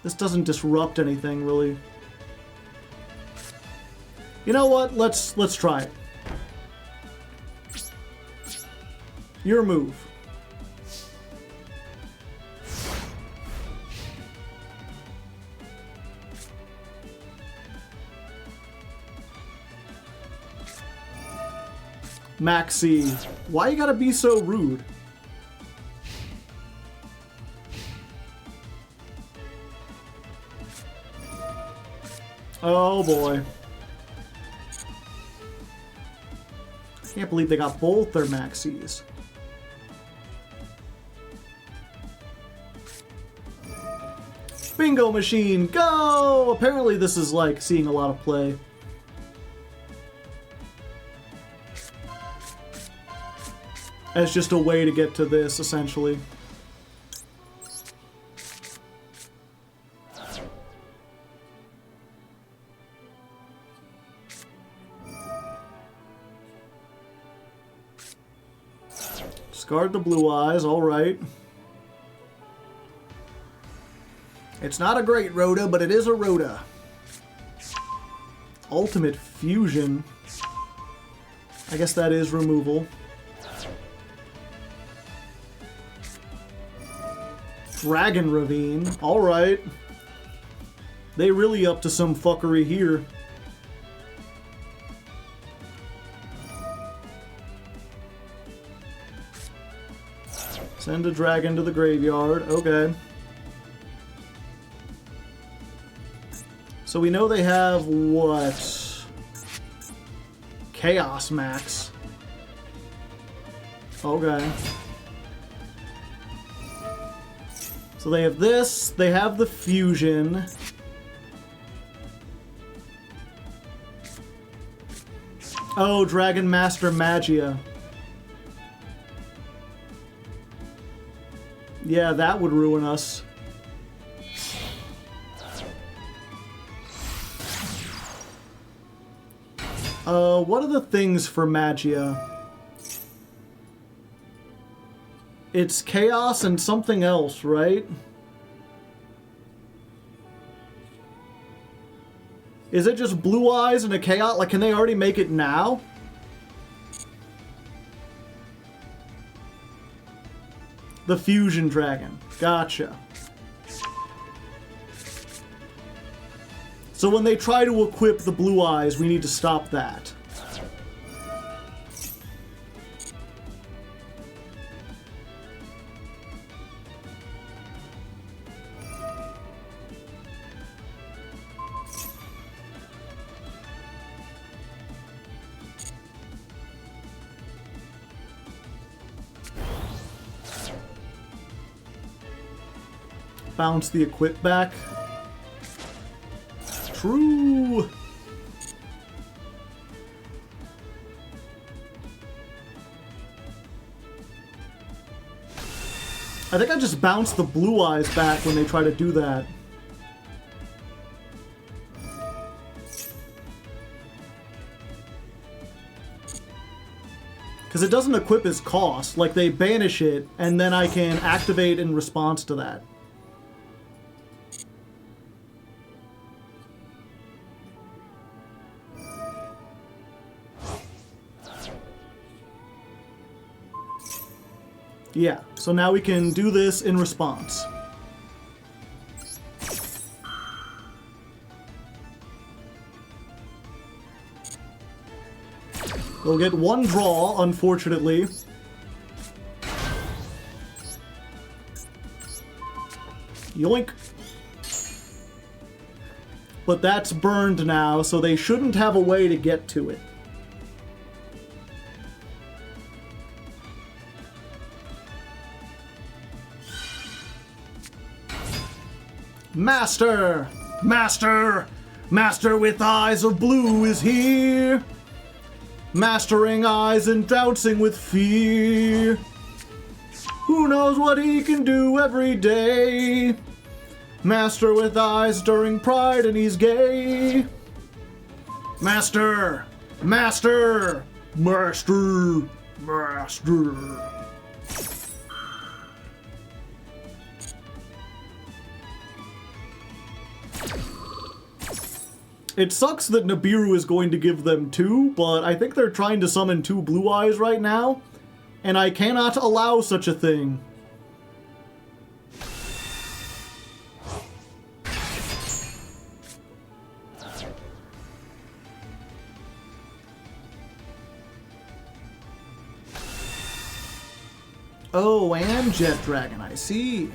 This doesn't disrupt anything, really. You know what? Let's try it. Your move. Maxi, why you gotta be so rude? Oh boy. Can't believe they got both their Maxis. Bingo machine, go! Apparently this is like seeing a lot of play. As just a way to get to this, essentially. Discard the blue eyes, alright. It's not a great Rhoda, but it is a Rhoda. Ultimate Fusion. I guess that is removal. Dragon Ravine. Alright. They really up to some fuckery here. Send a dragon to the graveyard. Okay. So we know they have what? Chaos Max. Okay. So they have this, they have the fusion. Oh, Dragon Master Magia. Yeah, that would ruin us. What are the things for Magia? It's Chaos and something else, right? Is it just Blue Eyes and a Chaos? Like, can they already make it now? The Fusion Dragon. Gotcha. So when they try to equip the Blue Eyes, we need to stop that. Bounce the equip back. True. I think I just bounced the Blue Eyes back when they try to do that. Because it doesn't equip as cost. Like, they banish it, and then I can activate in response to that. Yeah, so now we can do this in response. We'll get one draw, unfortunately. Yoink. But that's burned now, so they shouldn't have a way to get to it. Master! Master! Master with eyes of blue is here! Mastering eyes and trouncing with fear. Who knows what he can do every day? Master with eyes stirring pride and he's gay. Master! Master! Master! Master! It sucks that Nibiru is going to give them 2, but I think they're trying to summon 2 Blue Eyes right now, and I cannot allow such a thing. Oh, and Jet Dragon, I see.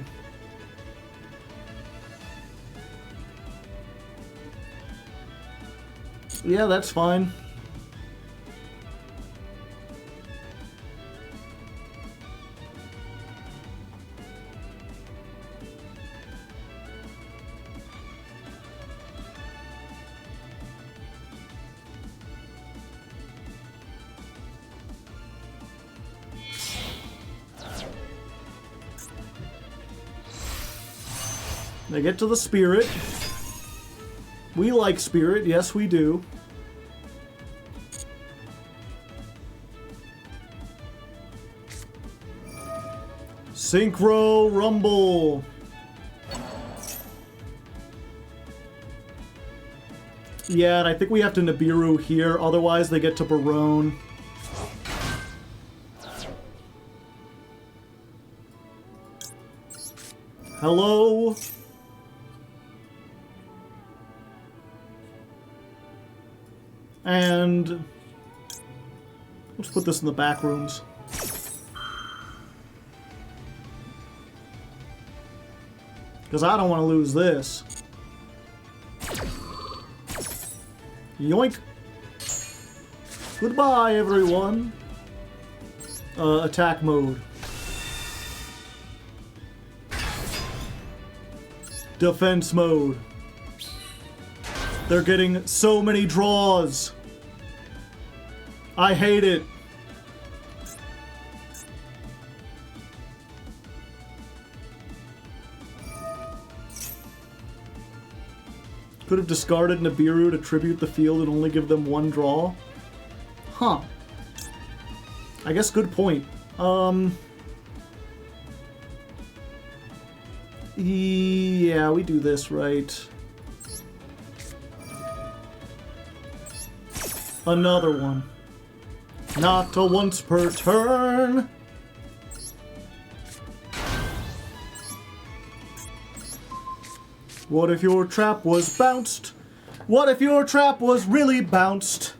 Yeah, that's fine. They get to the Spirit. We like Spirit, yes we do. Synchro Rumble. Yeah, and I think we have to Nibiru here, otherwise they get to Barone. Hello? And let's put this in the back rooms. Because I don't want to lose this. Yoink. Goodbye, everyone. Attack mode. Defense mode. They're getting so many draws. I hate it. Could have discarded Nibiru to tribute the field and only give them 1 draw. Huh. I guess good point. Yeah, we do this right. Another one. Not a once per turn. What if your trap was bounced? What if your trap was really bounced?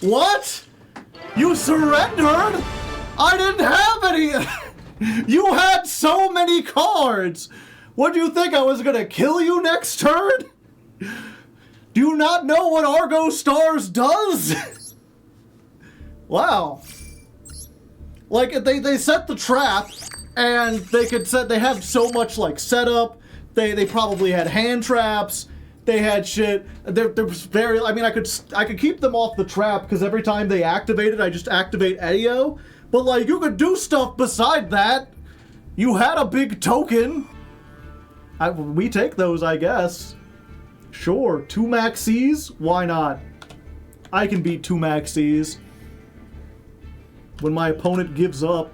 What? You surrendered? I didn't have any. You had so many cards. What do you think, I was gonna kill you next turn? Do you not know what Argostars does? Wow. Like, they set the trap, and they had so much, like, setup. They probably had hand traps. They had shit. They're very, I mean, I could keep them off the trap, because every time they activated, I just activate Edio. But, like, you could do stuff beside that. You had a big token. We take those, I guess. Sure, 2 Maxis? Why not? I can beat 2 Maxis. When my opponent gives up.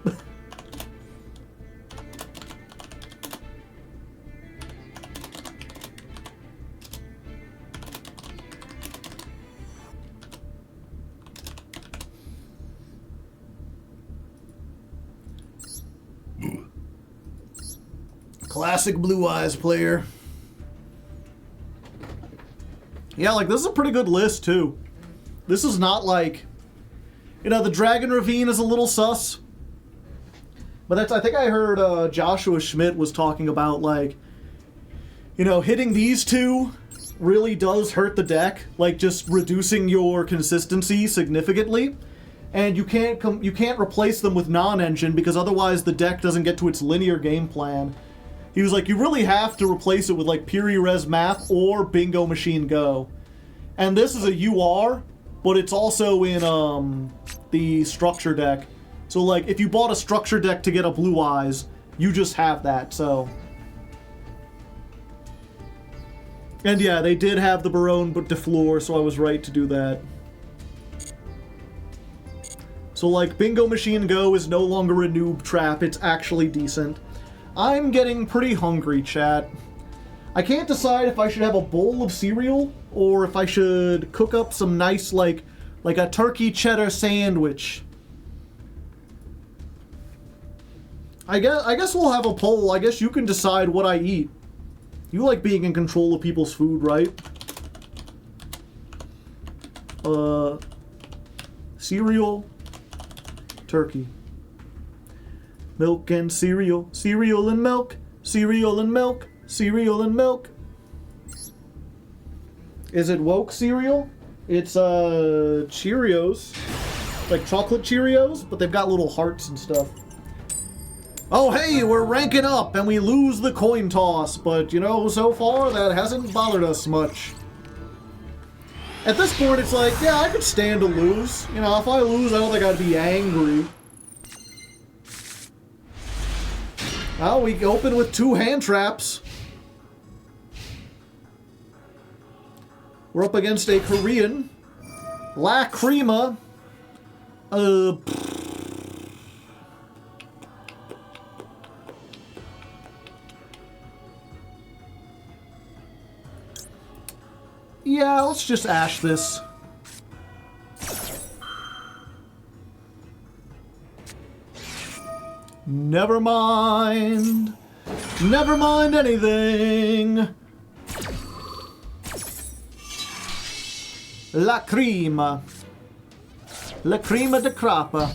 Classic Blue Eyes player. Yeah, like, this is a pretty good list, too. This is not like... You know, the Dragon Ravine is a little sus. But that's, I think I heard Joshua Schmidt was talking about, like, you know, hitting these 2 really does hurt the deck. Like, just reducing your consistency significantly. And you can't replace them with non-engine, because otherwise the deck doesn't get to its linear game plan. He was like, you really have to replace it with, like, Piri-Res Math or Bingo Machine Go. And this is a UR, but it's also in, the structure deck. So, like, if you bought a structure deck to get a Blue Eyes, you just have that, so. And yeah, they did have the Barone but DeFleur, so I was right to do that. So, like, Bingo Machine Go is no longer a noob trap, it's actually decent. I'm getting pretty hungry, chat. I can't decide if I should have a bowl of cereal or if I should cook up some nice, like a turkey cheddar sandwich. I guess we'll have a poll. I guess you can decide what I eat. You like being in control of people's food, right? Cereal, turkey. Milk and cereal, cereal and milk, cereal and milk, cereal and milk. Is it woke cereal? It's Cheerios, like chocolate Cheerios, but they've got little hearts and stuff. Oh hey, we're ranking up and we lose the coin toss, but you know, so far that hasn't bothered us much. At this point it's like, yeah, I could stand to lose. You know, if I lose, I don't think I'd be angry. Well, we open with 2 hand traps. We're up against a Korean. La Crema. Yeah, let's just ash this. Never mind. Never mind anything. La crema. La crema de crappa.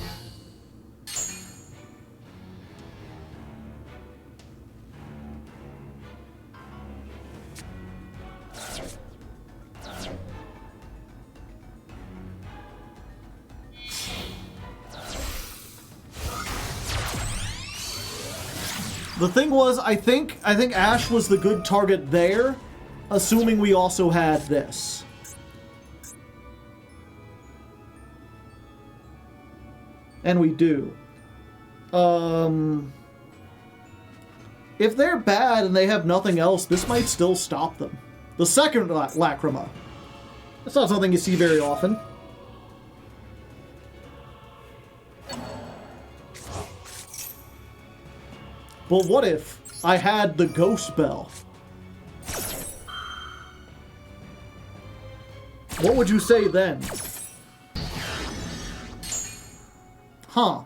The thing was, I think Ash was the good target there, assuming we also had this. And we do. If they're bad and they have nothing else, this might still stop them. The second Lacrima. That's not something you see very often. But what if I had the Ghost Bell? What would you say then? Huh.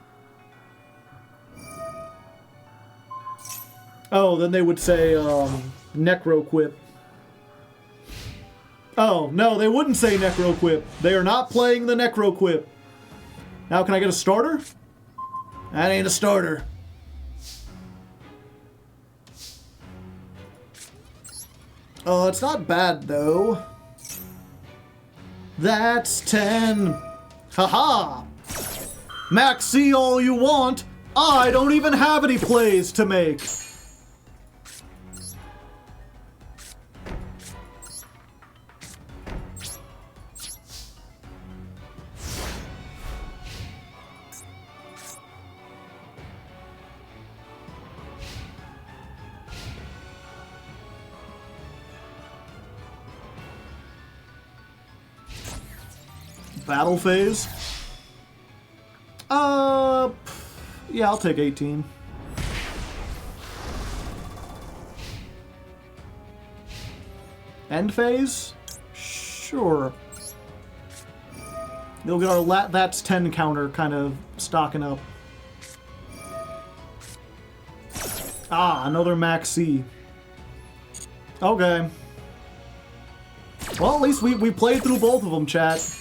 Oh, then they would say, Necro Quip. Oh, no, they wouldn't say Necro Quip. They are not playing the Necro Quip. Now, can I get a starter? That ain't a starter. Oh, it's not bad, though. That's 10. Haha! Max C all you want. I don't even have any plays to make. Battle phase? Yeah, I'll take 18. End phase? Sure. They'll get our that's 10 counter kind of stocking up. Ah, another Max C. Okay. Well, at least we played through both of them, chat.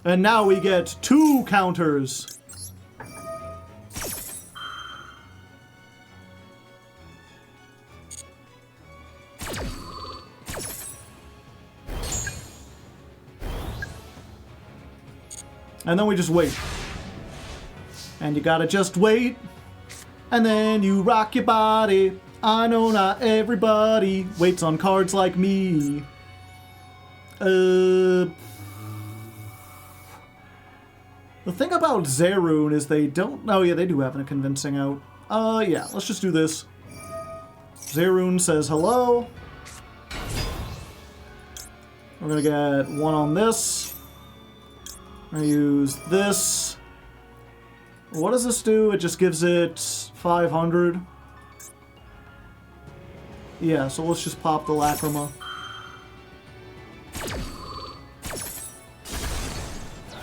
And now we get 2 counters. And then we just wait. And you gotta just wait. And then you rock your body. I know not everybody waits on cards like me. The thing about Zerun is they don't... Oh, yeah, they do have a convincing out. Yeah, let's just do this. Zerun says hello. We're gonna get 1 on this. We're gonna use this. What does this do? It just gives it 500. Yeah, so let's just pop the Lacrima.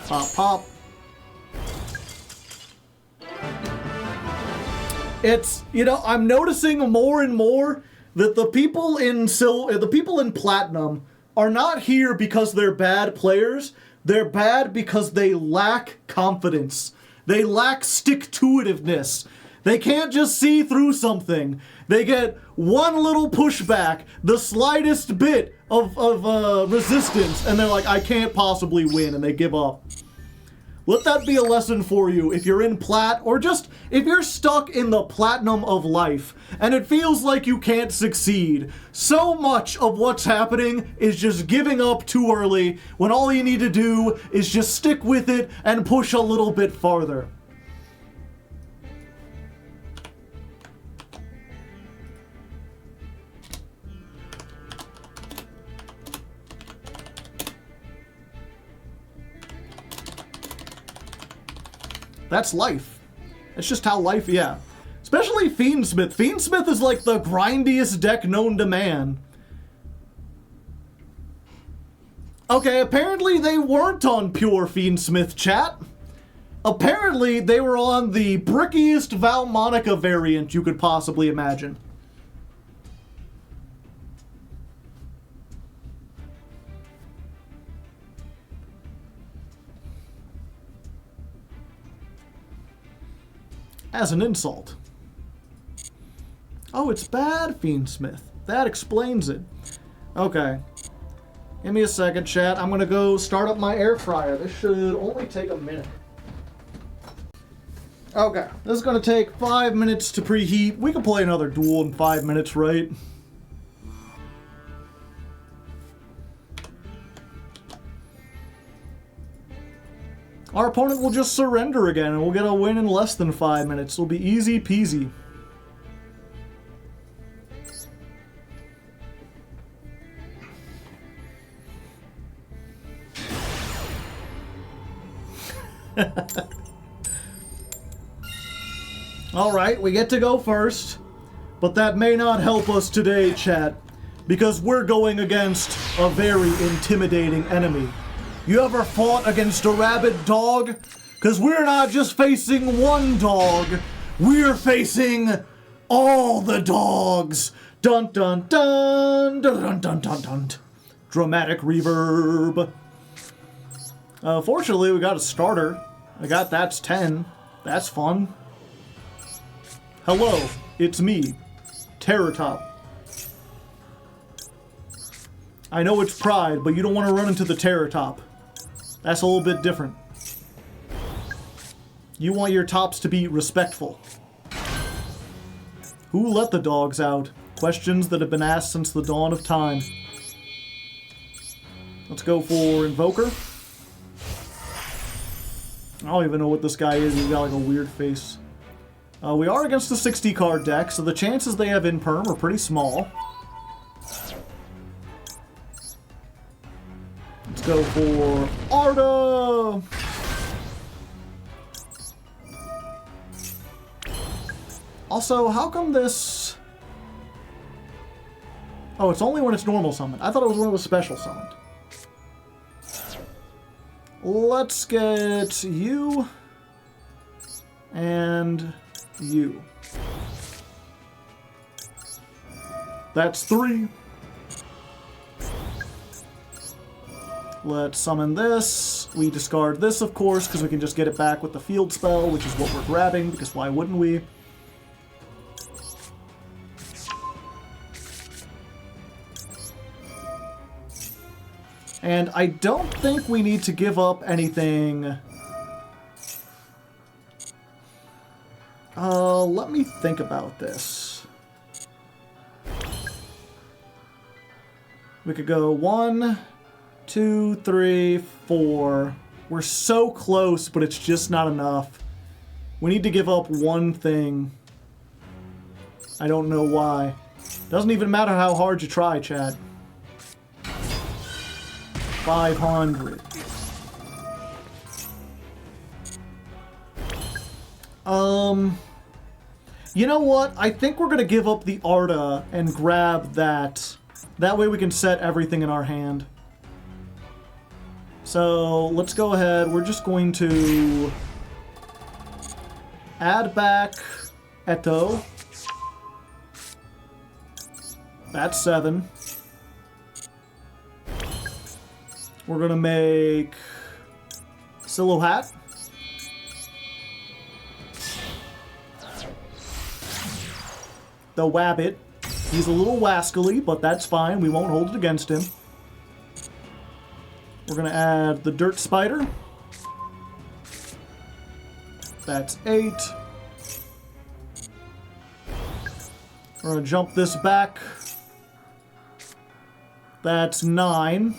Pop, pop. It's, you know, I'm noticing more and more that the people in Platinum are not here because they're bad players. They're bad because they lack confidence. They lack stick-to-itiveness. They can't just see through something. They get one little pushback, the slightest bit of resistance, and they're like, I can't possibly win, and they give up. Let that be a lesson for you if you're in Plat, or just if you're stuck in the Platinum of life, and it feels like you can't succeed. So much of what's happening is just giving up too early, when all you need to do is just stick with it and push a little bit farther. That's life. It's just how life, yeah. Especially Fiendsmith. Fiendsmith is like the grindiest deck known to man. Okay, apparently they weren't on pure Fiendsmith, chat. Apparently they were on the brickiest Valmonica variant you could possibly imagine. As an insult. Oh, it's bad, Fiendsmith. That explains it. Okay. Give me a second, chat. I'm gonna go start up my air fryer. This should only take a minute. Okay. This is gonna take 5 minutes to preheat. We can play another duel in 5 minutes, right? Our opponent will just surrender again, and we'll get a win in less than 5 minutes. It'll be easy peasy. Alright, we get to go first. But that may not help us today, chat. Because we're going against a very intimidating enemy. You ever fought against a rabid dog? Because we're not just facing one dog, we're facing all the dogs. Dun dun dun dun dun dun dun dun. Dramatic reverb. Fortunately, we got a starter. I got that's 10. That's fun. Hello, it's me, Terror Top. I know it's Pride, but you don't want to run into the Terror Top. That's a little bit different. You want your tops to be respectful. Who let the dogs out? Questions that have been asked since the dawn of time. Let's go for Invoker. I don't even know what this guy is. He's got like a weird face. We are against the 60 card deck, so the chances they have in perm are pretty small. Let's go for Arda! Also, how come this... Oh, it's only when it's normal summoned. I thought it was when it was special summoned. Let's get you and you. That's 3. Let's summon this. We discard this, of course, because we can just get it back with the field spell, which is what we're grabbing, because why wouldn't we? And I don't think we need to give up anything. Let me think about this. We could go 1, 2, 3, 4. We're so close, but it's just not enough. We need to give up one thing. I don't know why. Doesn't even matter how hard you try, chat. 500. You know what? I think we're gonna give up the Arda and grab that. That way we can set everything in our hand. So let's go ahead. We're just going to add back Eto. That's 7. We're gonna make Silhouette. The Wabbit. He's a little wascally, but that's fine. We won't hold it against him. We're gonna add the Dirt Spider. That's 8. We're gonna jump this back. That's 9.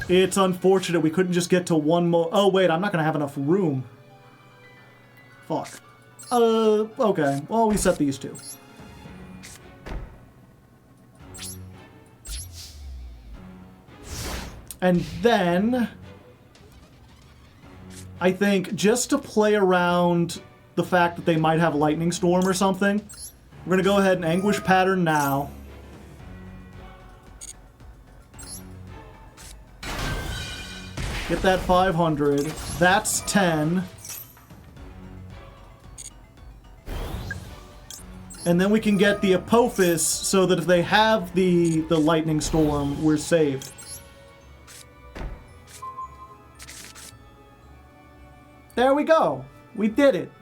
It's unfortunate we couldn't just get to one more. Oh, wait, I'm not gonna have enough room. Fuck. Okay. Well, we set these two. And then, I think, just to play around the fact that they might have Lightning Storm or something, we're going to go ahead and Anguish Pattern now. Get that 500. That's 10. And then we can get the Apophis so that if they have the Lightning Storm, we're saved. There we go. We did it.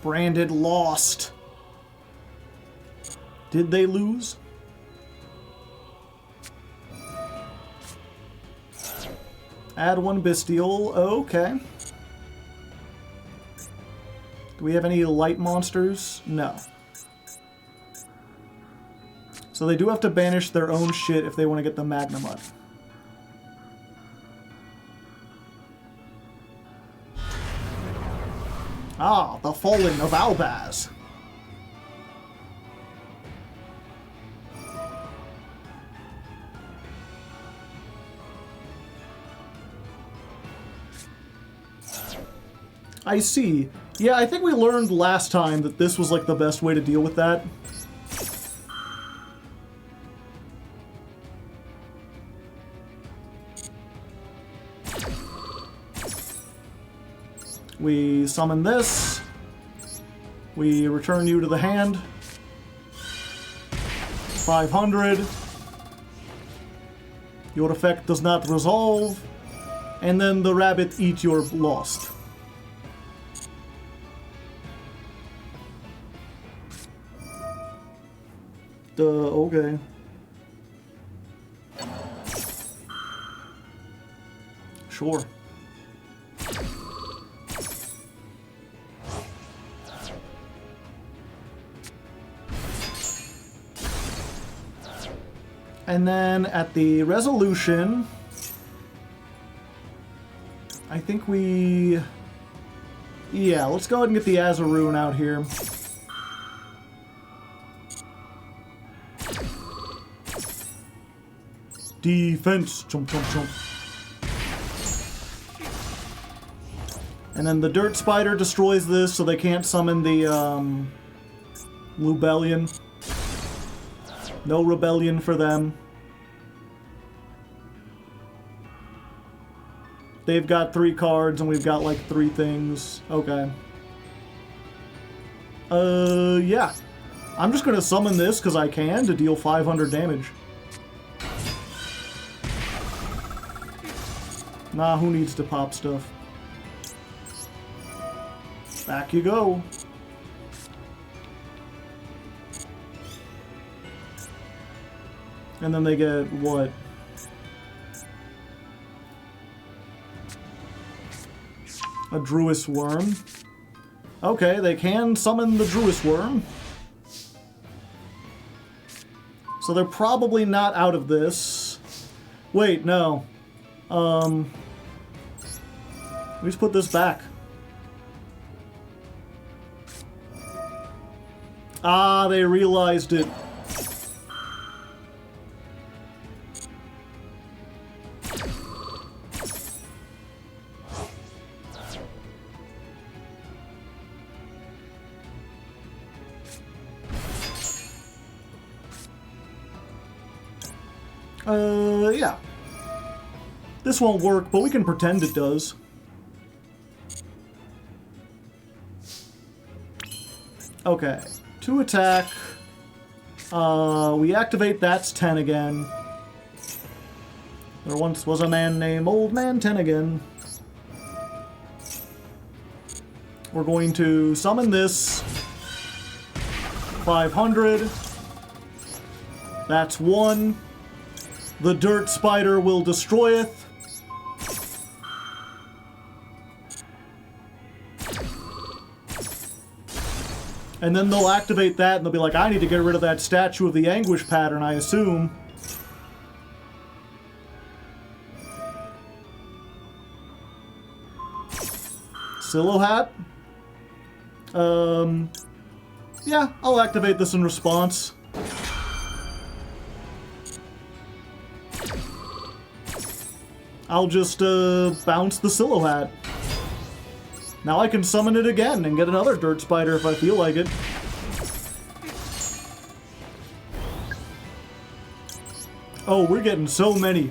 Branded lost. Did they lose? Add 1 Bestial. Okay. Do we have any light monsters? No. So they do have to banish their own shit if they want to get the Magnemite. Ah, the Falling of Albaz. I see. Yeah, I think we learned last time that this was like the best way to deal with that. We summon this. We return you to the hand. 500. Your effect does not resolve. And then the rabbit eats your lost. Okay. Sure. And then at the resolution, I think we... Yeah, let's go ahead and get the Azaroon out here. Defense. Chomp, chomp, chomp. And then the Dirt Spider destroys this, so they can't summon the Lubellion. No rebellion for them. They've got 3 cards and we've got like 3 things. Okay. Yeah. I'm just gonna summon this because I can to deal 500 damage. Nah, who needs to pop stuff? Back you go. And then they get what? A Druis Worm. Okay, they can summon the Druis Worm. So they're probably not out of this. Wait, no. We just put this back. Ah, they realized it. Yeah. This won't work, but we can pretend it does. Okay. 2 attack. We activate that's 10 again. There once was a man named Old Man 10 again. We're going to summon this. 500. That's 1. The dirt spider will destroyeth. And then they'll activate that and they'll be like, I need to get rid of that statue of the anguish pattern, I assume. Silo hat? Yeah, I'll activate this in response. I'll just, bounce the Silo hat. Now I can summon it again and get another dirt spider if I feel like it. Oh, we're getting so many.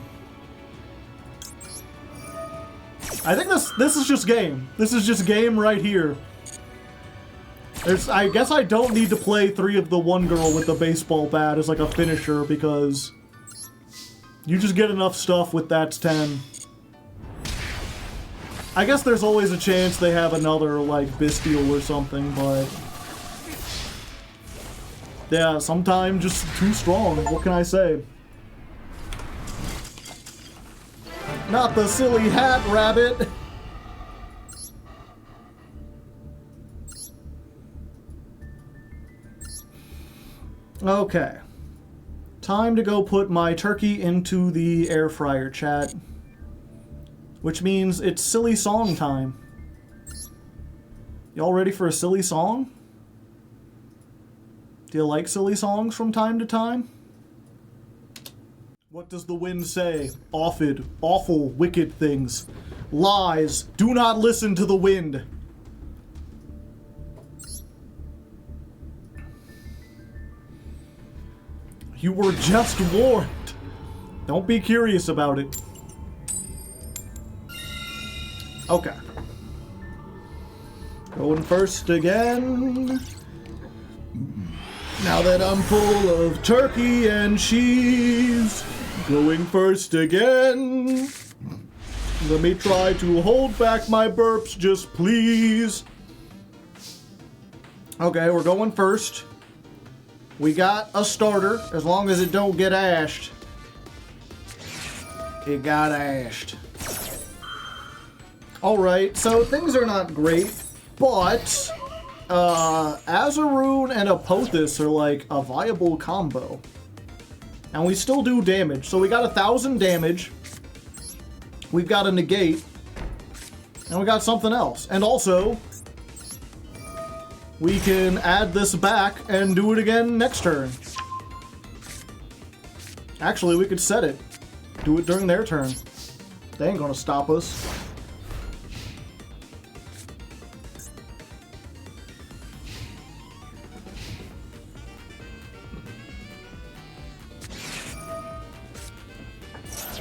I think this is just game. This is just game right here. I guess I don't need to play 3 of the one girl with the baseball bat as like a finisher because you just get enough stuff with that's 10. I guess there's always a chance they have another, like, Bestial or something, but... yeah, sometimes just too strong. What can I say? Not the silly hat, rabbit! Okay. Time to go put my turkey into the air fryer, chat. Which means it's silly song time. Y'all ready for a silly song? Do you like silly songs from time to time? What does the wind say? Awful, wicked things. Lies. Do not listen to the wind. You were just warned. Don't be curious about it. Okay. Going first again. Now that I'm full of turkey and cheese. Going first again. Let me try to hold back my burps, just please. Okay, we're going first. We got a starter, as long as it don't get ashed. It got ashed. Alright, so things are not great, but Azaroon and Apophis are like a viable combo. And we still do damage. So we got 1,000 damage. We've got a negate. And we got something else. And also, we can add this back and do it again next turn. Actually, we could set it. Do it during their turn. They ain't gonna stop us.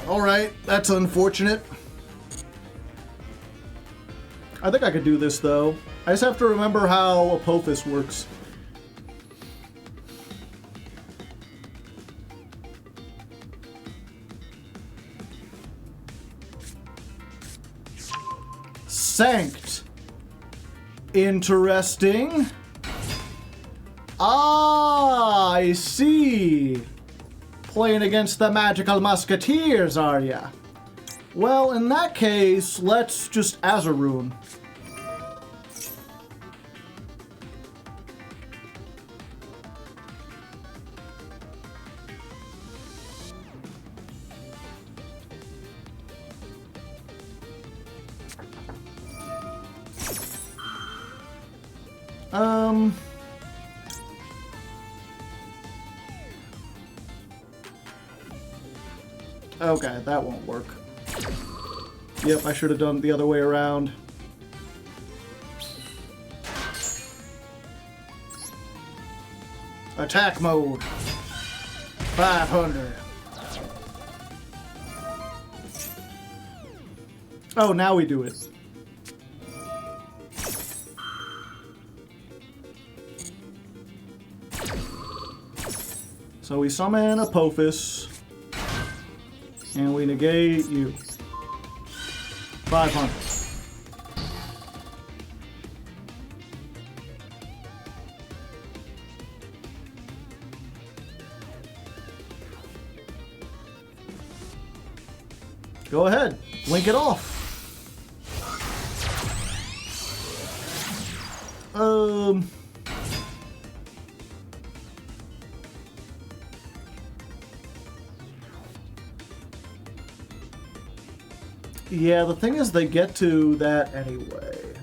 Alright, that's unfortunate. I think I could do this, though. I just have to remember how Apophis works. Sanct. Interesting. Ah, I see. Playing against the magical musketeers, are ya? Well, in that case, let's just Azaroon. Okay, that won't work. Yep, I should have done it the other way around. Attack mode. 500. Oh, now we do it. So we summon Apophis, and we negate you. 500. Go ahead, link it off. Yeah, the thing is they get to that anyway.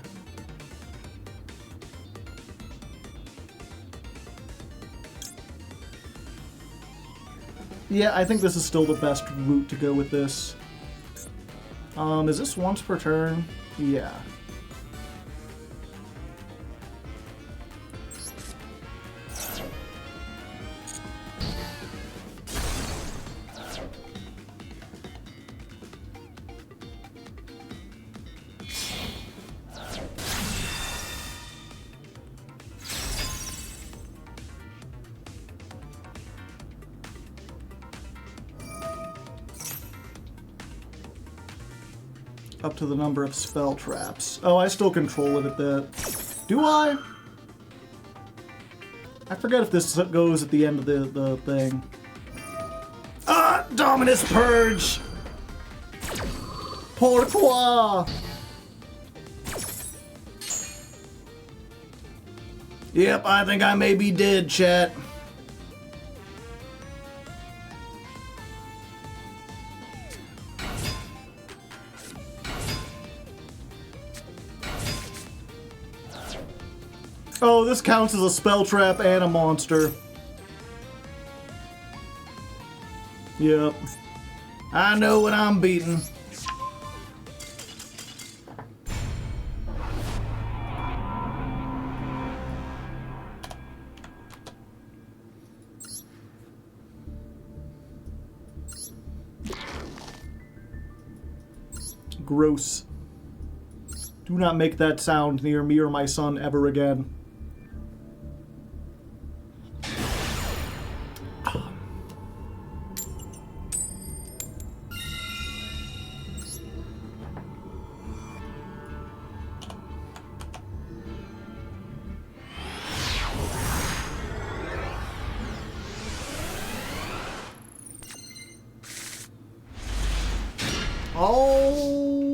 Yeah, I think this is still the best route to go with this. Is this once per turn? Yeah. Up to the number of spell traps. Oh, I still control it a bit. Do I? I forget if this goes at the end of the thing. Ah! Dominus Purge! Pourquoi? Yep, I think I may be dead, chat. Oh, this counts as a spell trap and a monster. Yep. I know what I'm beating. Gross. Do not make that sound near me or my son ever again.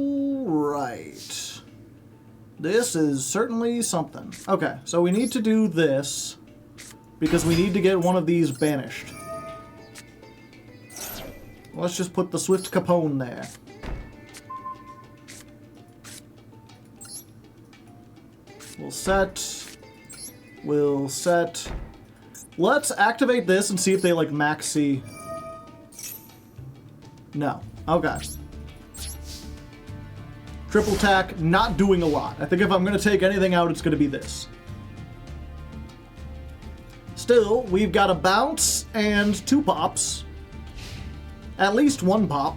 Alright. This is certainly something. Okay, so we need to do this because we need to get one of these banished. Let's just put the Swift Capone there. We'll set. We'll set. Let's activate this and see if they like max C. No. Okay. Triple tack, not doing a lot. I think if I'm going to take anything out, it's going to be this. Still, we've got a bounce and 2 pops. At least 1 pop.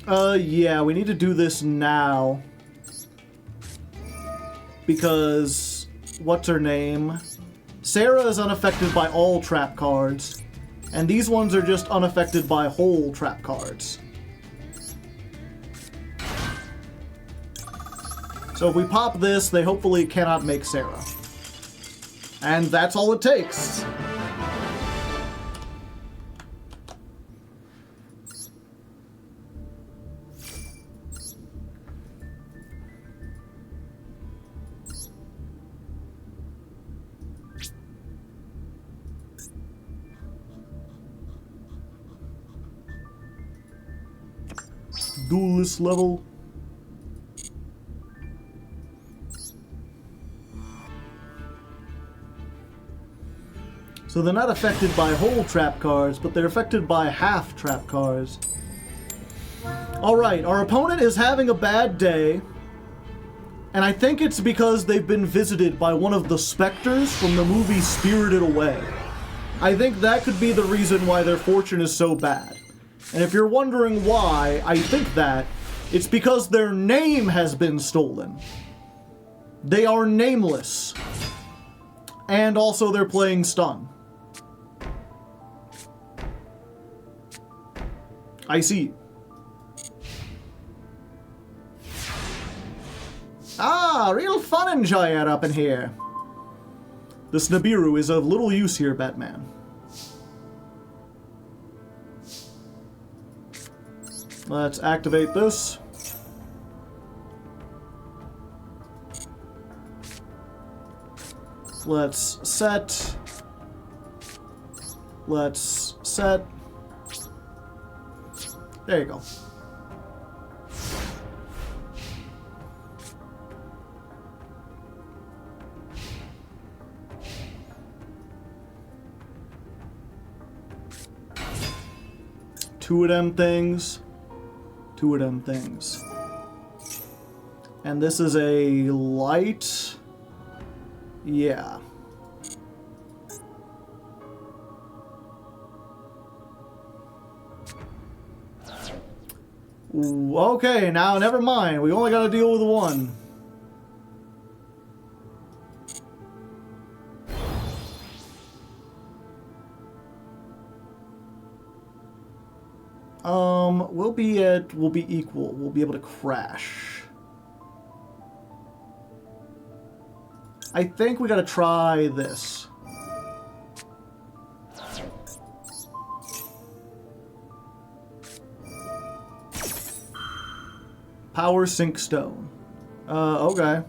Yeah, we need to do this now. Because, what's her name? Sarah is unaffected by all trap cards. And these ones are just unaffected by whole trap cards. So if we pop this, they hopefully cannot make Sarah. And that's all it takes. Duelist level. So they're not affected by whole trap cards, but they're affected by half trap cards. Alright, our opponent is having a bad day. And I think it's because they've been visited by one of the specters from the movie Spirited Away. I think that could be the reason why their fortune is so bad. And if you're wondering why I think that, it's because their name has been stolen. They are nameless. And also they're playing stun. I see. Ah, real fun enjoyer up in here. This Nibiru is of little use here, Batman. Let's activate this. Let's set. Let's set. There you go. Two of them things. Two of them things. And this is a light. Yeah. Ooh, okay, now never mind. We only gotta deal with one. We'll be equal. We'll be able to crash. I think we gotta try this. Power Sink Stone. Okay.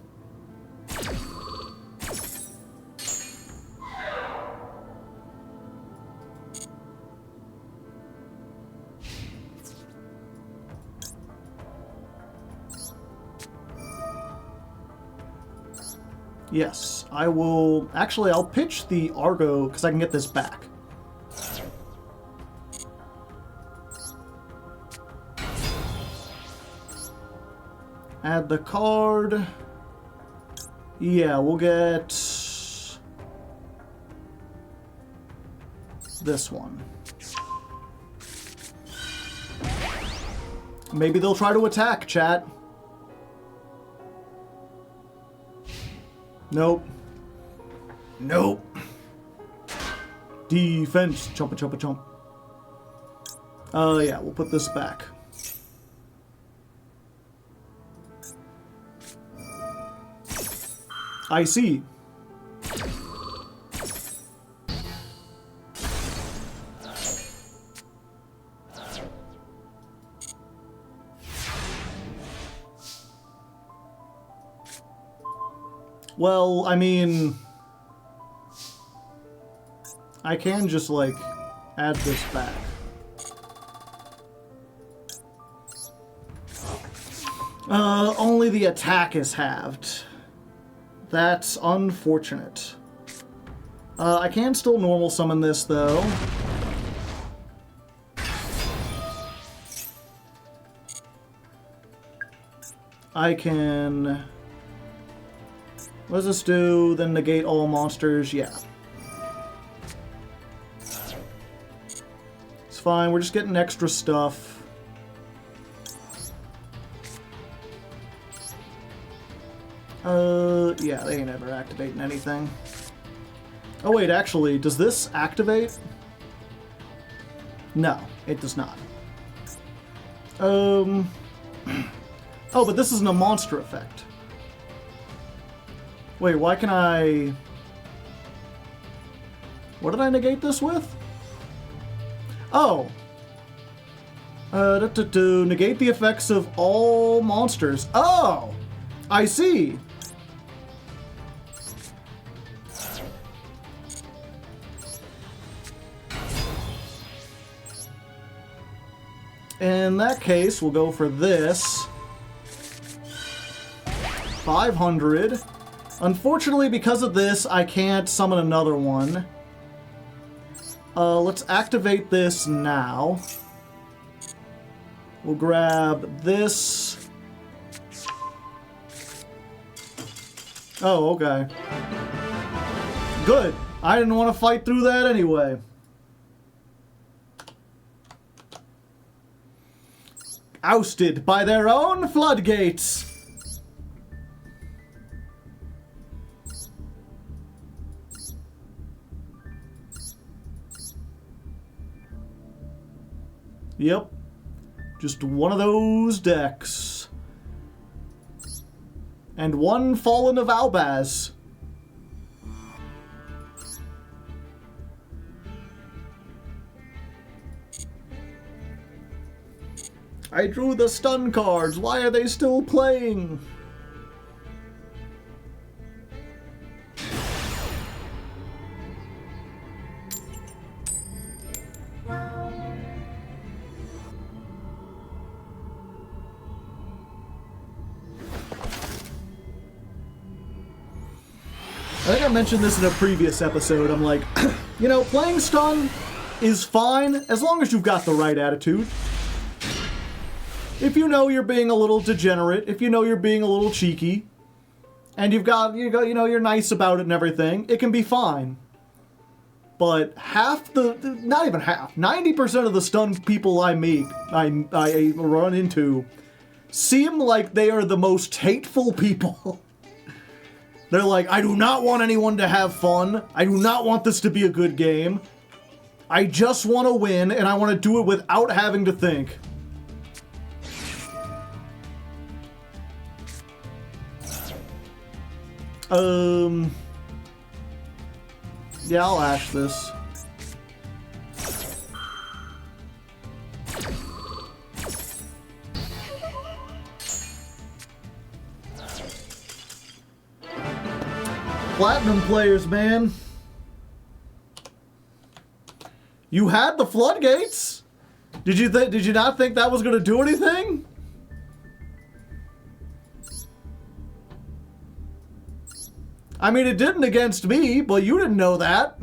Yes, I will... Actually, I'll pitch the Argo, because I can get this back. Add the card. Yeah, we'll get... this one. Maybe they'll try to attack, chat. Nope. Nope. Defense. Chompa, chompa, chomp. Yeah, we'll put this back. I see. Well, I mean, I can just, like, add this back. Only the attack is halved. That's unfortunate. I can still normal summon this, though. I can... what does this do? Then negate all monsters? Yeah. It's fine, we're just getting extra stuff. Yeah, they ain't ever activating anything. Oh wait, actually, does this activate? No, it does not. Oh, but this isn't a monster effect. Wait, why can I... what did I negate this with? Oh. Negate the effects of all monsters. Oh! I see! In that case, we'll go for this. 500. Unfortunately, because of this, I can't summon another one. Let's activate this now. We'll grab this. Oh, okay. Good. I didn't want to fight through that anyway. Ousted by their own floodgates. Yep. Just one of those decks. And one Fallen of Albaz. I drew the stun cards. Why are they still playing? I think I mentioned this in a previous episode. I'm like, you know, playing stun is fine as long as you've got the right attitude. If you know you're being a little degenerate, if you know you're being a little cheeky, and you know, you're nice about it and everything, it can be fine. But not even half, 90% of the stun people I run into seem like they are the most hateful people. They're like, I do not want anyone to have fun. I do not want this to be a good game. I just want to win, and I want to do it without having to think. Yeah, I'll ash this. Platinum players, man. You had the floodgates? Did you not think that was gonna do anything? I mean, it didn't against me, but you didn't know that.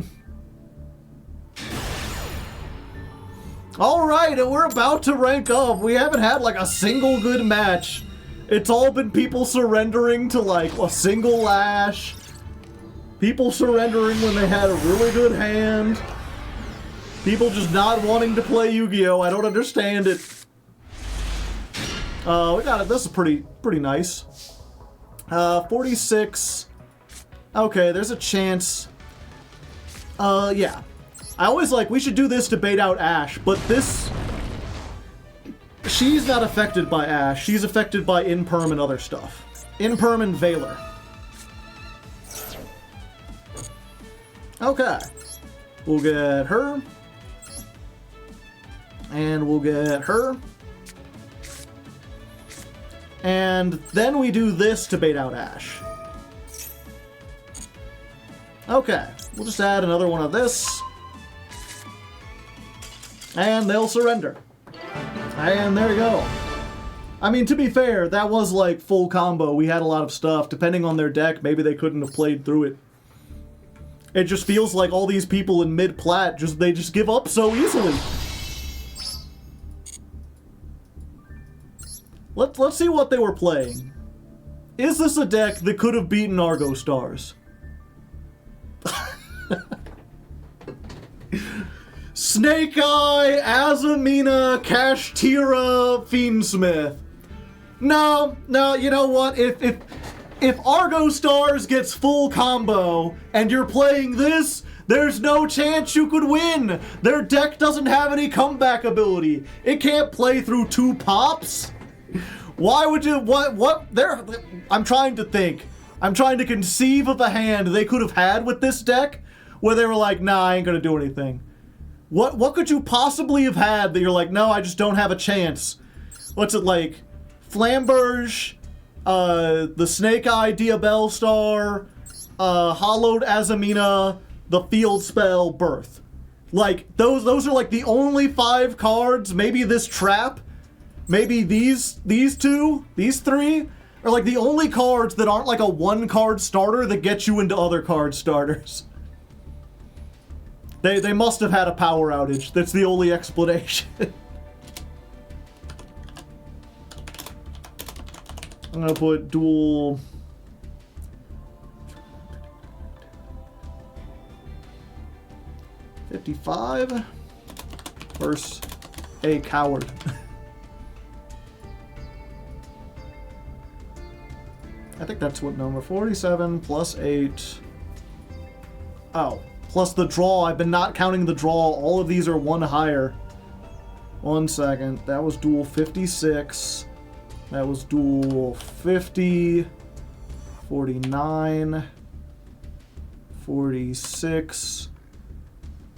Alright, and we're about to rank up. We haven't had like a single good match. It's all been people surrendering to like a single lash. People surrendering when they had a really good hand. People just not wanting to play Yu-Gi-Oh! I don't understand it. We got it. This is pretty nice. 46. Okay, there's a chance. Yeah. I always like, we should do this to bait out Ash, but this... She's not affected by Ash. She's affected by Imperm and other stuff. Imperm and Valor. Okay. We'll get her. And we'll get her. And then we do this to bait out Ash. Okay. We'll just add another one of this. And they'll surrender. And there you go. I mean, to be fair, that was like full combo. We had a lot of stuff. Depending on their deck, maybe they couldn't have played through it. It just feels like all these people in mid-plat, they just give up so easily. Let's see what they were playing. Is this a deck that could have beaten Argostars? Snake Eye, Azamina, Kashtira, Fiendsmith. No, you know what? If Argostars gets full combo and you're playing this, there's no chance you could win. Their deck doesn't have any comeback ability. It can't play through 2 pops. Why would you? What? I'm trying to think. I'm trying to conceive of a hand they could have had with this deck where they were like, nah, I ain't gonna do anything. What could you possibly have had that you're like, no, I just don't have a chance? What's it like? Flamberge, the Snake Eye Diabellstar, Hollowed Azamina, the Field Spell, Birth. Like, those are like the only 5 cards, maybe this trap, maybe these 2, these 3, are like the only cards that aren't like a 1-card starter that get you into other card starters. They must have had a power outage. That's the only explanation. I'm gonna put dual... 55 versus a coward. I think that's what number. 47 plus 8. Oh, plus the draw. I've been not counting the draw. All of these are one higher. 1 second. That was duel 56. That was duel 50. 49. 46.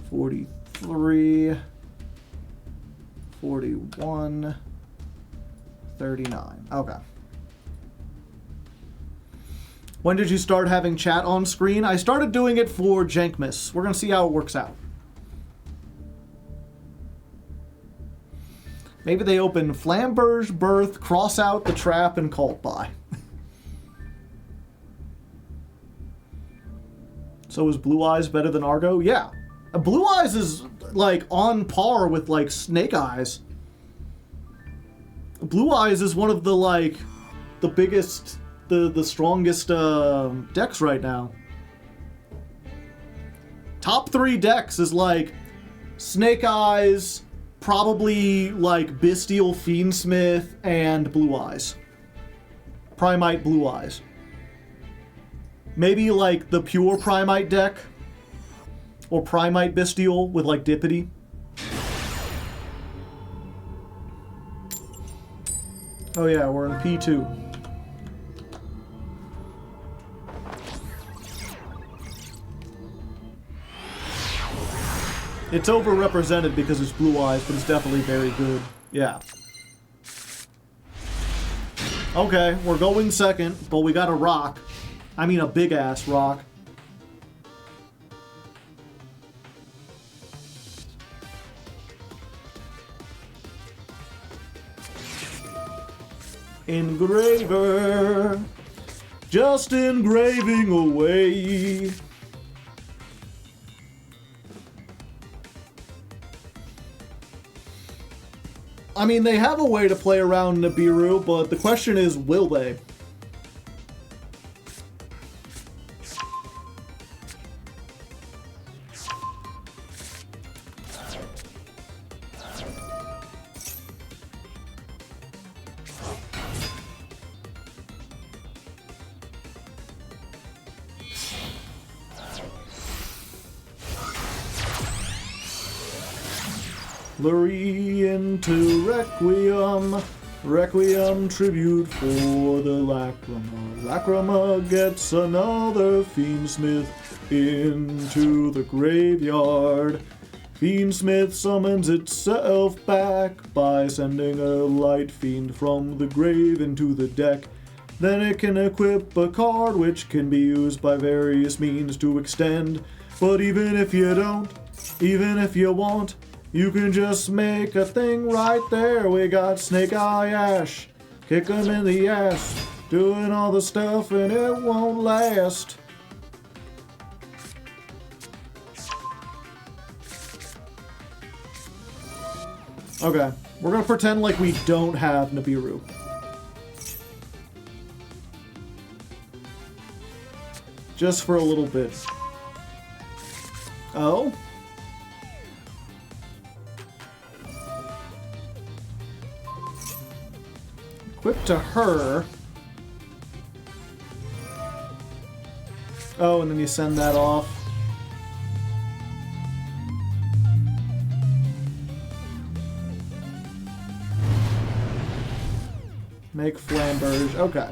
43. 41. 39. Okay. When did you start having chat on screen? I started doing it for Jankmas. We're going to see how it works out. Maybe they open Flamberge, Birth, cross out the trap, and cult buy. So is Blue Eyes better than Argo? Yeah. Blue Eyes is, like, on par with, like, Snake Eyes. Blue Eyes is one of the, like, the biggest, the strongest decks right now. Top 3 decks is, like, Snake Eyes, probably, like, Bestial Fiendsmith, and Blue Eyes. Primite Blue Eyes. Maybe, like, the pure Primite deck. Or Primite Bestial with, like, Dippity. Oh yeah, we're in P2. It's overrepresented because it's Blue Eyes, but it's definitely very good. Yeah. Okay, we're going second, but we got a rock. I mean a big-ass rock. Engraver, just engraving away. I mean, they have a way to play around Nibiru, but the question is, will they? Lurie into Requiem, Requiem tribute for the Lacrima. Lacrima gets another Fiendsmith into the graveyard. Fiendsmith summons itself back by sending a light fiend from the grave into the deck. Then it can equip a card which can be used by various means to extend. But even if you don't, even if you want, you can just make a thing right there. We got Snake Eye Ash. Kick 'em in the ass. Doing all the stuff and it won't last. Okay, we're gonna pretend like we don't have Nibiru. Just for a little bit. Oh? Equip to her. Oh, and then you send that off. Make Flamberge. Okay.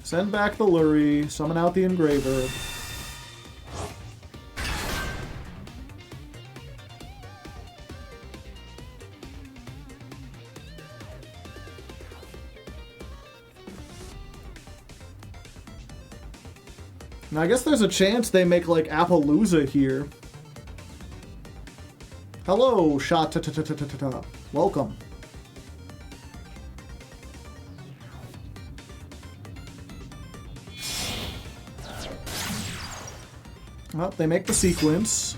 Send back the Lurie, summon out the Engraver. Now I guess there's a chance they make like Appaloosa here. Hello, shot ta ta ta ta ta ta. Welcome. Well, they make the sequence.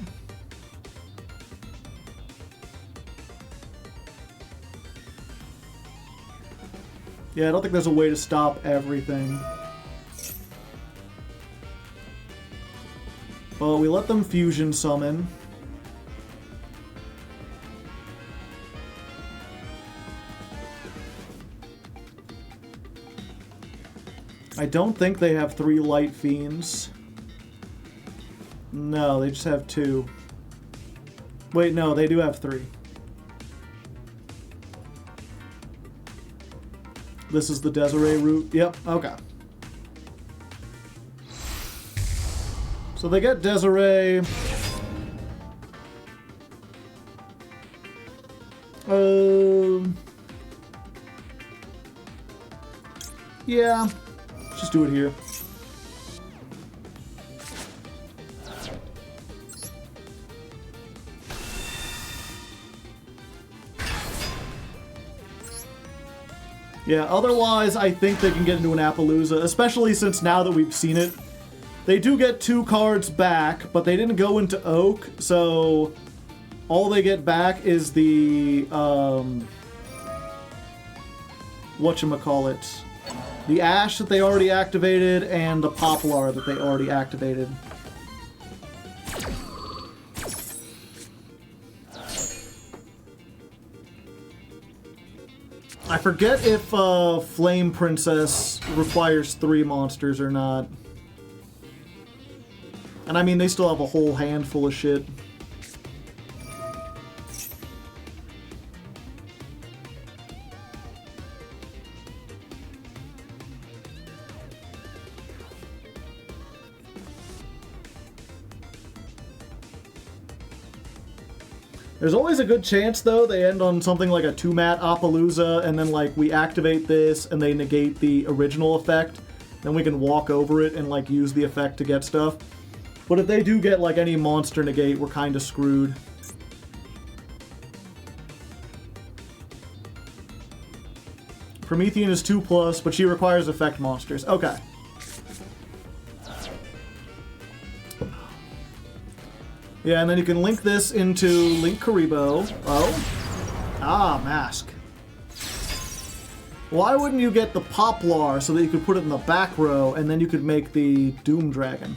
Yeah, I don't think there's a way to stop everything. Well, we let them fusion summon. I don't think they have 3 Light Fiends. No, they just have 2. Wait, no, they do have 3. This is the Desiree route. Yep, okay. So they get Desiree. Yeah. Let's just do it here. Yeah, otherwise I think they can get into an Appaloosa, especially since now that we've seen it. They do get 2 cards back, but they didn't go into Oak, so all they get back is the, whatchamacallit, the Ash that they already activated and the Poplar that they already activated. I forget if Flame Princess requires 3 monsters or not. And I mean, they still have a whole handful of shit. There's always a good chance, though, they end on something like a 2-mat Appaloosa, and then, like, we activate this, and they negate the original effect. Then we can walk over it and, like, use the effect to get stuff. But if they do get, like, any monster negate, we're kind of screwed. Promethean is 2+, but she requires effect monsters. Okay. Yeah, and then you can link this into Link Karibo. Oh. Ah, Mask. Why wouldn't you get the Poplar so that you could put it in the back row, and then you could make the Doom Dragon?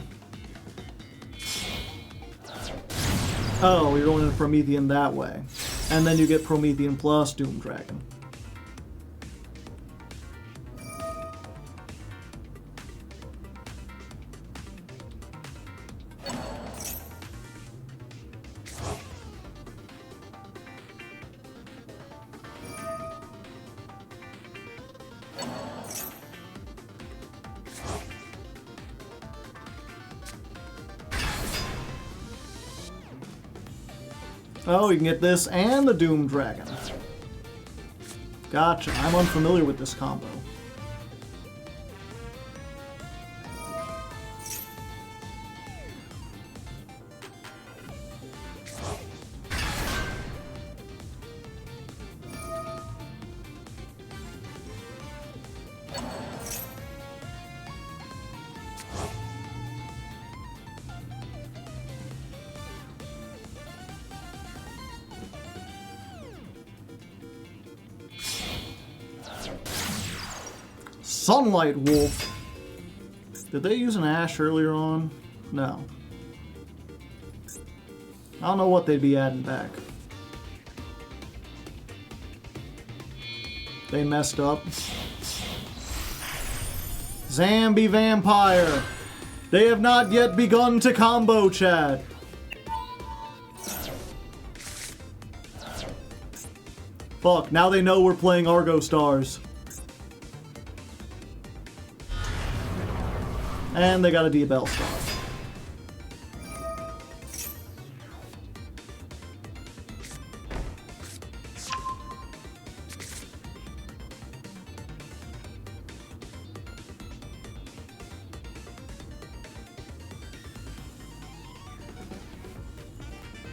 Oh, you're going into Promethean that way. And then you get Promethean plus Doom Dragon. Oh, you can get this and the Doom Dragon. Gotcha. I'm unfamiliar with this combo. Sunlight Wolf. Did they use an Ash earlier on? No. I don't know what they'd be adding back. They messed up. Zambi Vampire. They have not yet begun to combo, Chad. Fuck, now they know we're playing Argostars. And they got a D-Bell Star.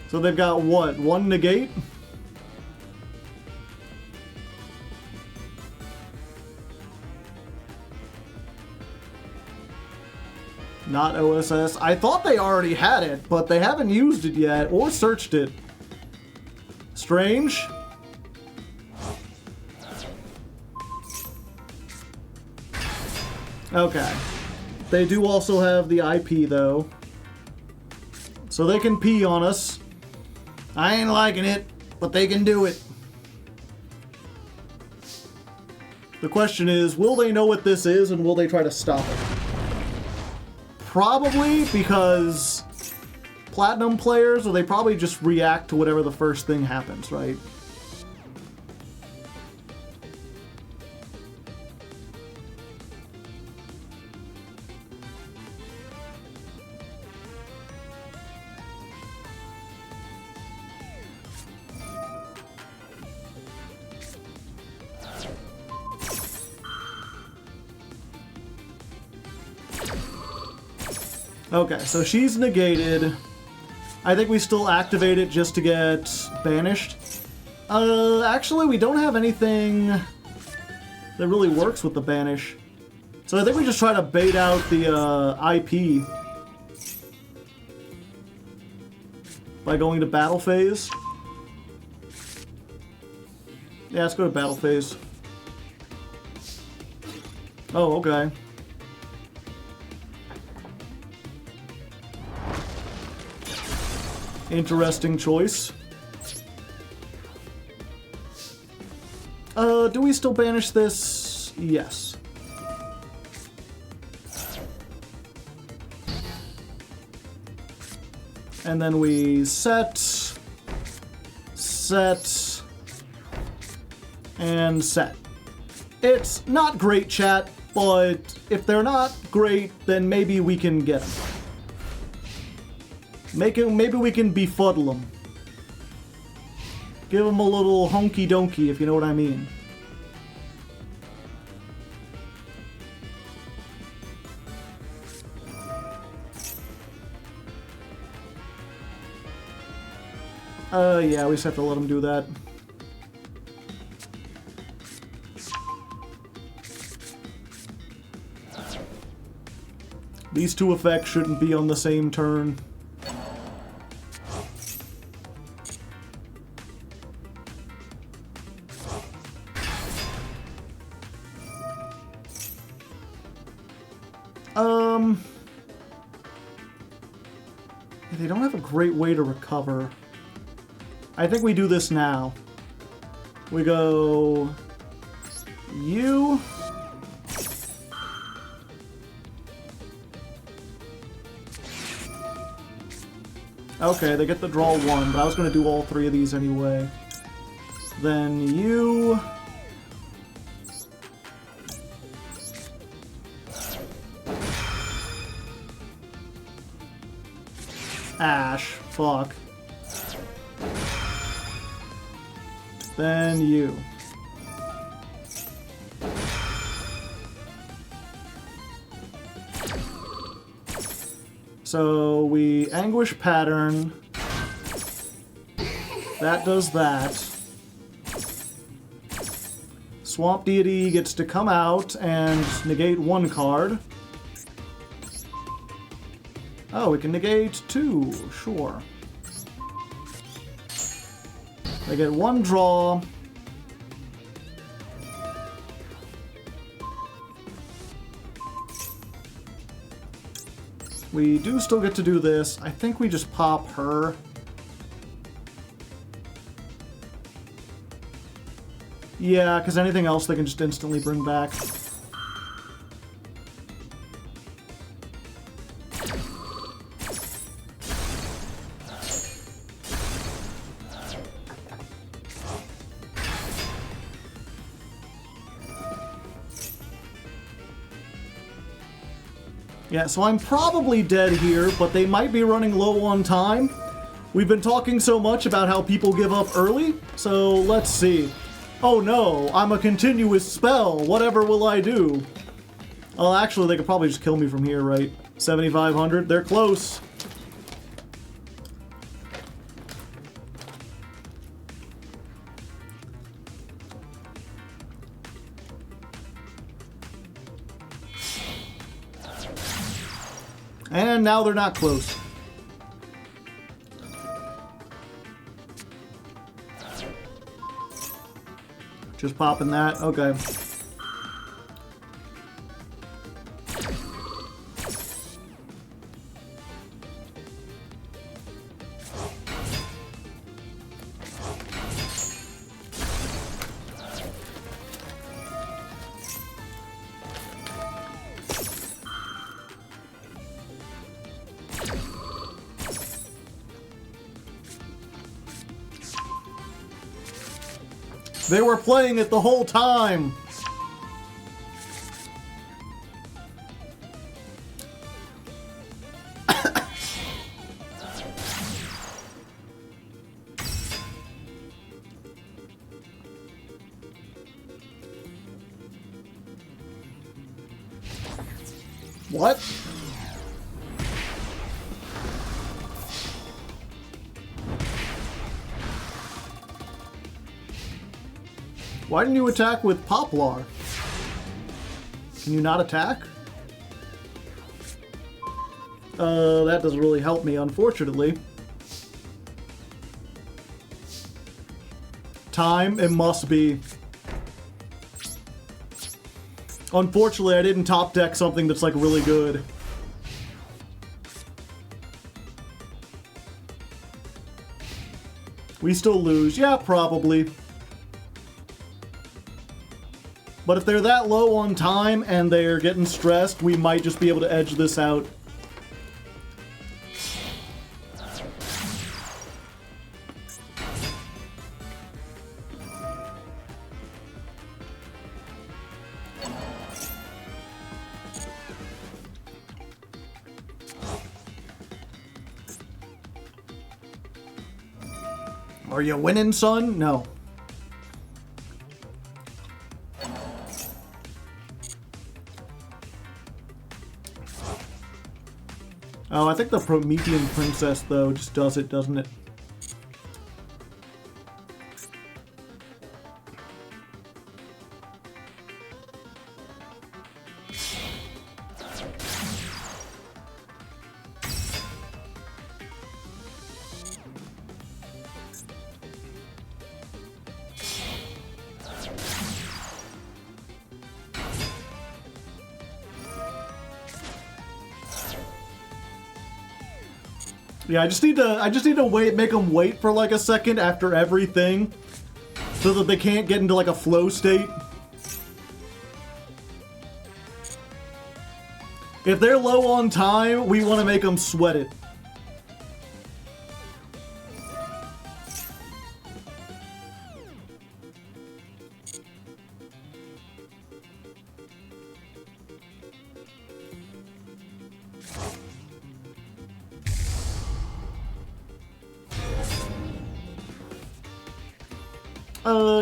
So they've got what? 1 negate? Not OSS. I thought they already had it, but they haven't used it yet or searched it. Strange. Okay. They do also have the IP, though. So they can pee on us. I ain't liking it, but they can do it. The question is, will they know what this is, and will they try to stop it? Probably, because Platinum players, or they probably just react to whatever the first thing happens, right? Okay, so she's negated. I think we still activate it just to get banished. Actually, we don't have anything that really works with the banish. So I think we just try to bait out the IP by going to battle phase. Yeah, let's go to battle phase. Oh, okay. Interesting choice. Do we still banish this? Yes. And then we set, and set. It's not great, chat, but if they're not great, then maybe we can get them. Maybe we can befuddle them. Give them a little honky donkey, if you know what I mean. Yeah, we just have to let them do that. These two effects shouldn't be on the same turn. They don't have a great way to recover. I think we do this now. We go... You... Okay, they get the draw one, but I was going to do all three of these anyway. Then you... Ash. Fuck. Then you. So we Anguish Pattern. That does that. Swamp Deity gets to come out and negate one card. Oh, we can negate two. Sure. They get one draw. We do still get to do this. I think we just pop her. Yeah, because anything else they can just instantly bring back. Yeah, so I'm probably dead here, but they might be running low on time. We've been talking so much about how people give up early, so let's see. Oh no, I'm a continuous spell. Whatever will I do? Oh, actually, they could probably just kill me from here, right? 7,500. They're close. And now they're not close. Just popping that. Okay. They were playing it the whole time. What? Why didn't you attack with Poplar? Can you not attack? That doesn't really help me, unfortunately. Time, it must be. Unfortunately, I didn't top deck something that's, like, really good. We still lose. Yeah, probably. But if they're that low on time and they're getting stressed, we might just be able to edge this out. Are you winning, son? No. Oh, I think the Promethean Princess, though, just does it, doesn't it? Yeah, I just need to wait, make them wait for like a second after everything, so that they can't get into like a flow state. If they're low on time, we want to make them sweat it.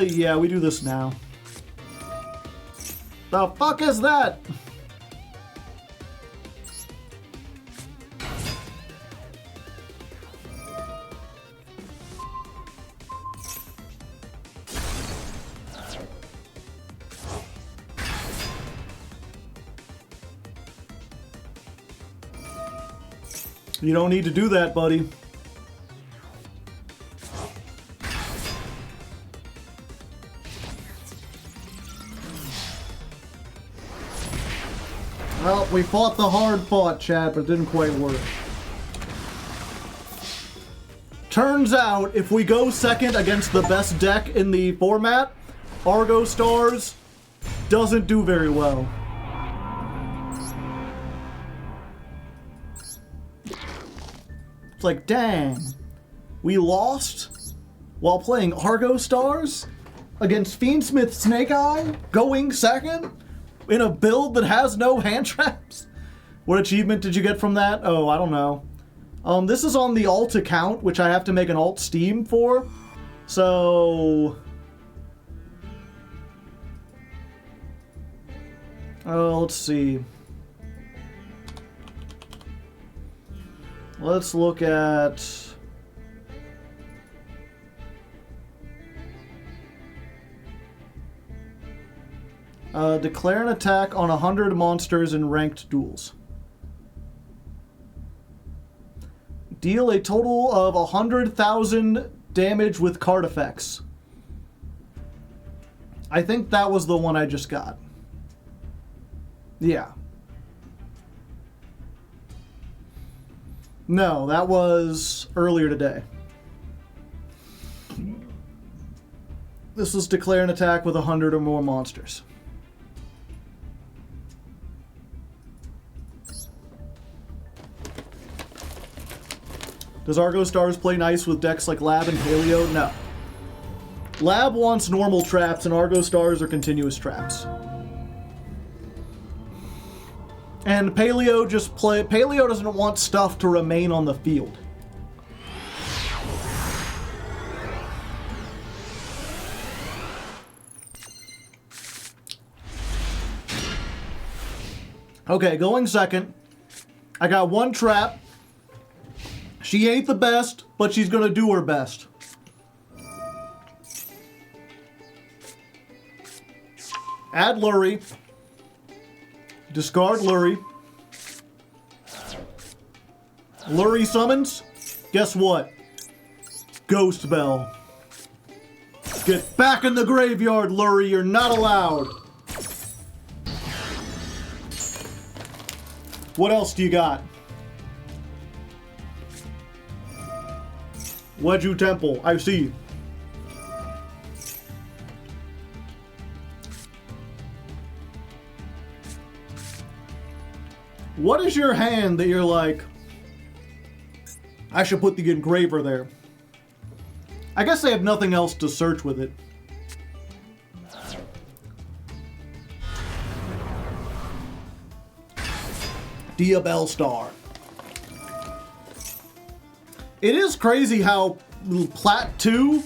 Yeah, we do this now. The fuck is that? You don't need to do that, buddy. Well, we fought the hard fought, Chad, but it didn't quite work. Turns out, if we go second against the best deck in the format, Argostars doesn't do very well. It's like, dang, we lost while playing Argostars against Fiendsmith Snake Eye, going second? In a build that has no hand traps? What achievement did you get from that? Oh, I don't know. This is on the alt account, which I have to make an alt Steam for. So... let's see. Let's look at... declare an attack on 100 monsters in ranked duels. Deal a total of 100,000 damage with card effects. I think that was the one I just got. Yeah. No, that was earlier today. This was declare an attack with 100 or more monsters. Does Argostars play nice with decks like Lab and Paleo? No. Lab wants normal traps, and Argostars are continuous traps. And Paleo Paleo doesn't want stuff to remain on the field. Okay, going second. I got one trap. She ain't the best, but she's gonna do her best. Add Lurie. Discard Lurie. Lurie summons. Guess what? Ghost Bell. Get back in the graveyard, Lurie. You're not allowed. What else do you got? Wedju Temple. I see. What is your hand that you're like, I should put the engraver there? I guess they have nothing else to search with it. Diabellstar. It is crazy how Plat 2...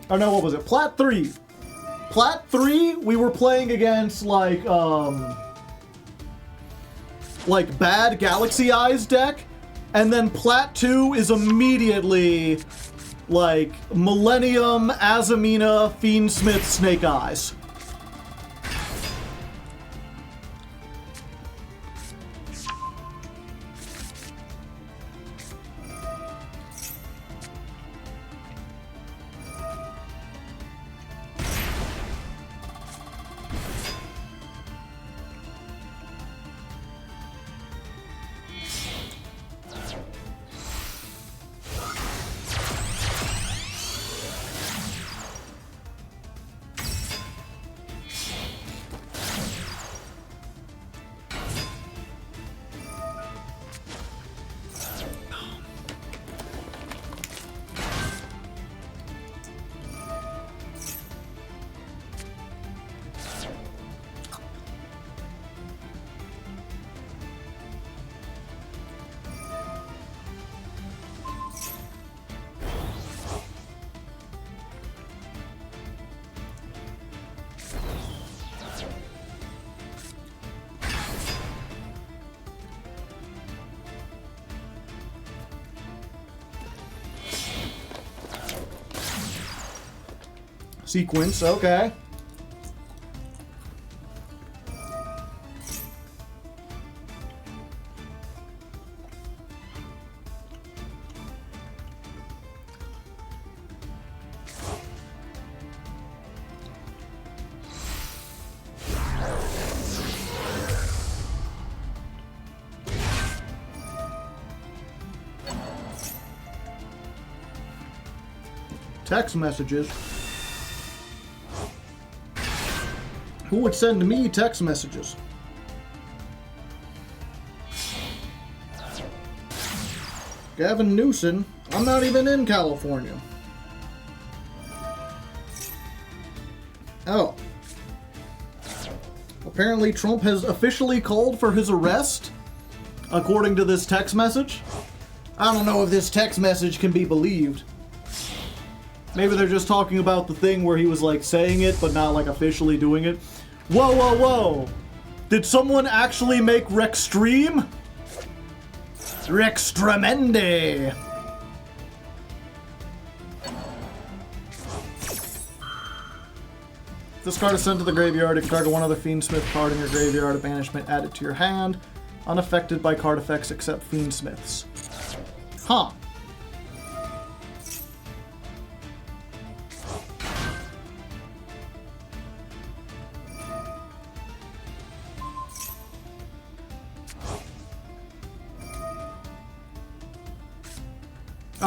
Oh no, what was it? Plat 3. Plat 3, we were playing against, like bad Galaxy Eyes deck, and then Plat 2 is immediately, like, Millennium, Azamina, Fiendsmith, Snake Eyes. Sequence, okay. Text messages. Who would send me text messages? Gavin Newsom. I'm not even in California. Oh. Apparently Trump has officially called for his arrest, according to this text message. I don't know if this text message can be believed. Maybe they're just talking about the thing where he was like saying it, but not like officially doing it. Whoa, whoa, whoa! Did someone actually make Rextreme? Rextremendi! This card is sent to the graveyard. You can target one other Fiendsmith card in your graveyard of banishment. Add it to your hand. Unaffected by card effects except Fiendsmiths. Huh.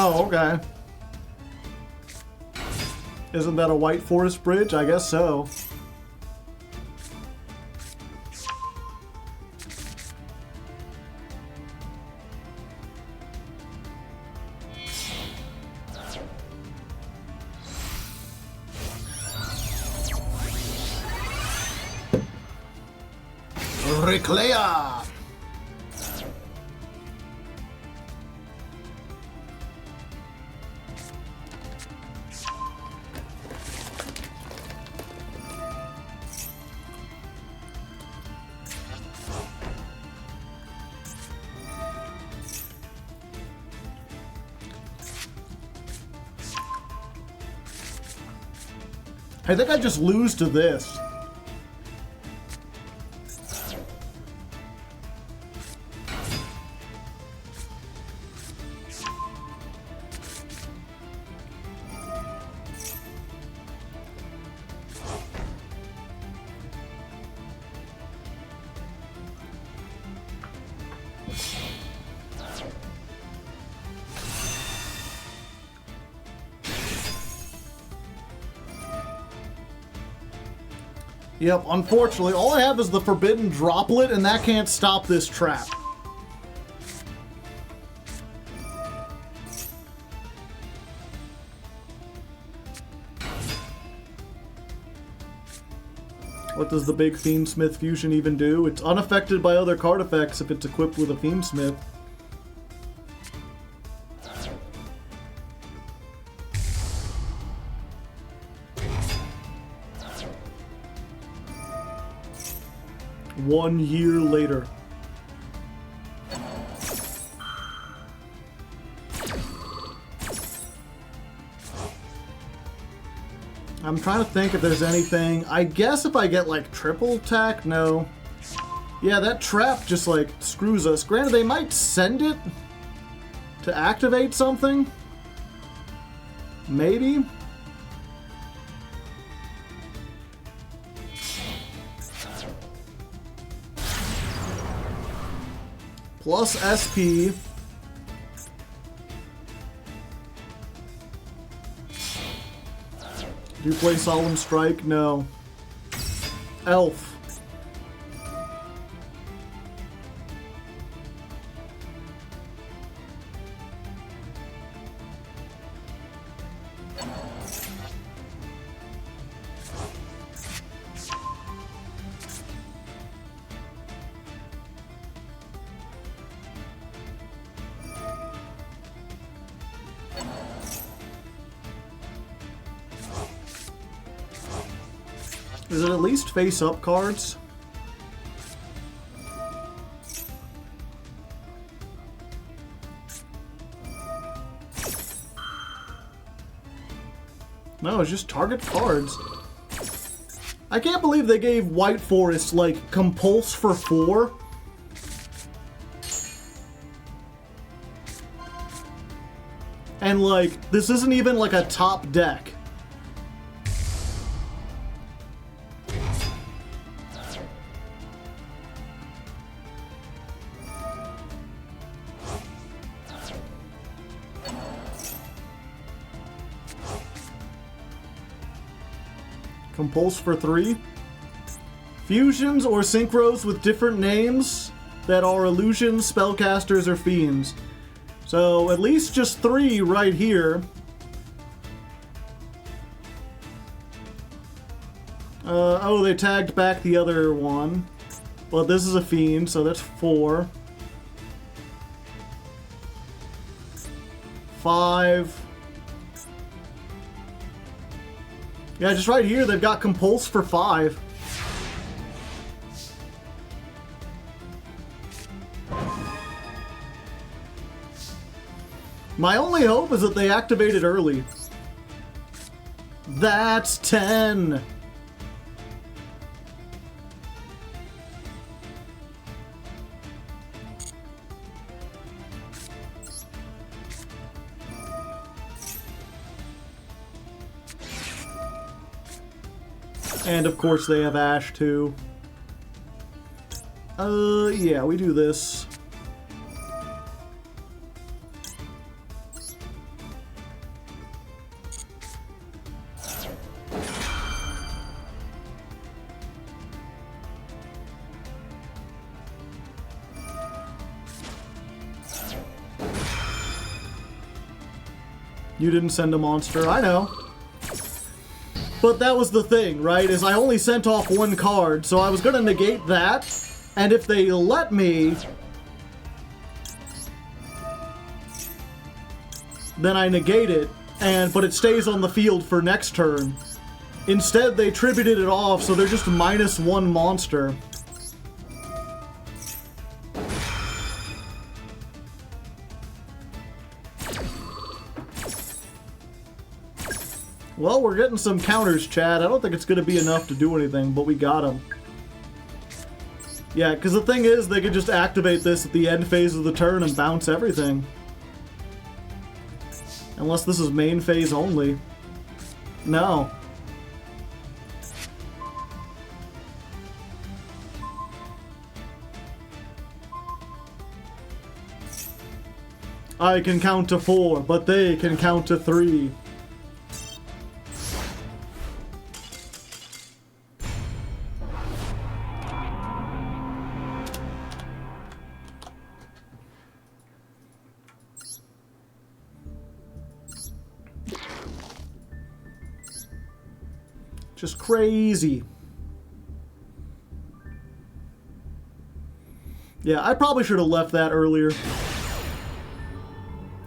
Oh, okay. Isn't that a White Forest bridge? I guess so. Bricklayer! I think I just lose to this. Yep, unfortunately, all I have is the forbidden droplet, and that can't stop this trap. What does the big Fiendsmith fusion even do? It's unaffected by other card effects if it's equipped with a Fiendsmith. One year later. I'm trying to think if there's anything. I guess if I get like triple attack, no. Yeah, that trap just like screws us. Granted, they might send it to activate something. Maybe. Plus SP. Do you play Solemn Strike? No. Elf. Is it at least face-up cards? No, it's just target cards. I can't believe they gave White Forest, like, Compulse for 4. And, like, this isn't even, like, a top deck. Compulse for 3. Fusions or synchros with different names that are illusions, spellcasters, or fiends. So at least just 3 right here. Oh, they tagged back the other one. Well, this is a fiend, so that's 4. 5. Yeah, just right here, they've got Compulse for 5. My only hope is that they activate it early. That's 10! And of course they have Ash too. Yeah, we do this. You didn't send a monster, I know. But that was the thing, right? Is I only sent off 1 card, so I was gonna negate that, And if they let me, then I negate it, but it stays on the field for next turn. Instead, they tributed it off, so they're just -1 monster. Well, we're getting some counters, Chad. I don't think it's going to be enough to do anything, but we got them. Yeah, because the thing is, they could just activate this at the end phase of the turn and bounce everything. Unless this is main phase only. No. I can count to 4, but they can count to 3. Just crazy. Yeah, I probably should have left that earlier.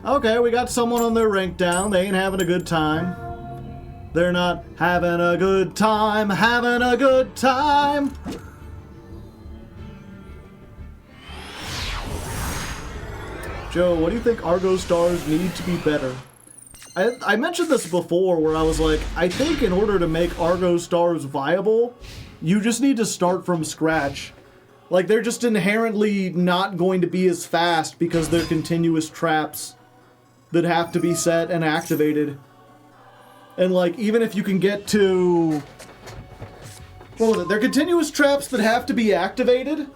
Okay, we got someone on their rank down. They ain't having a good time. They're not having a good time, having a good time. Joe, what do you think Argostars need to be better? I mentioned this before where I was like, I think in order to make Argostars viable, you just need to start from scratch. Like, they're just inherently not going to be as fast because they're continuous traps that have to be set and activated. And, like, even if you can get to... What was it? They're continuous traps that have to be activated,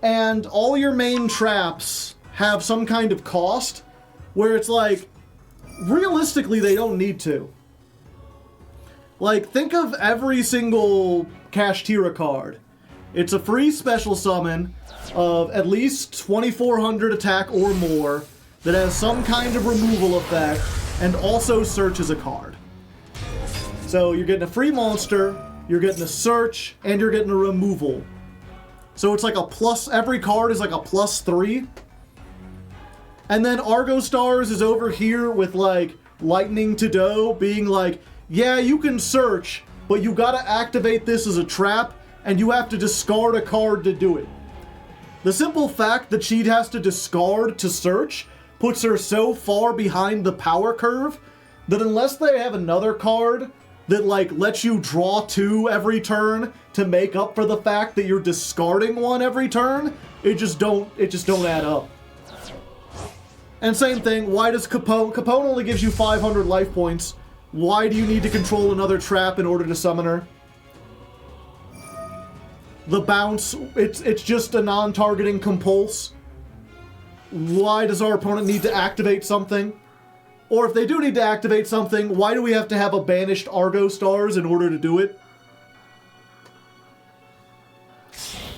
and all your main traps have some kind of cost, where it's like, realistically, they don't need to. Like, think of every single Kashtira card. It's a free special summon of at least 2,400 attack or more that has some kind of removal effect and also searches a card. So you're getting a free monster, you're getting a search, and you're getting a removal. So it's like a plus, every card is like a +3. And then Argostars is over here with, like, Lightning to Do being like, yeah, you can search, but you gotta activate this as a trap, and you have to discard a card to do it. The simple fact that she has to discard to search puts her so far behind the power curve that unless they have another card that, like, lets you draw 2 every turn to make up for the fact that you're discarding 1 every turn, it just don't add up. And same thing, why does Capone... Capone only gives you 500 life points. Why do you need to control another trap in order to summon her? The bounce, it's just a non-targeting compulse. Why does our opponent need to activate something? Or if they do need to activate something, why do we have to have a banished Argostars in order to do it?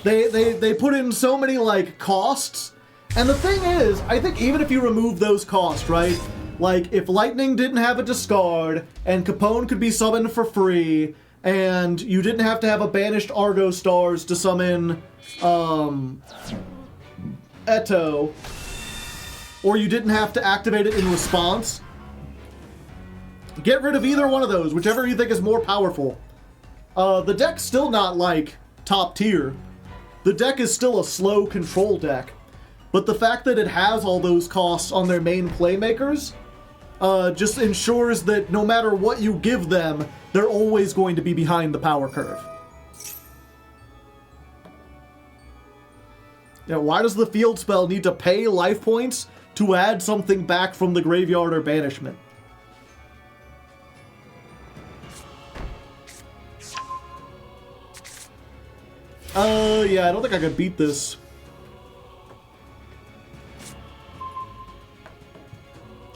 They put in so many, like, costs. And the thing is, I think even if you remove those costs, right? Like, if Lightning didn't have a discard, and Capone could be summoned for free, and you didn't have to have a banished Argostars to summon, Eto, or you didn't have to activate it in response, get rid of either one of those, whichever you think is more powerful. The deck's still not, like, top tier. The deck is still a slow control deck. But the fact that it has all those costs on their main playmakers just ensures that no matter what you give them, they're always going to be behind the power curve. Yeah, why does the field spell need to pay life points to add something back from the graveyard or banishment? Yeah, I don't think I can beat this.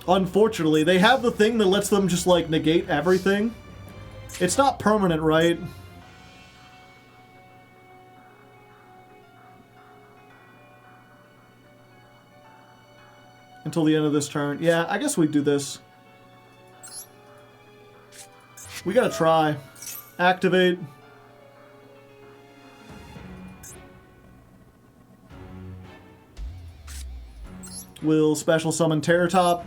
Unfortunately, they have the thing that lets them just, like, negate everything. It's not permanent, right? Until the end of this turn. Yeah, I guess we do this. We gotta try. Activate. We'll special summon Terratop.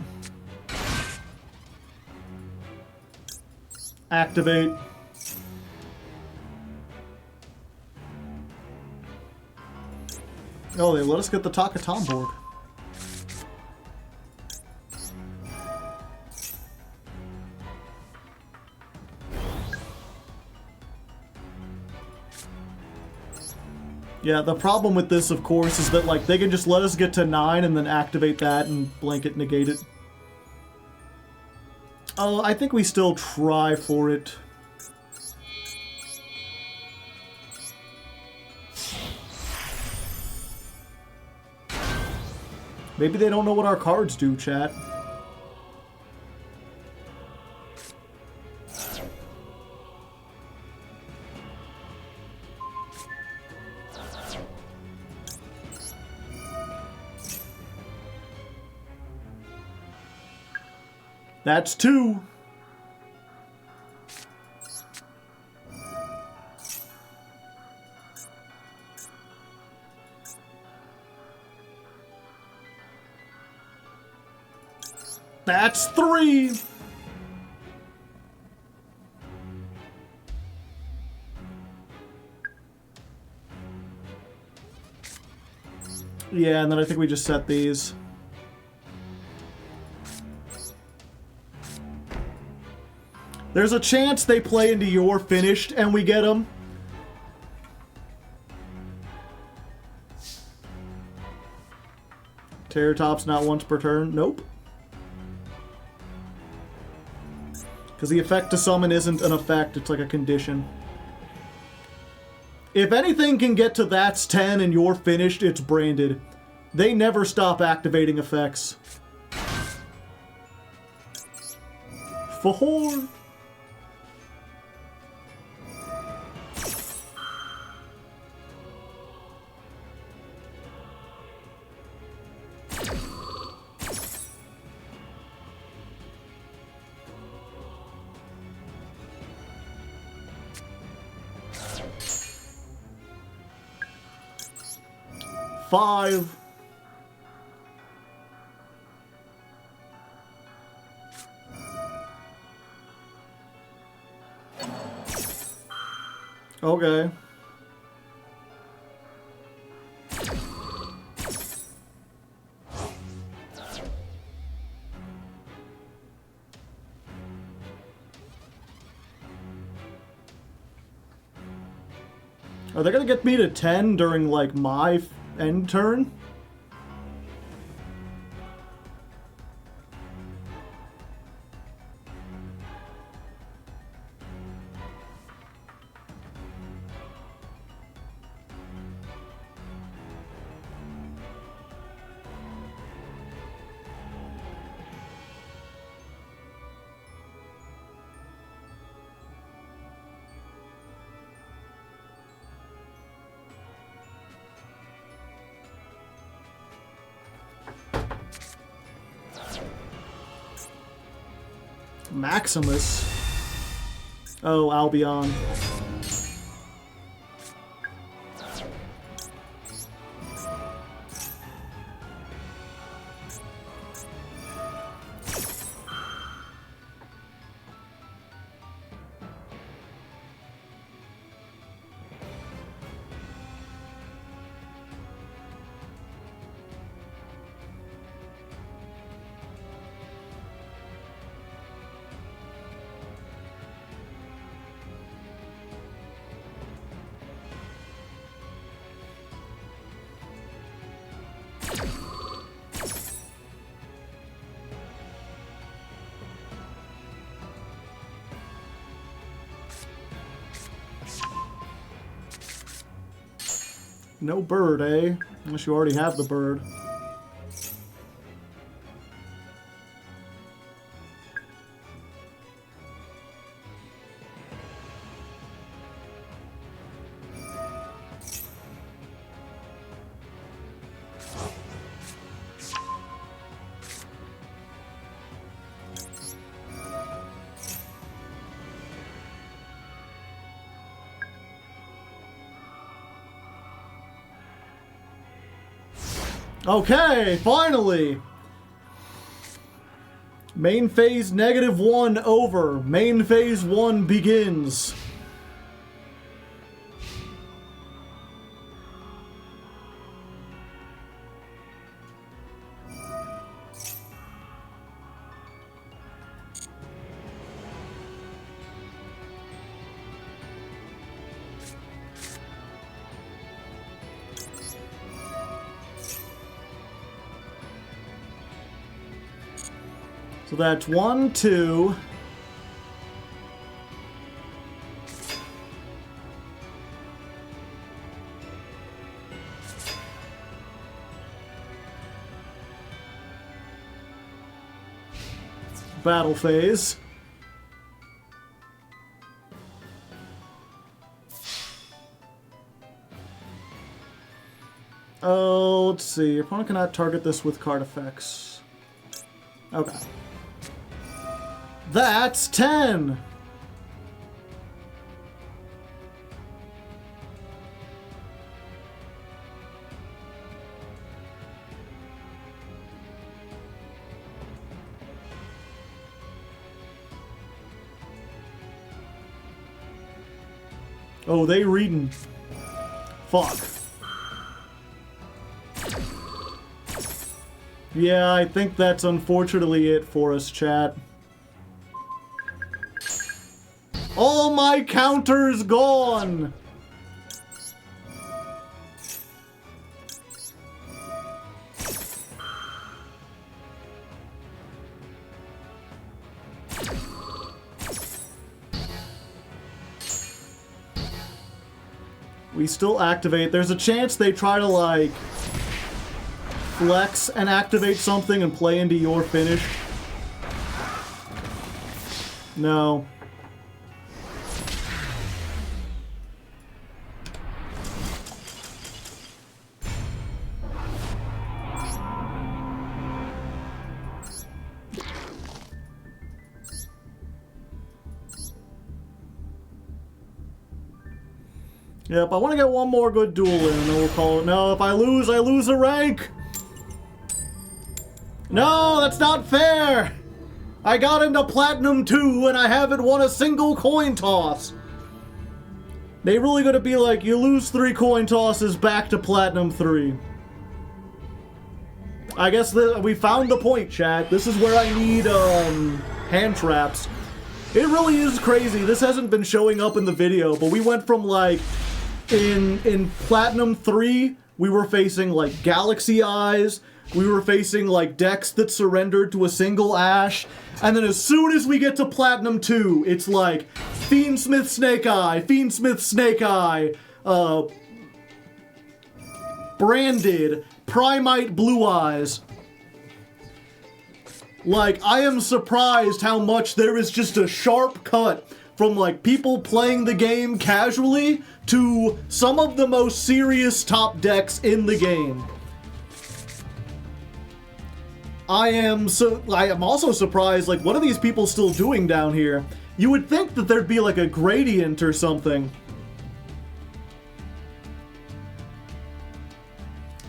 Activate. Oh, they let us get the Taka Tomborg. Yeah, the problem with this, of course, is that, like, they can just let us get to 9 and then activate that and blanket negate it. Oh, I think we still try for it. Maybe they don't know what our cards do, chat. That's 2. That's 3. Yeah, and then I think we just set these. There's a chance they play into your finished and we get them. Terratop's not once per turn. Nope. Because the effect to summon isn't an effect, it's like a condition. If anything can get to that's 10 and you're finished, it's branded. They never stop activating effects. For 5. Okay. Are they gonna get me to 10 during, like, my end turn? Maximus. Oh, Albion. No bird, eh? Unless you already have the bird. Okay, finally! Main phase -1 over. Main phase 1 begins. So that's 1, 2. Battle phase. Oh, let's see. Your opponent cannot target this with card effects. Okay. That's 10! Oh, they reading. Fuck. Yeah, I think that's unfortunately it for us, chat. All my counters gone! We still activate. There's a chance they try to, like, flex and activate something and play into your finish. No. Yep, I want to get one more good duel in, and then we'll call it. No, if I lose a rank! No, that's not fair! I got into Platinum 2, and I haven't won a single coin toss! They really gonna be like, you lose 3 coin tosses, back to Platinum 3. I guess we found the point, chat. This is where I need, hand traps. It really is crazy. This hasn't been showing up in the video, but we went from, like, in Platinum 3, we were facing, like, Galaxy Eyes, we were facing, like, decks that surrendered to a single Ash, and then as soon as we get to Platinum 2, it's like, Fiendsmith Snake Eye, Fiendsmith Snake Eye, Branded, Primite Blue Eyes. Like, I am surprised how much there is just a sharp cut from, like, people playing the game casually to some of the most serious top decks in the game. I am also surprised, like, what are these people still doing down here? You would think that there'd be, like, a gradient or something.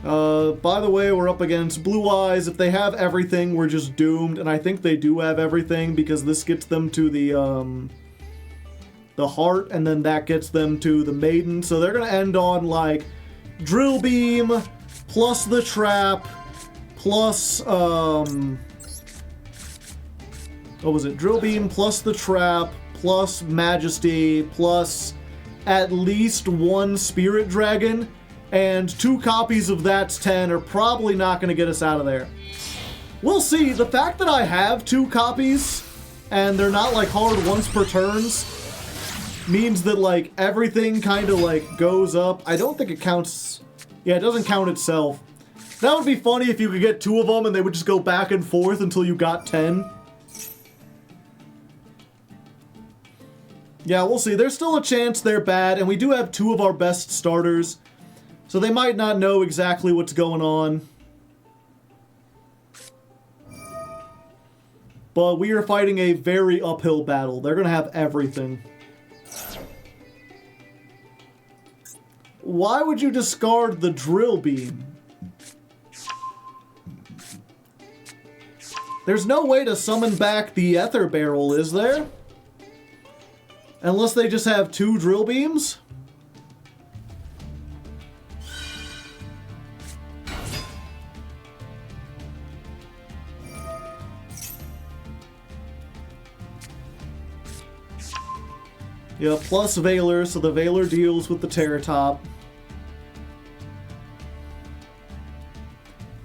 By the way, we're up against Blue Eyes. If they have everything, we're just doomed, and I think they do have everything because this gets them to the Heart, and then that gets them to the Maiden, so they're gonna end on, like, Drill Beam, plus the Trap, plus, what was it? Drill Beam, plus the Trap, plus Majesty, plus at least 1 Spirit Dragon, and 2 copies of That's 10 are probably not gonna get us out of there. We'll see. The fact that I have 2 copies, and they're not, like, hard once per turns, means that, like, everything kind of, like, goes up. I don't think it counts. Yeah, it doesn't count itself. That would be funny if you could get 2 of them and they would just go back and forth until you got 10. Yeah, we'll see. There's still a chance they're bad, and we do have 2 of our best starters, so they might not know exactly what's going on. But we are fighting a very uphill battle. They're gonna have everything. Why would you discard the Drill Beam? There's no way to summon back the Ether Barrel, is there? Unless they just have 2 drill beams? Yeah, plus Valor, so the Valor deals with the Terratop.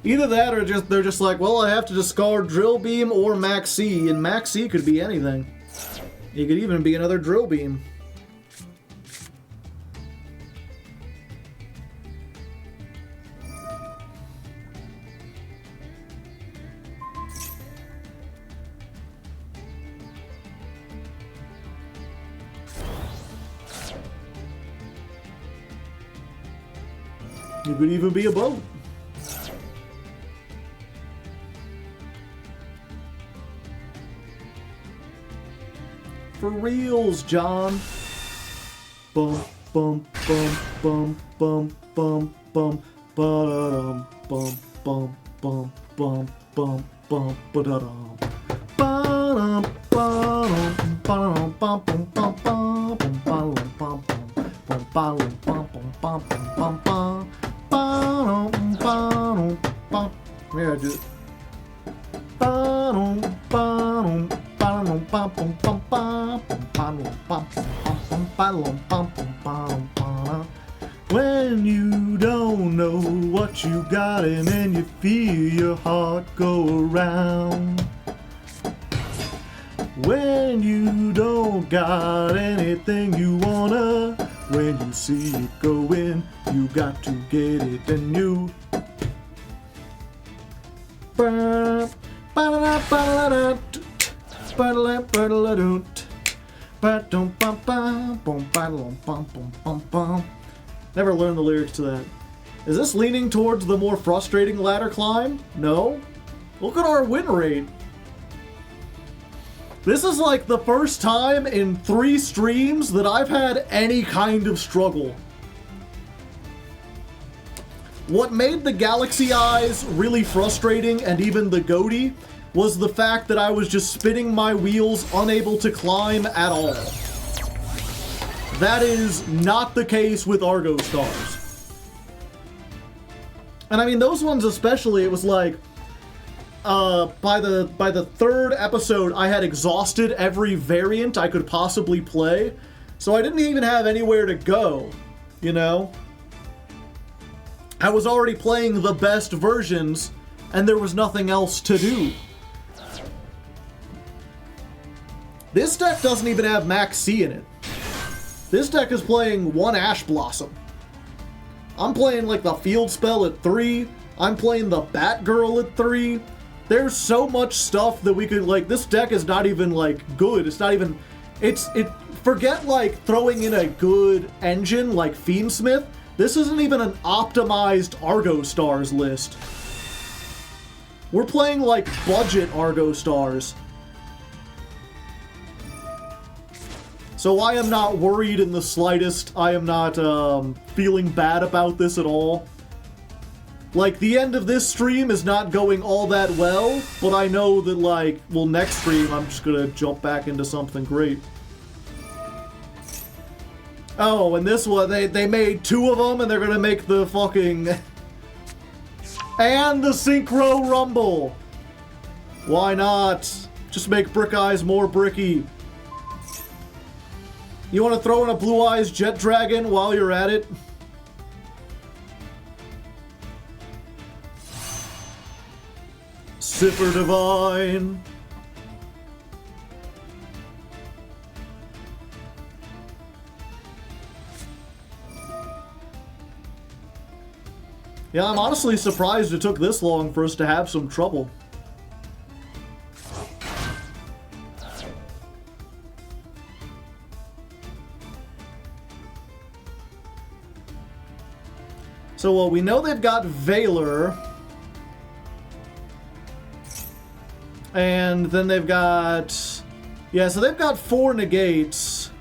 Either that or they're just like, well, I have to discard Drill Beam or Max C, and Max C could be anything. It could even be another Drill Beam. It could even be a boat. For reals, John. Bum bum bum bum bum bum bum ba-da-dum bum bum bum bum bum bum ba-da-dum ba-dum ba-dum ba-dum bum bum bum bum bum ba-dum bum bum bum bum bum bum bum ba-dum ba-dum bum. Maybe I do it. Ba-dum ba-dum. When you don't know what you got and then you feel your heart go around. When you don't got anything you wanna, when you see it going, you got to get it and you. Never learned the lyrics to that. Is this leaning towards the more frustrating ladder climb? No. Look at our win rate. This is like the first time in 3 streams that I've had any kind of struggle. What made the Galaxy Eyes really frustrating, and even the Goatee, was the fact that I was just spinning my wheels, unable to climb at all. That is not the case with Argostars. And I mean, those ones especially, it was like, by the 3rd episode, I had exhausted every variant I could possibly play, so I didn't even have anywhere to go, you know? I was already playing the best versions, and there was nothing else to do. This deck doesn't even have Max C in it. This deck is playing 1 Ash Blossom. I'm playing like the Field Spell at 3. I'm playing the Batgirl at 3. There's so much stuff that we could, like, this deck is not even, like, good. It's not even, forget, like, throwing in a good engine like Fiendsmith. This isn't even an optimized Argostars list. We're playing, like, budget Argostars. So I am not worried in the slightest. I am not feeling bad about this at all. Like, the end of this stream is not going all that well, but I know that, like, well, next stream I'm just gonna jump back into something great. Oh, and this one, they made 2 of them, and they're gonna make the fucking... and the Synchro Rumble! Why not? Just make Brick Eyes more bricky. You want to throw in a Blue Eyes Jet Dragon while you're at it? Sipper Divine. Yeah, I'm honestly surprised it took this long for us to have some trouble. So, well, we know they've got Valor. And then they've got... yeah, so they've got 4 negates.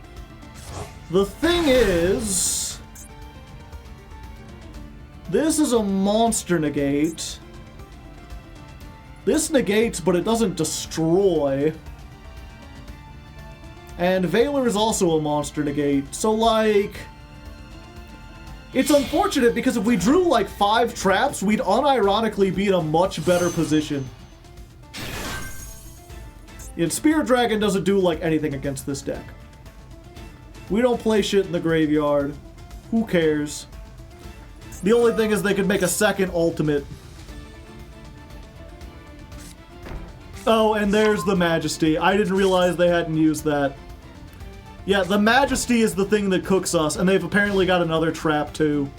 The thing is... this is a monster negate. This negates, but it doesn't destroy. And Valor is also a monster negate. So, like... It's unfortunate because if we drew, like, 5 traps, we'd unironically be in a much better position. Yet Spear Dragon doesn't do, like, anything against this deck. We don't play shit in the graveyard. Who cares? The only thing is they could make a second ultimate. Oh, and there's the Majesty. I didn't realize they hadn't used that. Yeah, the Majesty is the thing that cooks us, and they've apparently got another trap, too.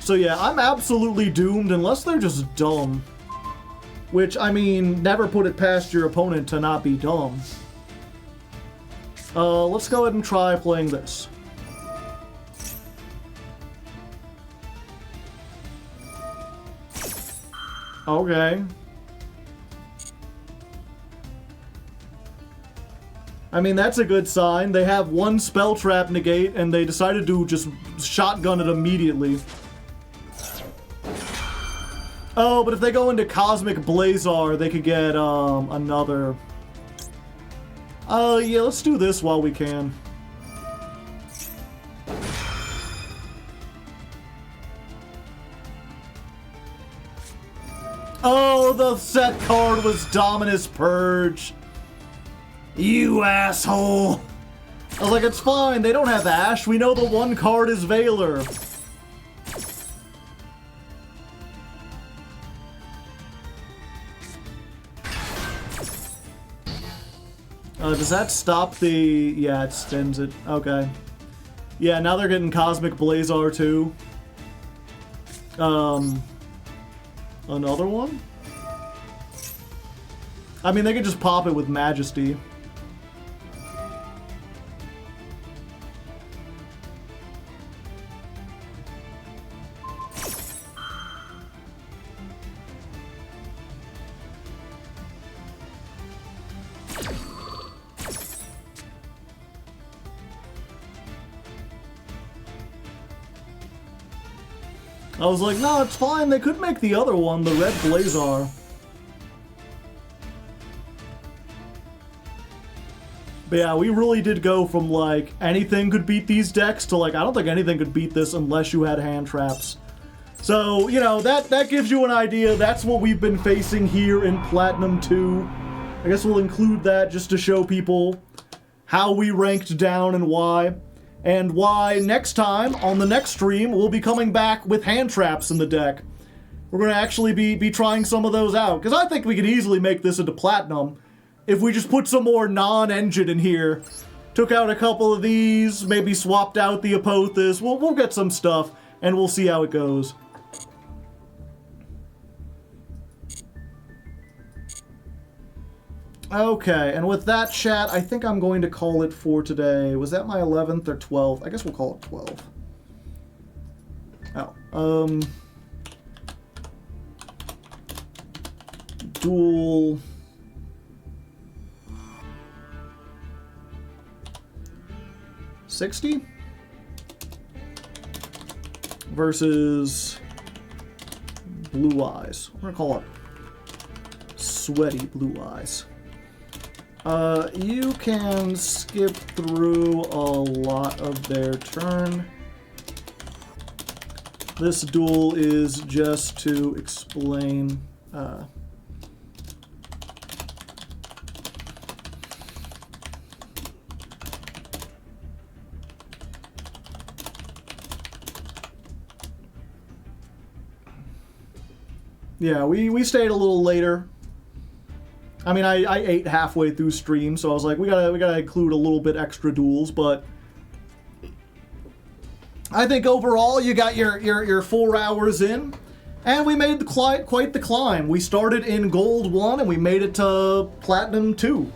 So yeah, I'm absolutely doomed unless they're just dumb. Which, I mean, never put it past your opponent to not be dumb. Let's go ahead and try playing this. Okay. I mean, that's a good sign. They have one spell trap negate, and they decided to just shotgun it immediately. Oh, but if they go into Cosmic Blazar, they could get, another... yeah, let's do this while we can. Oh, the set card was Dominus Purge. You asshole. I was like, it's fine, they don't have Ash. We know the one card is Valor. Does that stop the... Yeah, it extends it. Okay. Yeah, now they're getting Cosmic Blazar too. Another one? I mean, they could just pop it with Majesty. I was like, no, it's fine. They could make the other one, the Red Blazar. But yeah, we really did go from, like, anything could beat these decks to, like, I don't think anything could beat this unless you had hand traps. So, you know, that gives you an idea. That's what we've been facing here in Platinum 2. I guess we'll include that just to show people how we ranked down and why. And why next time, on the next stream, we'll be coming back with hand traps in the deck. We're going to actually be trying some of those out. Because I think we could easily make this into Platinum if we just put some more non-engine in here. Took out a couple of these, maybe swapped out the Apothis. We'll get some stuff, and we'll see how it goes. Okay, and with that, chat, I think I'm going to call it for today. Was that my 11th or 12th? I guess we'll call it 12. Oh, duel... $60 versus Blue Eyes. We're gonna call it Sweaty Blue Eyes. You can skip through a lot of their turn. This duel is just to explain yeah, we stayed a little later. I mean, I ate halfway through stream, so I was like, we gotta include a little bit extra duels, but I think overall you got your 4 hours in, and we made quite the climb. We started in Gold 1 and we made it to Platinum 2.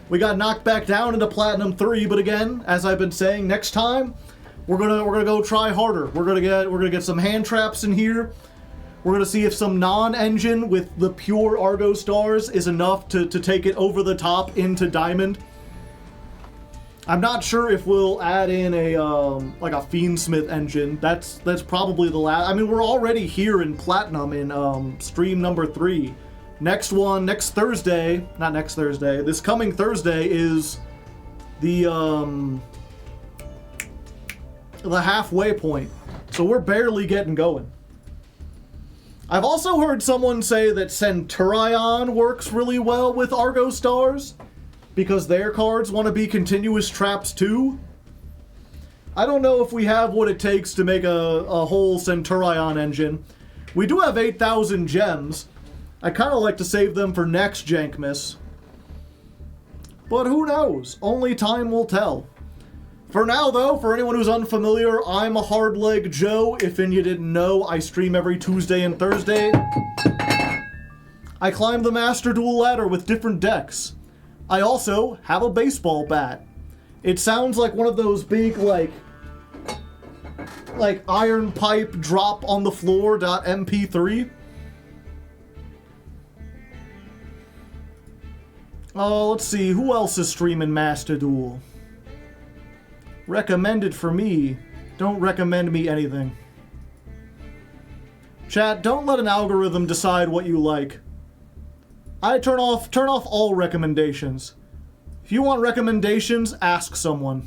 We got knocked back down into Platinum 3, but again, as I've been saying, next time we're gonna go try harder. We're gonna get some hand traps in here. We're going to see if some non-engine with the pure Argostars is enough to take it over the top into Diamond. I'm not sure if we'll add in a like a Fiendsmith engine. That's probably the last. I mean, we're already here in Platinum in stream number 3. Next one, next Thursday, not next Thursday. This coming Thursday is the halfway point. So we're barely getting going. I've also heard someone say that Centurion works really well with Argostars, because their cards want to be continuous traps too. I don't know if we have what it takes to make a whole Centurion engine. We do have 8,000 gems. I kind of like to save them for next Jankmas. But who knows? Only time will tell. For now though, for anyone who's unfamiliar, I'm a Hardleg Joe. If you didn't know, I stream every Tuesday and Thursday. I climb the Master Duel ladder with different decks. I also have a baseball bat. It sounds like one of those big, like iron pipe drop on the floor .mp3. Let's see, who else is streaming Master Duel? Recommended for me. Don't recommend me anything. Chat, don't let an algorithm decide what you like. I turn off all recommendations. If you want recommendations, ask someone.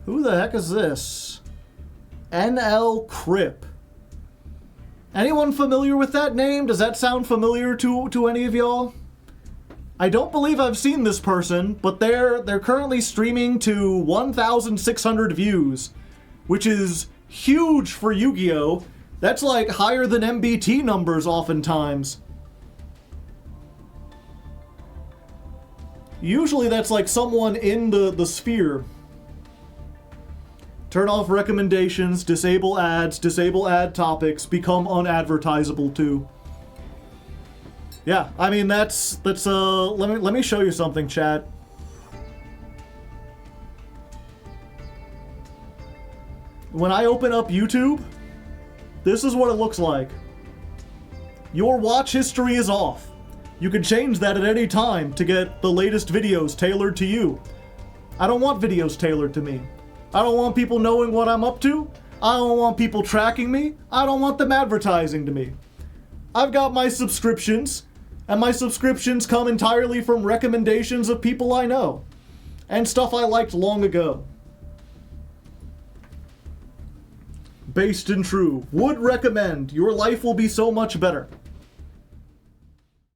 Who the heck is this? NL Crip. Anyone familiar with that name? Does that sound familiar to any of y'all? I don't believe I've seen this person, but they're currently streaming to 1,600 views, which is huge for Yu-Gi-Oh! That's like higher than MBT numbers oftentimes. Usually that's like someone in the sphere. Turn off recommendations, disable ads, disable ad topics, become unadvertisable too. Yeah, I mean that's let me show you something, chat. When I open up YouTube, this is what it looks like. Your watch history is off. You can change that at any time to get the latest videos tailored to you. I don't want videos tailored to me. I don't want people knowing what I'm up to. I don't want people tracking me. I don't want them advertising to me. I've got my subscriptions, and my subscriptions come entirely from recommendations of people I know, and stuff I liked long ago. Based and true. Would recommend. Your life will be so much better.